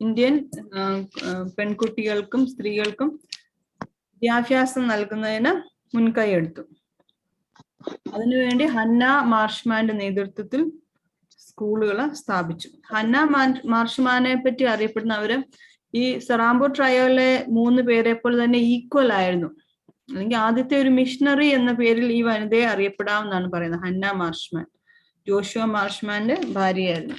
Indian പെൺകുട്ടികൾക്കും സ്ത്രീകൾക്കും വിദ്യാഭ്യാസം നൽകുന്നതിന് മുൻകൈ എടുത്തു. അതിനുവേണ്ടി ഹന്ന മാർഷ്മാന്റെ നേതൃത്വത്തിൽ സ്കൂളുകൾ സ്ഥാപിച്ചു. ഹന്ന മാർഷ്മാനെ പറ്റി അറിയപ്പെടുന്നവര് ഈ സെറാംപൂർ ട്രയോയിലെ 3 പേരെ പോലെ തന്നെ ഈക്വൽ ആയിരുന്നു. അല്ലെങ്കിൽ ആദ്യത്തെ ഒരു മിഷണറി എന്ന പേരിൽ ഈ വനിതയെ അറിയപ്പെടാമെന്നാണ് പറയുന്നത്. ഹന്ന മാർഷ്മാൻ ജോഷുവ മാർഷ്മാന്റെ ഭാര്യയായിരുന്നു.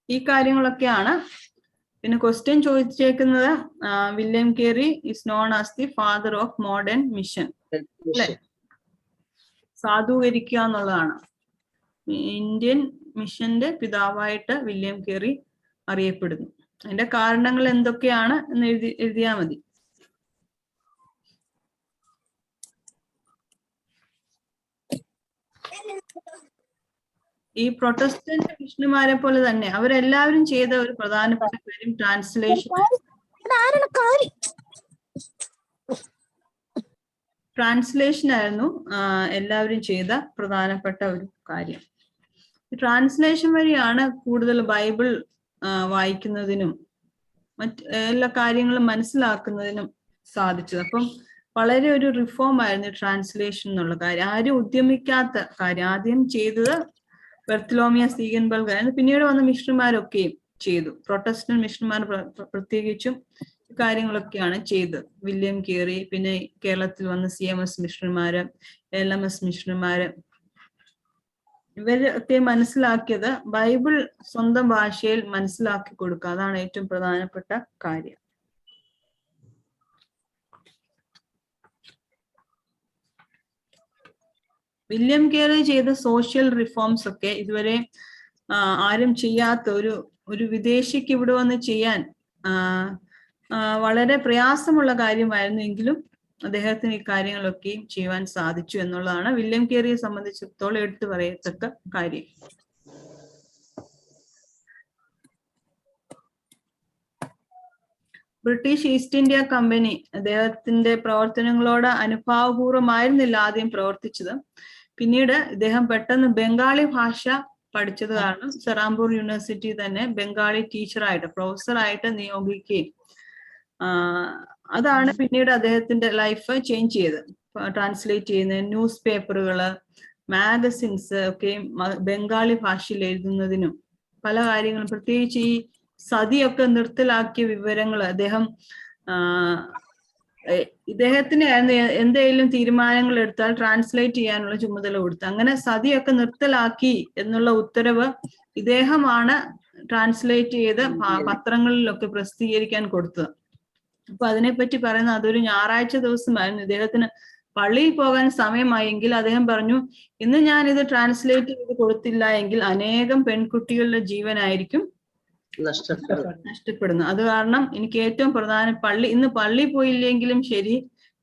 ഈ കാര്യങ്ങളൊക്കെയാണ്. പിന്നെ ക്വസ്റ്റ്യൻ ചോദിച്ചേക്കുന്നത് William Carey is known as the father of modern mission. അല്ലെ, സാധൂകരിക്കുക എന്നുള്ളതാണ്. ഇന്ത്യൻ മിഷന്റെ പിതാവായിട്ട് വില്യം കേറി അറിയപ്പെടുന്നു. അതിന്റെ കാരണങ്ങൾ എന്തൊക്കെയാണ് എന്ന് എഴുതിയാൽ മതി. ഈ പ്രൊട്ടസ്റ്റന്റ് മിഷണറിമാരെ പോലെ തന്നെ അവരെല്ലാവരും ചെയ്ത ഒരു പ്രധാനപ്പെട്ട കാര്യം ട്രാൻസ്ലേഷൻ ആയിരുന്നു. എല്ലാവരും ചെയ്ത പ്രധാനപ്പെട്ട ഒരു കാര്യം. ട്രാൻസ്ലേഷൻ വഴിയാണ് കൂടുതൽ ബൈബിൾ വായിക്കുന്നതിനും എല്ലാ കാര്യങ്ങളും മനസ്സിലാക്കുന്നതിനും സാധിച്ചത്. അപ്പം വളരെ ഒരു റിഫോം ആയിരുന്നു ട്രാൻസ്ലേഷൻ എന്നുള്ള കാര്യം. ആരും ഉദ്യമിക്കാത്ത കാര്യം. ആദ്യം ചെയ്തത് ബർത്തലോമിയ സീഗൻബർഗ് ആയിരുന്നു. പിന്നീട് വന്ന മിഷണറിമാരൊക്കെയും ചെയ്തു. പ്രൊട്ടസ്റ്റന്റ് മിഷണറിമാർ പ്രത്യേകിച്ചും കാര്യങ്ങളൊക്കെയാണ് ചെയ്തത്. വില്യം കേറി, പിന്നെ കേരളത്തിൽ വന്ന CMS മിഷണറിമാര്, LMS മിഷണറിമാര്, ഇവരൊക്കെ മനസ്സിലാക്കിയത് ബൈബിൾ സ്വന്തം ഭാഷയിൽ മനസ്സിലാക്കി കൊടുക്കുക. അതാണ് ഏറ്റവും പ്രധാനപ്പെട്ട കാര്യം. വില്യം കേറി ചെയ്ത സോഷ്യൽ റിഫോംസ് ഒക്കെ ഇതുവരെ ആരും ചെയ്യാത്ത ഒരു വിദേശിക്ക് ഇവിടെ വന്ന് ചെയ്യാൻ വളരെ പ്രയാസമുള്ള കാര്യമായിരുന്നു. എങ്കിലും അദ്ദേഹത്തിന് ഈ കാര്യങ്ങളൊക്കെയും ചെയ്യുവാൻ സാധിച്ചു എന്നുള്ളതാണ് വില്യം കേറിയെ സംബന്ധിച്ചിടത്തോളം എടുത്തു പറയത്തക്ക കാര്യം. ബ്രിട്ടീഷ് ഈസ്റ്റ് ഇന്ത്യ കമ്പനി അദ്ദേഹത്തിന്റെ പ്രവർത്തനങ്ങളോട് അനുഭാവപൂർവ്വമായിരുന്നില്ല ആദ്യം പ്രവർത്തിച്ചത്. പിന്നീട് ഇദ്ദേഹം പെട്ടെന്ന് ബംഗാളി ഭാഷ പഠിച്ചത് കാരണം സെറാംപൂർ യൂണിവേഴ്സിറ്റി തന്നെ ബംഗാളി ടീച്ചറായിട്ട്, പ്രൊഫസറായിട്ട് നിയോഗിക്കുകയും അതാണ് പിന്നീട് അദ്ദേഹത്തിന്റെ ലൈഫ് ചേഞ്ച് ചെയ്ത്. ട്രാൻസ്ലേറ്റ് ചെയ്യുന്ന ന്യൂസ് പേപ്പറുകള്, മാഗസിൻസ് ഒക്കെ ബംഗാളി ഭാഷയിൽ എഴുതുന്നതിനും പല കാര്യങ്ങളും, പ്രത്യേകിച്ച് ഈ സതിയൊക്കെ നിർത്തലാക്കിയ വിവരങ്ങൾ ഇദ്ദേഹത്തിന് എന്തെങ്കിലും തീരുമാനങ്ങൾ എടുത്താൽ ട്രാൻസ്ലേറ്റ് ചെയ്യാനുള്ള ചുമതല കൊടുത്തു. അങ്ങനെ സതിയൊക്കെ നിർത്തലാക്കി എന്നുള്ള ഉത്തരവ് ഇദ്ദേഹമാണ് ട്രാൻസ്ലേറ്റ് ചെയ്ത് പത്രങ്ങളിലൊക്കെ പ്രസിദ്ധീകരിക്കാൻ കൊടുത്തത്. അപ്പൊ അതിനെപ്പറ്റി പറയുന്നത് അതൊരു ഞായറാഴ്ച ദിവസമായിരുന്നു. ഇദ്ദേഹത്തിന് പള്ളിയിൽ പോകാൻ സമയമായെങ്കിൽ അദ്ദേഹം പറഞ്ഞു, ഇന്ന് ഞാൻ ഇത് ട്രാൻസ്ലേറ്റ് ചെയ്ത് കൊടുത്തില്ല എങ്കിൽ അനേകം പെൺകുട്ടികളുടെ ജീവനായിരിക്കും നഷ്ടപ്പെടുന്നു. അത് കാരണം എനിക്ക് ഏറ്റവും പ്രധാനം ഇന്ന് പള്ളി പോയില്ലെങ്കിലും ശരി,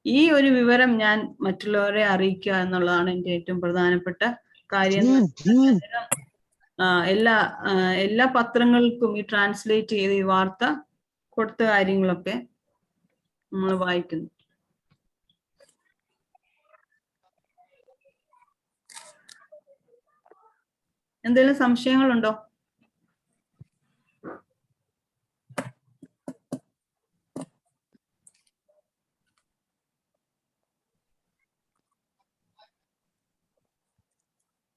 ഈ ഒരു വിവരം ഞാൻ മറ്റുള്ളവരെ അറിയിക്കുക എന്നുള്ളതാണ് എന്റെ ഏറ്റവും പ്രധാനപ്പെട്ട കാര്യം. എല്ലാ പത്രങ്ങൾക്കും ഈ ട്രാൻസ്ലേറ്റ് ചെയ്ത് ഈ വാർത്ത കൊടുത്ത കാര്യങ്ങളൊക്കെ നമ്മൾ വായിക്കുന്നു. എന്തെങ്കിലും സംശയങ്ങളുണ്ടോ?